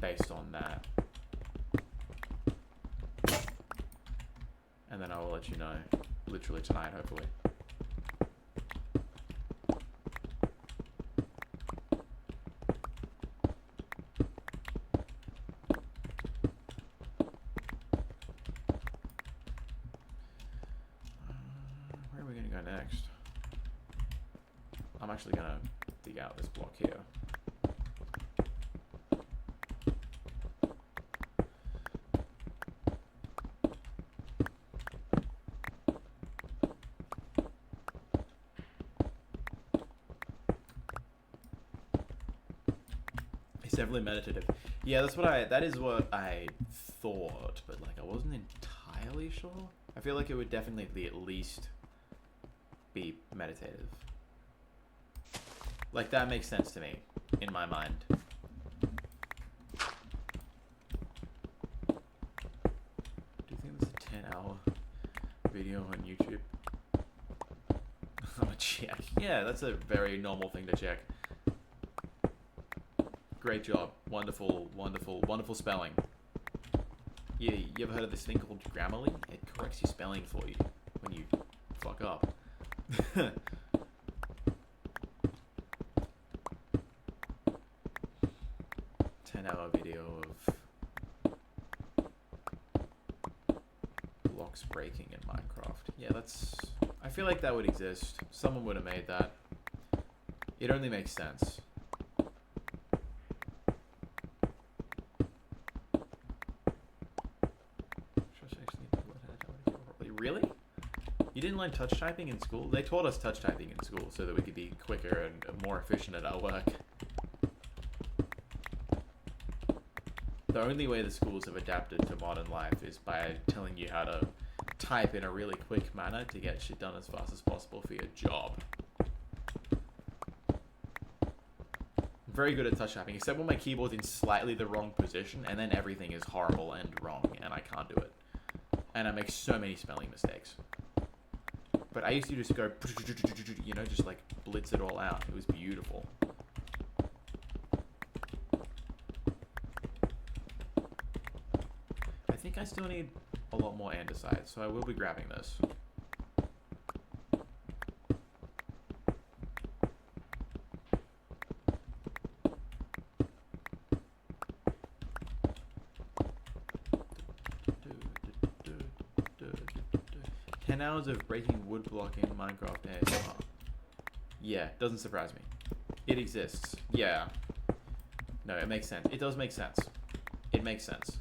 Speaker 1: based on that. And then I will let you know, literally tonight, hopefully. Where are we going to go next? I'm actually going to dig out this block here. It's definitely meditative. Yeah, that is what I thought, but like I wasn't entirely sure. I feel like it would definitely at least be meditative. Like that makes sense to me in my mind. Do you think there's a 10-hour video on YouTube? I'm a check. Yeah, that's a very normal thing to check. Great job. Wonderful, wonderful, wonderful spelling. Yeah, you ever heard of this thing called Grammarly? It corrects your spelling for you when you fuck up. 10-hour video of blocks breaking in Minecraft. Yeah, that's... I feel like that would exist. Someone would have made that. It only makes sense. learn touch typing in school? They taught us touch typing in school so that we could be quicker and more efficient at our work. The only way the schools have adapted to modern life is by telling you how to type in a really quick manner to get shit done as fast as possible for your job. I'm very good at touch typing, except when my keyboard's in slightly the wrong position, and then everything is horrible and wrong, and I can't do it. And I make so many spelling mistakes. But I used to just go, you know, just like blitz it all out. It was beautiful. I think I still need a lot more andesite, so I will be grabbing this. Hours of breaking wood block in Minecraft ASMR. Yeah, doesn't surprise me. It exists. Yeah. No, it makes sense. It does make sense. It makes sense.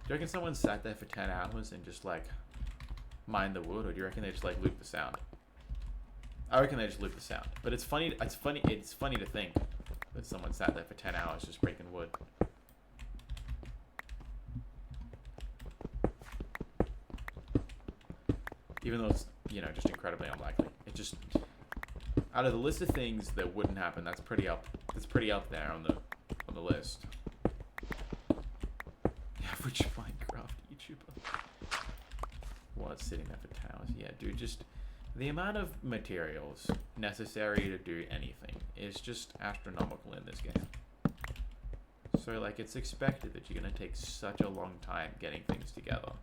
Speaker 1: Do you reckon someone sat there for 10 hours and just like mined the wood, or do you reckon they just like loop the sound? I reckon they just loop the sound. But it's funny to think that someone sat there for 10 hours just breaking wood. Even though it's, you know, just incredibly unlikely. It just, out of the list of things that wouldn't happen, that's pretty up there on the list. Average Minecraft YouTuber. What, sitting there for 10 hours? Yeah, dude, just the amount of materials necessary to do anything is just astronomical in this game. So, like, it's expected that you're going to take such a long time getting things together.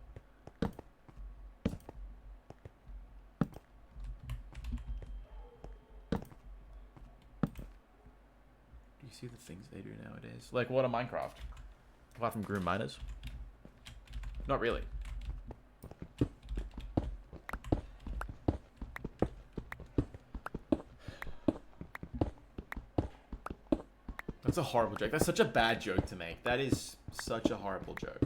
Speaker 1: Do you see the things they do nowadays? Like, what a Minecraft? Apart from Groom Miners? Not really. That's a horrible joke. That's such a bad joke to make. That is such a horrible joke.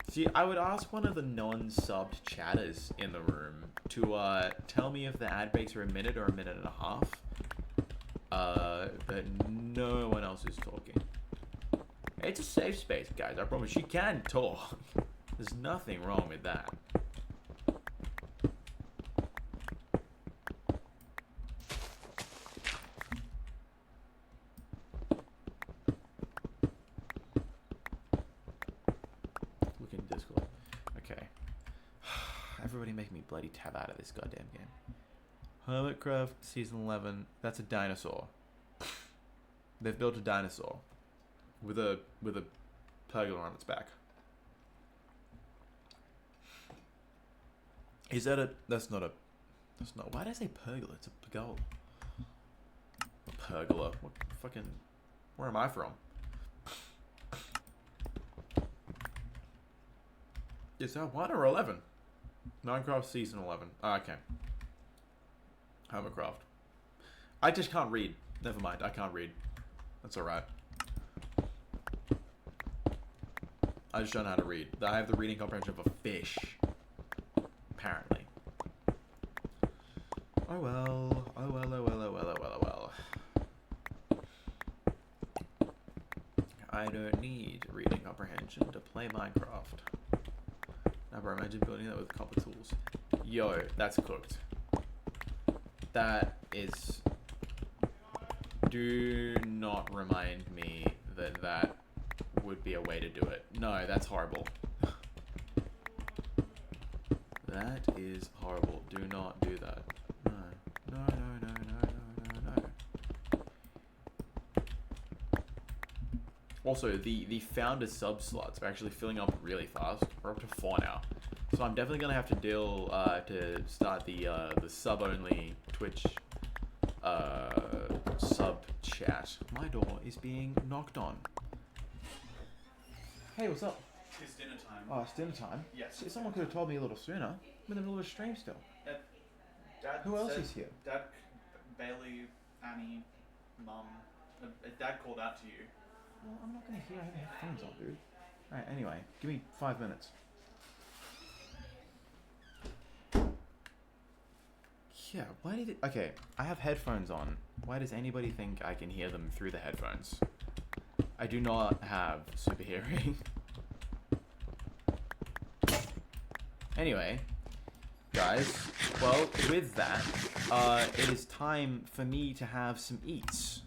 Speaker 1: See, I would ask one of the non-subbed chatters in the room to tell me if the ad breaks are a minute or a minute and a half. But no one else is talking. It's a safe space, guys. I promise you can talk. There's nothing wrong with that. Bloody tab out of this goddamn game. Hermitcraft Season 11. That's a dinosaur. They've built a dinosaur with a pergola on its back. Is that a? That's not. Why did I say pergola? It's a pergola. Pergola. What fucking? Where am I from? Is that 1 or 11? Minecraft Season 11. Oh, okay. Hermitcraft. I just can't read. Never mind. I can't read. That's alright. I just don't know how to read. I have the reading comprehension of a fish. Apparently. Oh well. Oh well, oh well, oh well, oh well, oh well. I don't need reading comprehension to play Minecraft. Never imagine building that with copper tools. Yo, that's cooked. That is... Do not remind me that that would be a way to do it. No, that's horrible. That is horrible. Do not do that. No. No, no, no, no, no, no, no. Also, the founder sub slots are actually filling up really fast. We're up to 4 now. So I'm definitely going to have to deal to start the sub-only Twitch sub chat. My door is being knocked on. Hey, what's up?
Speaker 3: It's dinner time.
Speaker 1: Oh, it's dinner time?
Speaker 3: Yes.
Speaker 1: See, someone could have told me a little sooner. I'm in the middle of a stream still.
Speaker 3: Dad
Speaker 1: Who else
Speaker 3: said-
Speaker 1: is here?
Speaker 3: Dad, Bailey, Annie, Mum. Dad called out to you.
Speaker 1: Well, I'm not gonna hear. I have headphones on, dude. Alright, anyway, give me 5 minutes. Yeah, why did it... Okay, I have headphones on. Why does anybody think I can hear them through the headphones? I do not have super hearing. Anyway, guys, well, with that, it is time for me to have some eats.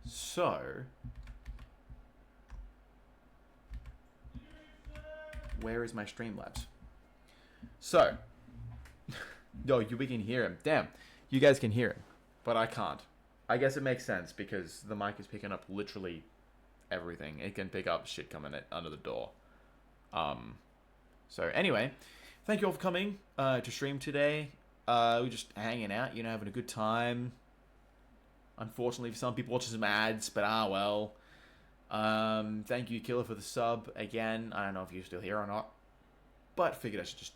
Speaker 1: So... Where is my Streamlabs? So... Yo, we can hear him. Damn, you guys can hear him, but I can't. I guess it makes sense because the mic is picking up literally everything. It can pick up shit coming under the door. So anyway, thank you all for coming to stream today. We're just hanging out, you know, having a good time. Unfortunately, for some people watching some ads, but well. Thank you, Killer, for the sub again. I don't know if you're still here or not, but figured I should just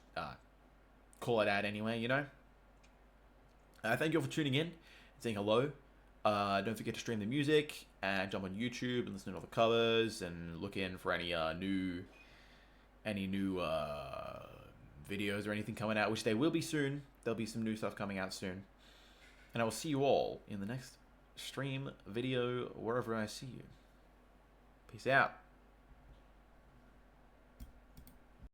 Speaker 1: call it out anyway, you know. Thank you all for tuning in and saying hello. Don't forget to stream the music and jump on YouTube and listen to all the covers and look in for any new videos or anything coming out, which they will be soon. There'll be some new stuff coming out soon. And I will see you all in the next stream, video, wherever I see you. Peace out.